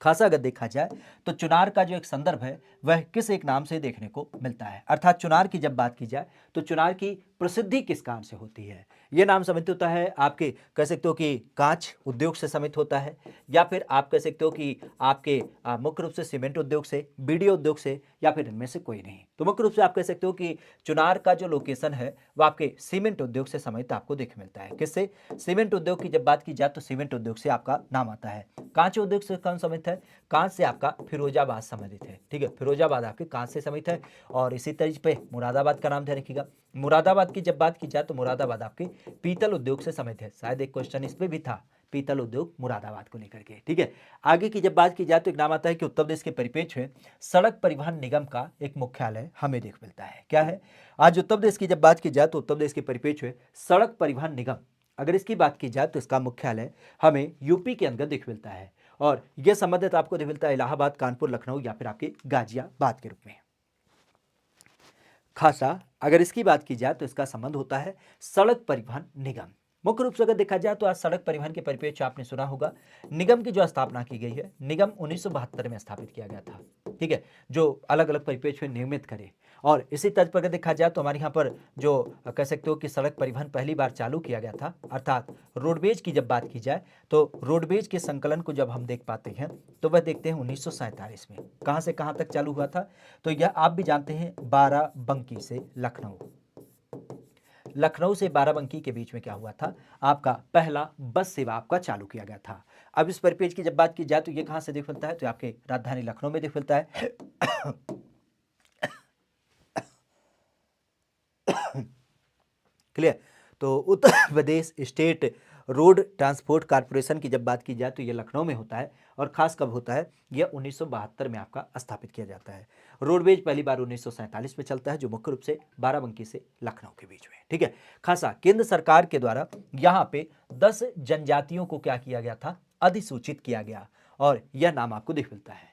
खासा अगर देखा जाए तो चुनार का जो एक संदर्भ है वह किस एक नाम से देखने को मिलता है, अर्थात चुनार की जब बात की जाए तो चुनार की प्रसिद्धि किस कारण से होती है। यह नाम समित होता है आपके कह सकते हो कि कांच उद्योग से समित होता है, या फिर आप कह सकते हो कि आपके मुख्य रूप से सीमेंट उद्योग से, बीडीओ उद्योग से, या फिर इनमें से कोई नहीं। तो मुख्य रूप से आप कह सकते हो कि चुनार का जो लोकेशन है वह आपके सीमेंट उद्योग से समित आपको देख मिलता है। किससे, सीमेंट उद्योग की जब बात की जाए तो सीमेंट उद्योग से आपका नाम आता है। कांच उद्योग से कौन समित है, कांच से आपका फिरोजाबाद संबंधित है। ठीक है, फिरोजाबाद आपके कांच से समित है। और इसी तरीके पे मुरादाबाद का नाम ध्यान रखिएगा। मुरादाबाद की जब बात की जाए तो मुरादाबाद आपके पीतल उद्योग से समित है। शायद एक क्वेश्चन इस पे भी था, पीतल उद्योग मुरादाबाद को लेकर के। ठीक है, आगे की जब बात की जाए तो एक नाम आता है कि उत्तर प्रदेश के परिप्रेक्ष्य में सड़क परिवहन निगम का एक मुख्यालय हमें देख मिलता है। क्या है, आज उत्तर प्रदेश की जब बात की जाए तो उत्तर प्रदेश के परिप्रेक्ष्य में सड़क परिवहन निगम अगर इसकी बात की जाए तो इसका मुख्यालय हमें यूपी के अंदर दिख मिलता है, और यह संबंधित आपको दिख मिलता है इलाहाबाद, कानपुर, लखनऊ या फिर आपके गाजियाबाद के रूप में। खासा अगर इसकी बात की जाए तो इसका संबंध होता है सड़क परिवहन निगम। मुख्य रूप से अगर देखा जाए तो आज सड़क परिवहन के परिप्रेक्ष्य आपने सुना होगा निगम की जो स्थापना की गई है, निगम 1972 में स्थापित किया गया था। ठीक है, जो अलग अलग परिप्रेक्ष्य में नियमित करे। और इसी तर्ज पर अगर देखा जाए तो हमारे यहाँ पर जो कह सकते हो कि सड़क परिवहन पहली बार चालू किया गया था, अर्थात रोडवेज की जब बात की जाए तो रोडवेज के संकलन को जब हम देख पाते हैं तो वह देखते हैं 1947 में। कहाँ से कहाँ तक चालू हुआ था, तो यह आप भी जानते हैं बाराबंकी से लखनऊ, लखनऊ से बाराबंकी के बीच में क्या हुआ था, आपका पहला बस सेवा आपका चालू किया गया था। अब इस परिपेज की जब बात की जाए तो ये कहां से दिख मिलता है, तो आपके राजधानी लखनऊ में दिख मिलता है। क्लियर, तो Uttar Pradesh state road transport corporation की जब बात की जाए तो यह लखनऊ में होता है, और खास कब होता है, यह 1972 में आपका स्थापित किया जाता है। रोडवेज पहली बार 1947 में चलता है, जो मुख्य रूप से बाराबंकी से लखनऊ के बीच में। ठीक है, खासा केंद्र सरकार के द्वारा यहाँ पे 10 जनजातियों को क्या किया गया था, अधिसूचित किया गया, और यह नाम आपको दिख मिलता है।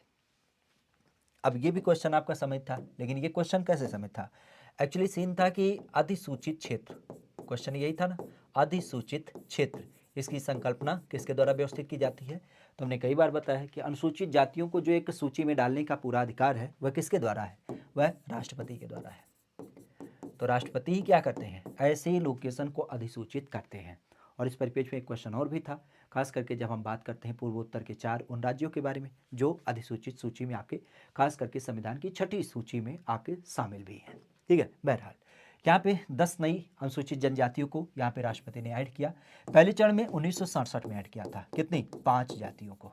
अब ये भी क्वेश्चन आपका समझ था, लेकिन ये क्वेश्चन कैसे समझ था, एक्चुअली सीन था कि अधिसूचित क्षेत्र, क्वेश्चन यही था ना, अधिसूचित क्षेत्र, इसकी संकल्पना किसके द्वारा व्यवस्थित की जाती है, तो हमने कई बार बताया है कि अनुसूचित जातियों को जो एक सूची में डालने का पूरा अधिकार है वह किसके द्वारा है, वह राष्ट्रपति के द्वारा है। तो राष्ट्रपति ही क्या करते हैं, ऐसे ही लोकेशन को अधिसूचित करते हैं। और इस परिप्रेक्ष्य में एक क्वेश्चन और भी था, खास करके जब हम बात करते हैं पूर्वोत्तर के 4 उन राज्यों के बारे में जो अधिसूचित सूची में आपके खास करके संविधान की 6ठी सूची में आपके शामिल भी हैं। ठीक है, बहरहाल यहाँ पे 10 नई अनुसूचित जनजातियों को यहाँ पे राष्ट्रपति ने ऐड किया। पहले चरण में 1967 में ऐड किया था, कितनी, 5 जातियों को।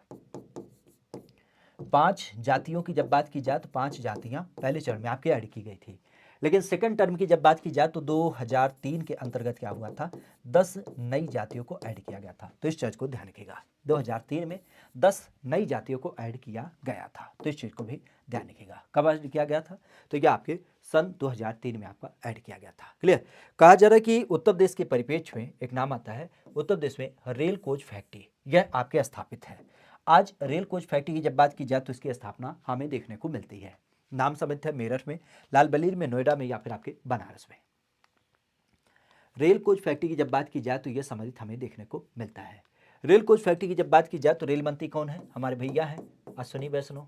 5 जातियों की जब बात की जाए तो 5 जातियां पहले चरण में आपके ऐड की गई थी, लेकिन सेकंड टर्म की जब बात की जाए तो 2003 के अंतर्गत क्या हुआ था, 10 नई जातियों को ऐड किया गया था। तो इस चीज को ध्यान रखिएगा, 2003 में 10 नई जातियों को ऐड किया गया था, तो इस चीज को भी ध्यान रखिएगा। कब ऐड किया गया था, तो यह आपके सन 2003 में आपका ऐड किया गया था। क्लियर, कहा जा रहा है कि उत्तर प्रदेश के परिप्रेक्ष्य में एक नाम आता है, उत्तर प्रदेश में रेल कोच फैक्ट्री, यह आपके स्थापित है। आज रेल कोच फैक्ट्री की जब बात की जाए तो इसकी स्थापना हमें देखने को मिलती है। नाम संबंधित है मेरठ में, लालबलीर में, नोएडा में, या फिर आपके बनारस में। रेल कोच फैक्ट्री की जब बात की जाए तो यह संबंधित हमें देखने को मिलता है। रेल कोच फैक्ट्री की जब बात की जाए तो रेल मंत्री कौन है, हमारे भैया हैं अश्विनी वैष्णव।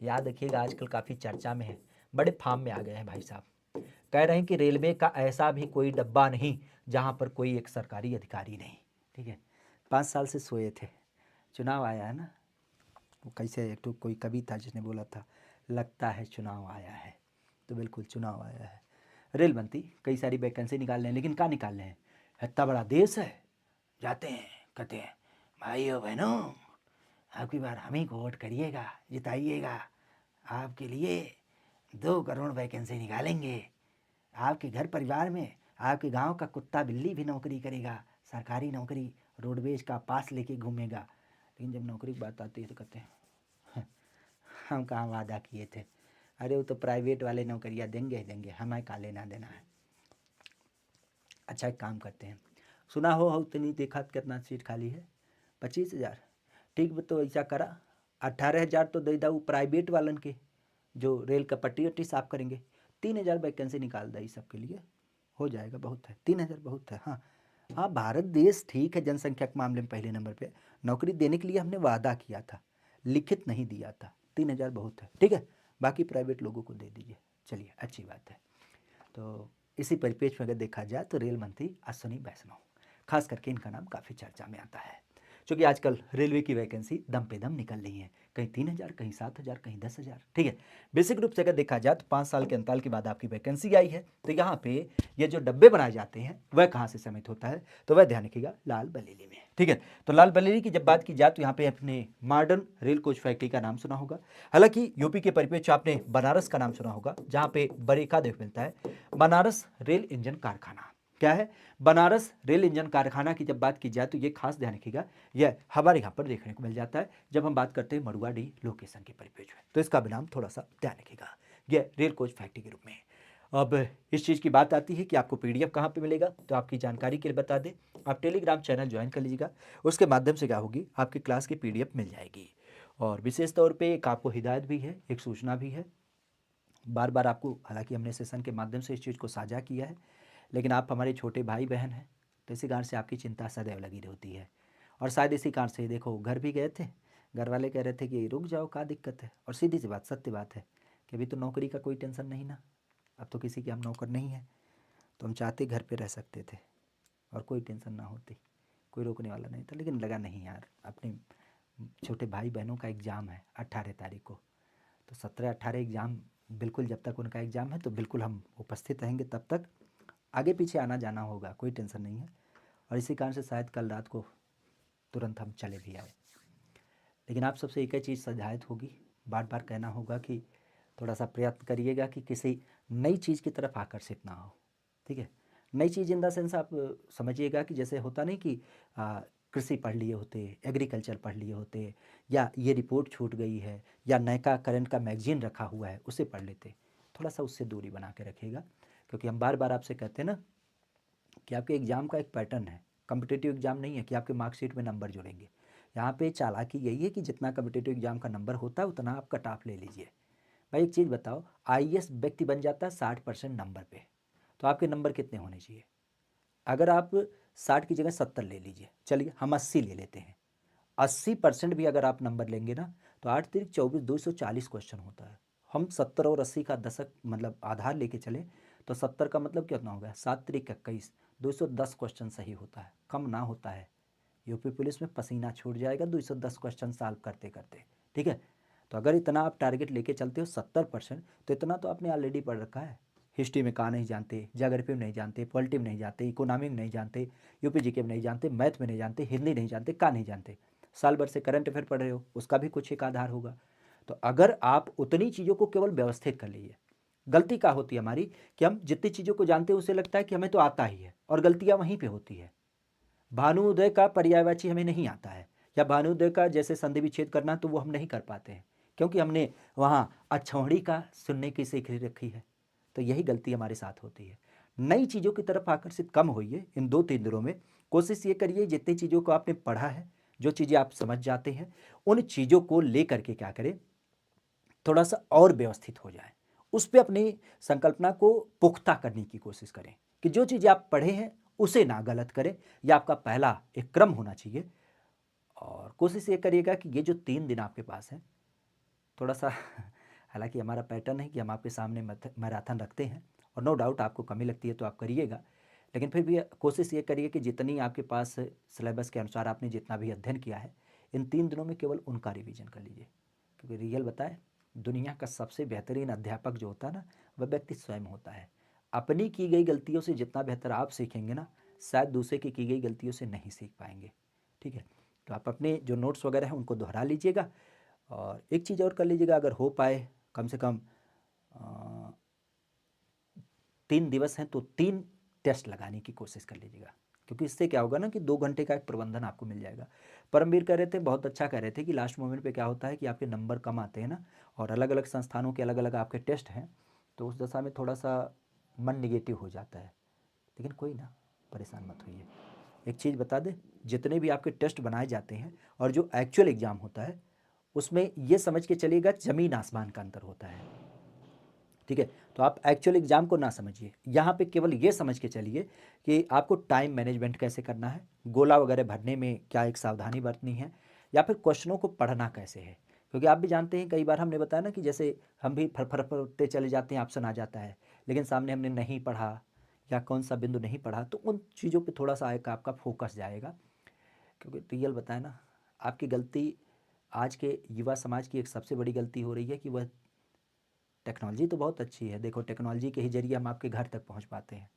याद रखिएगा, आजकल काफी चर्चा में है, बड़े फार्म में आ गए हैं भाई साहब। कह रहे हैं कि रेलवे का ऐसा भी कोई डब्बा नहीं जहां पर कोई एक सरकारी अधिकारी नहीं। ठीक है, 5 साल से सोए थे, चुनाव आया है ना, वो कैसे एक तो कोई कवि था जिसने बोला था, लगता है चुनाव आया है। तो बिल्कुल चुनाव आया है। रेल मंत्री कई सारी वैकेंसी निकाल रहे हैं, लेकिन कहाँ निकाल रहे हैं? इतना बड़ा देश है, जाते हैं कहते हैं भाइयों बहनों आपकी बार हम ही को वोट करिएगा, जिताइएगा, आपके लिए 2 करोड़ वैकेंसी निकालेंगे, आपके घर परिवार में आपके गांव का कुत्ता बिल्ली भी नौकरी करेगा, सरकारी नौकरी, रोडवेज का पास लेके घूमेगा। लेकिन जब नौकरी की बात आती है तो कहते हैं हम कहाँ वादा किए थे, अरे वो तो प्राइवेट वाले नौकरियाँ देंगे, हमें का लेना देना है। अच्छा एक काम करते हैं, सुना हो उतनी देखा कितना सीट खाली है, 25,000। ठीक बा, तो ऐसा करा 18,000 तो दे दा प्राइवेट वालन के जो रेल का पट्टी वट्टी साफ करेंगे। 3,000 वैकेंसी निकाल दा इस सब के लिए, हो जाएगा, बहुत है 3,000 बहुत है। हाँ हाँ, भारत देश ठीक है जनसंख्या के मामले में पहले नंबर पे, नौकरी देने के लिए हमने वादा किया था, लिखित नहीं दिया था। 3,000 बहुत है, ठीक है, बाकी प्राइवेट लोगों को दे दीजिए। चलिए अच्छी बात है। तो इसी परिप्रेक्ष्य में अगर देखा जाए तो रेल मंत्री अश्विनी वैष्णव, खास करके इनका नाम काफ़ी चर्चा में आता है, क्योंकि आजकल रेलवे की वैकेंसी दम पे दम निकल रही है, कहीं 3,000, कहीं 7,000, कहीं 10,000। ठीक है, बेसिक रूप से अगर देखा जाए तो 5 साल के अंतराल के बाद आपकी वैकेंसी आई है, तो यहाँ पे ये जो डब्बे बनाए जाते हैं वह कहाँ से समित होता है, तो वह ध्यान रखिएगा लाल बरेली में। ठीक है, तो लाल बरेली की जब बात की जाए तो यहाँ पे अपने मॉडर्न रेल कोच फैक्ट्री का नाम सुना होगा। हालांकि यूपी के परिप्रेक्ष्य आपने बनारस का नाम सुना होगा, जहाँ पे बरेका देख मिलता है, बनारस रेल इंजन कारखाना। क्या है? बनारस रेल इंजन कारखाना की जब बात की जाए तो ये खास ध्यान रखिएगा, यह हमारे यहाँ पर देखने को मिल जाता है जब हम बात करते हैं मड़ुआडीह लोकेशन के परिप्रेक्ष्य में, तो इसका भी नाम थोड़ा सा ध्यान रखिएगा, यह रेल कोच फैक्ट्री के रूप में। अब इस चीज़ की बात आती है कि आपको पीडीएफ कहाँ पे मिलेगा, तो आपकी जानकारी के लिए बता दें, आप टेलीग्राम चैनल ज्वाइन कर लीजिएगा, उसके माध्यम से क्या होगी, आपकी क्लास की पीडीएफ मिल जाएगी। और विशेष तौर पे एक आपको हिदायत भी है, एक सूचना भी है, बार बार आपको, हालांकि हमने सेशन के माध्यम से इस चीज़ को साझा किया है, लेकिन आप हमारे छोटे भाई बहन हैं, तो इसी कारण से आपकी चिंता सदैव लगी रहती है। और शायद इसी कारण से देखो घर भी गए थे, घर वाले कह रहे थे कि रुक जाओ, क्या दिक्कत है, और सीधी सी बात, सत्य बात है कि अभी तो नौकरी का कोई टेंशन नहीं ना, अब तो किसी के हम नौकर नहीं हैं, तो हम चाहते घर पे रह सकते थे और कोई टेंशन ना होती, कोई रोकने वाला नहीं था। लेकिन लगा नहीं यार, अपने छोटे भाई बहनों का एग्ज़ाम है 18 तारीख को, तो 17-18 एग्ज़ाम, बिल्कुल जब तक उनका एग्ज़ाम है तो बिल्कुल हम उपस्थित रहेंगे, तब तक आगे पीछे आना जाना होगा, कोई टेंशन नहीं है। और इसी कारण से शायद कल रात को तुरंत हम चले भी आए। लेकिन आप सबसे एक ही चीज़ सजायत होगी, बार बार कहना होगा कि थोड़ा सा प्रयत्न करिएगा कि किसी नई चीज़ की तरफ आकर्षित ना हो। ठीक है, नई चीज़ इन द सेंस आप समझिएगा कि जैसे होता नहीं कि कृषि पढ़ लिए होते, एग्रीकल्चर पढ़ लिए होते, या ये रिपोर्ट छूट गई है, या नयका करंट का मैगजीन रखा हुआ है उसे पढ़ लेते, थोड़ा सा उससे दूरी बना के रखिएगा। क्योंकि हम बार बार आपसे कहते हैं ना कि आपके एग्ज़ाम का एक पैटर्न है, कम्पिटिटिव एग्ज़ाम नहीं है कि आपके मार्कशीट में नंबर जुड़ेंगे। यहाँ पे चालाकी यही है कि जितना कम्पिटिटिव एग्ज़ाम का नंबर होता है उतना आप कट ऑफ ले लीजिए। भाई एक चीज़ बताओ, आईएएस व्यक्ति बन जाता है 60% नंबर पे, तो आपके नंबर कितने होने चाहिए? अगर आप 60 की जगह 70 ले लीजिए, चलिए हम 80 ले लेते हैं, 80% भी अगर आप नंबर लेंगे ना, तो 8 तिरिक 24, 240 क्वेश्चन होता है। हम 70 और 80 का दशक मतलब आधार लेके चले तो 70 का मतलब कितना हो गया, 7 तिरिक 21, 210 क्वेश्चन सही होता है, कम ना होता है। यूपी पुलिस में पसीना छूट जाएगा 210 क्वेश्चन सॉल्व करते करते। ठीक है, तो अगर इतना आप टारगेट लेके चलते हो 70%, तो इतना तो आपने ऑलरेडी पढ़ रखा है। हिस्ट्री में कहाँ नहीं जानते, ज्योग्राफी में नहीं जानते, पॉलिटी में नहीं जानते, इकोनॉमी में नहीं जानते, यूपी जीके में नहीं जानते, मैथ में नहीं जानते, हिंदी नहीं जानते, का नहीं जानते, साल भर से करंट अफेयर पढ़ रहे हो, उसका भी कुछ एक आधार होगा। तो अगर आप उतनी चीज़ों को केवल व्यवस्थित कर लीजिए, गलती क्या होती है हमारी कि हम जितनी चीज़ों को जानते हैं उसे लगता है कि हमें तो आता ही है, और गलतियाँ वहीं पे होती है। भानुउदय का पर्यायवाची हमें नहीं आता है, या भानुउदय का जैसे संधि विच्छेद करना तो वो हम नहीं कर पाते हैं, क्योंकि हमने वहाँ अक्षौहिणी का सुनने की सीख रखी है। तो यही गलती हमारे साथ होती है। नई चीज़ों की तरफ आकर्षित कम होइए इन 2-3 दिनों में। कोशिश ये करिए जितनी चीज़ों को आपने पढ़ा है, जो चीज़ें आप समझ जाते हैं, उन चीज़ों को लेकर के क्या करें, थोड़ा सा और व्यवस्थित हो जाए, उस पर अपनी संकल्पना को पुख्ता करने की कोशिश करें कि जो चीज़ें आप पढ़े हैं उसे ना गलत करें, यह आपका पहला एक क्रम होना चाहिए। और कोशिश ये करिएगा कि ये जो 3 दिन आपके पास है, थोड़ा सा हालांकि हमारा पैटर्न है कि हम आपके सामने मैराथन रखते हैं, और नो डाउट आपको कमी लगती है तो आप करिएगा, लेकिन फिर भी कोशिश ये करिए कि जितनी आपके पास सिलेबस के अनुसार आपने जितना भी अध्ययन किया है, इन 3 दिनों में केवल उनका रिवीजन कर लीजिए, क्योंकि रियल बताएं, दुनिया का सबसे बेहतरीन अध्यापक जो होता है ना, वह व्यक्ति स्वयं होता है। अपनी की गई गलतियों से जितना बेहतर आप सीखेंगे ना, शायद दूसरे की गई गलतियों से नहीं सीख पाएंगे। ठीक है, तो आप अपने जो नोट्स वगैरह हैं उनको दोहरा लीजिएगा, और एक चीज़ और कर लीजिएगा, अगर हो पाए कम से कम 3 दिवस हैं तो 3 टेस्ट लगाने की कोशिश कर लीजिएगा, क्योंकि इससे क्या होगा ना कि 2 घंटे का एक प्रबंधन आपको मिल जाएगा। परमवीर कह रहे थे, बहुत अच्छा कह रहे थे कि लास्ट मोमेंट पे क्या होता है कि आपके नंबर कम आते हैं ना, और अलग अलग संस्थानों के अलग अलग आपके टेस्ट हैं, तो उस दशा में थोड़ा सा मन निगेटिव हो जाता है। लेकिन कोई ना, परेशान मत होइए। एक चीज़ बता दें, जितने भी आपके टेस्ट बनाए जाते हैं और जो एक्चुअल एग्ज़ाम होता है, उसमें ये समझ के चलिएगा ज़मीन आसमान का अंतर होता है। ठीक है, तो आप एक्चुअल एग्ज़ाम को ना समझिए, यहाँ पे केवल ये समझ के चलिए कि आपको टाइम मैनेजमेंट कैसे करना है, गोला वगैरह भरने में क्या एक सावधानी बरतनी है, या फिर क्वेश्चनों को पढ़ना कैसे है। क्योंकि आप भी जानते हैं, कई बार हमने बताया ना कि जैसे हम भी फरफरते चले जाते हैं, ऑप्शन आ जाता है, लेकिन सामने हमने नहीं पढ़ा या कौन सा बिंदु नहीं पढ़ा, तो उन चीज़ों पे थोड़ा सा एक आपका फोकस जाएगा। क्योंकि रियल बताए ना, आपकी गलती, आज के युवा समाज की एक सबसे बड़ी गलती हो रही है कि वह, टेक्नोलॉजी तो बहुत अच्छी है, देखो टेक्नोलॉजी के ही जरिए हम आपके घर तक पहुंच पाते हैं,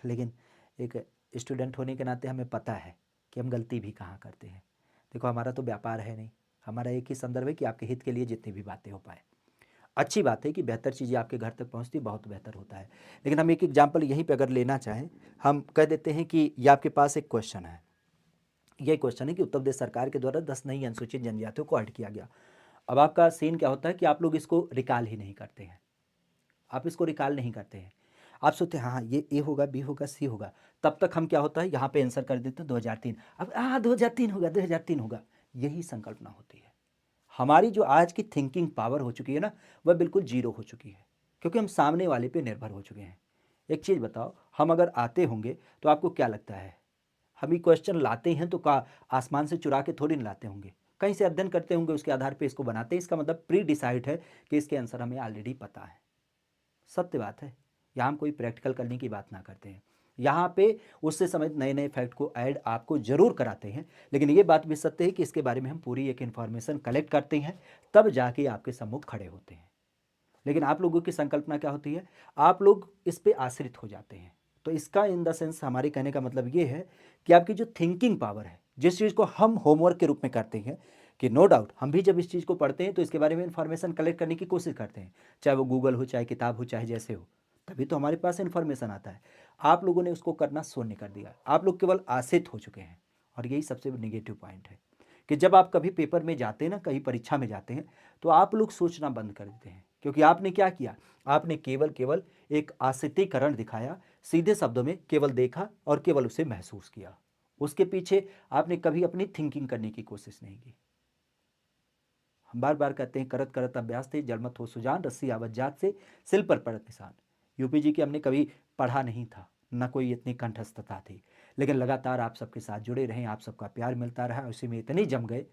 लेकिन एक स्टूडेंट होने के नाते हमें पता है कि हम गलती भी कहाँ करते हैं। देखो, हमारा तो व्यापार है नहीं, हमारा एक ही संदर्भ है कि आपके हित के लिए जितनी भी बातें हो पाए। अच्छी बात है कि बेहतर चीज़ें आपके घर तक पहुंचती, बहुत बेहतर होता है। लेकिन हम एक एग्जाम्पल यहीं पे अगर लेना चाहें, हम कह देते हैं कि ये आपके पास एक क्वेश्चन है, ये क्वेश्चन है कि उत्तर प्रदेश सरकार के द्वारा 10 नई अनुसूचित जनजातियों को ऐड किया गया। अब आपका सीन क्या होता है कि आप लोग इसको रिकॉल ही नहीं करते हैं, आप इसको रिकॉल नहीं करते हैं। आप सोचते हैं हाँ ये ए होगा, बी होगा, सी होगा, तब तक हम क्या होता है यहाँ पे आंसर कर देते हैं 2003। अब 2003 होगा, 2003 होगा, यही संकल्पना होती है। हमारी जो आज की थिंकिंग पावर हो चुकी है ना, वह बिल्कुल जीरो हो चुकी है, क्योंकि हम सामने वाले पे निर्भर हो चुके हैं। एक चीज़ बताओ, हम अगर आते होंगे तो आपको क्या लगता है, हम ये क्वेश्चन लाते हैं तो का आसमान से चुरा के थोड़ी ना लाते होंगे, कहीं से अध्ययन करते होंगे, उसके आधार पे इसको बनाते हैं। इसका मतलब प्री डिसाइड है कि इसके आंसर हमें ऑलरेडी पता है। सत्य बात है, यहाँ हम कोई प्रैक्टिकल करने की बात ना करते हैं, यहाँ पे उससे समेत नए नए फैक्ट को ऐड आपको जरूर कराते हैं, लेकिन ये बात भी सत्य है कि इसके बारे में हम पूरी एक इन्फॉर्मेशन कलेक्ट करते हैं, तब जाके आपके सम्मुख खड़े होते हैं। लेकिन आप लोगों की संकल्पना क्या होती है, आप लोग इस पे आश्रित हो जाते हैं। तो इसका इन द सेंस हमारे कहने का मतलब ये है कि आपकी जो थिंकिंग पावर है, जिस चीज़ को हम होमवर्क के रूप में करते हैं, कि नो डाउट हम भी जब इस चीज़ को पढ़ते हैं तो इसके बारे में इन्फॉर्मेशन कलेक्ट करने की कोशिश करते हैं, चाहे वो गूगल हो, चाहे किताब हो, चाहे जैसे हो, तभी तो हमारे पास इन्फॉर्मेशन आता है। आप लोगों ने उसको करना शून्य कर दिया, आप लोग केवल आश्रित हो चुके हैं, और यही सबसे निगेटिव पॉइंट है कि जब आप कभी पेपर में जाते हैं ना, कहीं परीक्षा में जाते हैं, तो आप लोग सोचना बंद कर देते हैं, क्योंकि आपने क्या किया, आपने केवल केवल एक आश्रितीकरण दिखाया, सीधे शब्दों में केवल देखा और केवल उसे महसूस किया, उसके पीछे आपने कभी अपनी थिंकिंग करने की कोशिश नहीं की। हम बार बार कहते हैं, करत करत अभ्यास थे जलमत हो सुजान, रस्सी आवत जात से सिल पर पड़त निशान। यूपी जी की हमने कभी पढ़ा नहीं था, न कोई इतनी कंठस्थता थी, लेकिन लगातार आप सबके साथ जुड़े रहे, आप सबका प्यार मिलता रहा, उसी में इतने जम गए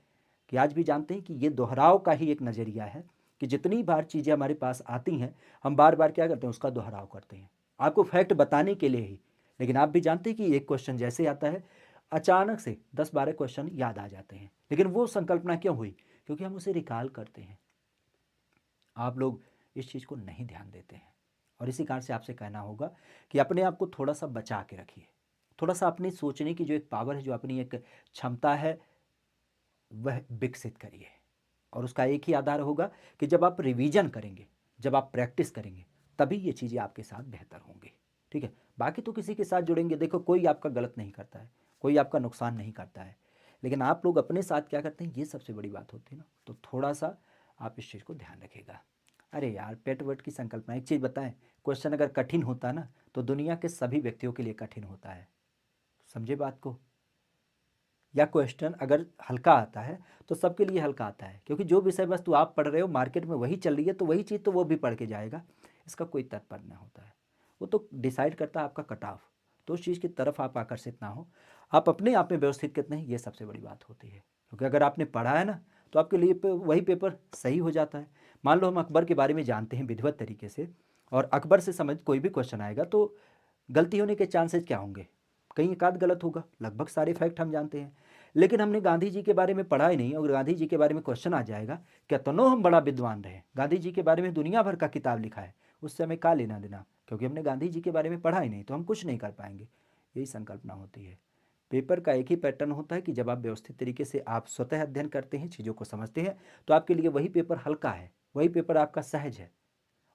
कि आज भी जानते हैं कि ये दोहराव का ही एक नज़रिया है, कि जितनी बार चीज़ें हमारे पास आती हैं, हम बार बार क्या करते हैं, उसका दोहराव करते हैं, आपको फैक्ट बताने के लिए ही। लेकिन आप भी जानते हैं कि एक क्वेश्चन जैसे आता है, अचानक से 10-12 क्वेश्चन याद आ जाते हैं, लेकिन वो संकल्पना क्यों हुई, क्योंकि हम उसे रिकॉल करते हैं। आप लोग इस चीज़ को नहीं ध्यान देते हैं, और इसी कारण से आपसे कहना होगा कि अपने आप को थोड़ा सा बचा के रखिए, थोड़ा सा अपनी सोचने की जो एक पावर है, जो अपनी एक क्षमता है, वह विकसित करिए। और उसका एक ही आधार होगा कि जब आप रिवीजन करेंगे, जब आप प्रैक्टिस करेंगे, तभी ये चीज़ें आपके साथ बेहतर होंगी। ठीक है, बाकी तो किसी के साथ जुड़ेंगे, देखो कोई आपका गलत नहीं करता है, कोई आपका नुकसान नहीं करता है, लेकिन आप लोग अपने साथ क्या करते हैं, ये सबसे बड़ी बात होती है ना। तो थोड़ा सा आप इस चीज़ को ध्यान रखिएगा। अरे यार, पेट वेट की संकल्पना, एक चीज़ बताएं, क्वेश्चन अगर कठिन होता है ना, तो दुनिया के सभी व्यक्तियों के लिए कठिन होता है, समझे बात को। या क्वेश्चन अगर हल्का आता है तो सबके लिए हल्का आता है, क्योंकि जो विषय वस्तु आप पढ़ रहे हो मार्केट में वही चल रही है, तो वही चीज़ तो वो भी पढ़ के जाएगा, इसका कोई तात्पर्य नहीं होता है। वो तो डिसाइड करता है आपका कट ऑफ, तो उस चीज़ की तरफ आप आकर्षित ना हो, आप अपने आप में व्यवस्थित कितने हैं, ये सबसे बड़ी बात होती है। क्योंकि अगर आपने पढ़ा है ना, तो आपके लिए वही पेपर सही हो जाता है। मान लो हम अकबर के बारे में जानते हैं विधिवत तरीके से, और अकबर से संबंधित कोई भी क्वेश्चन आएगा, तो गलती होने के चांसेस क्या होंगे, कहीं एक आध गलत होगा, लगभग सारे फैक्ट हम जानते हैं। लेकिन हमने गांधी जी के बारे में पढ़ा ही नहीं और गांधी जी के बारे में क्वेश्चन आ जाएगा क्या तनो हम बड़ा विद्वान रहे, गांधी जी के बारे में दुनिया भर का किताब लिखा है, उससे हमें क्या लेना देना, क्योंकि हमने गांधी जी के बारे में पढ़ा ही नहीं तो हम कुछ नहीं कर पाएंगे। यही संकल्पना होती है। पेपर का एक ही पैटर्न होता है कि जब आप व्यवस्थित तरीके से आप स्वतः अध्ययन करते हैं, चीज़ों को समझते हैं, तो आपके लिए वही पेपर हल्का है, वही पेपर आपका सहज है।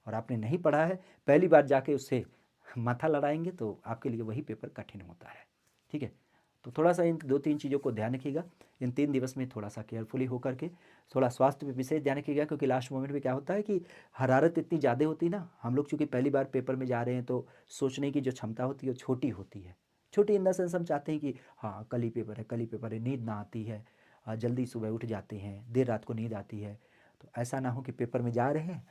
और आपने नहीं पढ़ा है, पहली बार जाके उससे माथा लड़ाएंगे तो आपके लिए वही पेपर कठिन होता है। ठीक है, तो थोड़ा सा इन 2-3 चीज़ों को ध्यान रखिएगा। इन 3 दिवस में थोड़ा सा केयरफुली होकर के थोड़ा स्वास्थ्य पे विशेष ध्यान रखिएगा, क्योंकि लास्ट मोमेंट में क्या होता है कि हरारत इतनी ज़्यादा होती है ना, हम लोग चूँकि पहली बार पेपर में जा रहे हैं तो सोचने की जो क्षमता होती है वो छोटी होती है। छोटी इन द सेंस हम चाहते हैं कि हाँ कल ही पेपर है, कल ही पेपर है, नींद ना आती है, जल्दी सुबह उठ जाते हैं, देर रात को नींद आती है। तो ऐसा ना हो कि पेपर में जा रहे हैं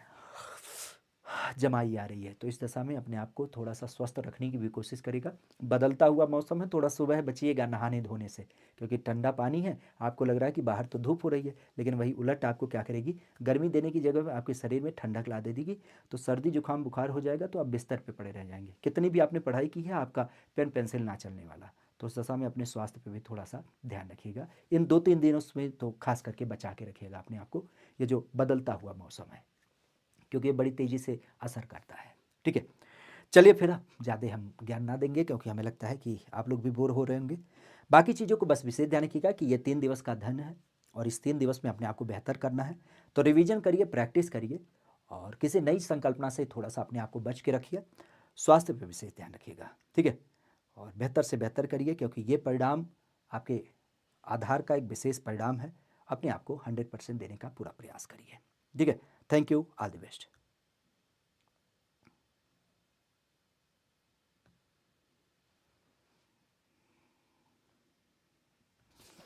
जमाई आ रही है। तो इस दशा में अपने आप को थोड़ा सा स्वस्थ रखने की भी कोशिश करेगा। बदलता हुआ मौसम है, थोड़ा सुबह बचिएगा नहाने धोने से, क्योंकि ठंडा पानी है, आपको लग रहा है कि बाहर तो धूप हो रही है, लेकिन वही उलट आपको क्या करेगी, गर्मी देने की जगह में आपके शरीर में ठंडक ला दे देगी। तो सर्दी जुकाम बुखार हो जाएगा, तो आप बिस्तर पर पड़े रह जाएंगे। कितनी भी आपने पढ़ाई की है, आपका पेन पेंसिल ना चलने वाला। तो उस दशा में अपने स्वास्थ्य पर भी थोड़ा सा ध्यान रखिएगा। इन 2-3 दिनों में तो खास करके बचा के रखिएगा अपने आप को, ये जो बदलता हुआ मौसम है, क्योंकि ये बड़ी तेज़ी से असर करता है। ठीक है, चलिए फिर ज़्यादा हम ज्ञान ना देंगे, क्योंकि हमें लगता है कि आप लोग भी बोर हो रहे होंगे। बाकी चीज़ों को बस विशेष ध्यान रखिएगा कि ये 3 दिवस का धन है और इस 3 दिवस में अपने आप को बेहतर करना है। तो रिवीजन करिए, प्रैक्टिस करिए और किसी नई संकल्पना से थोड़ा सा अपने आप को बच के रखिए। स्वास्थ्य पर विशेष ध्यान रखिएगा, ठीक है, और बेहतर से बेहतर करिए, क्योंकि ये परिणाम आपके आधार का एक विशेष परिणाम है। अपने आप को 100% देने का पूरा प्रयास करिए। ठीक है, thank you, all the best.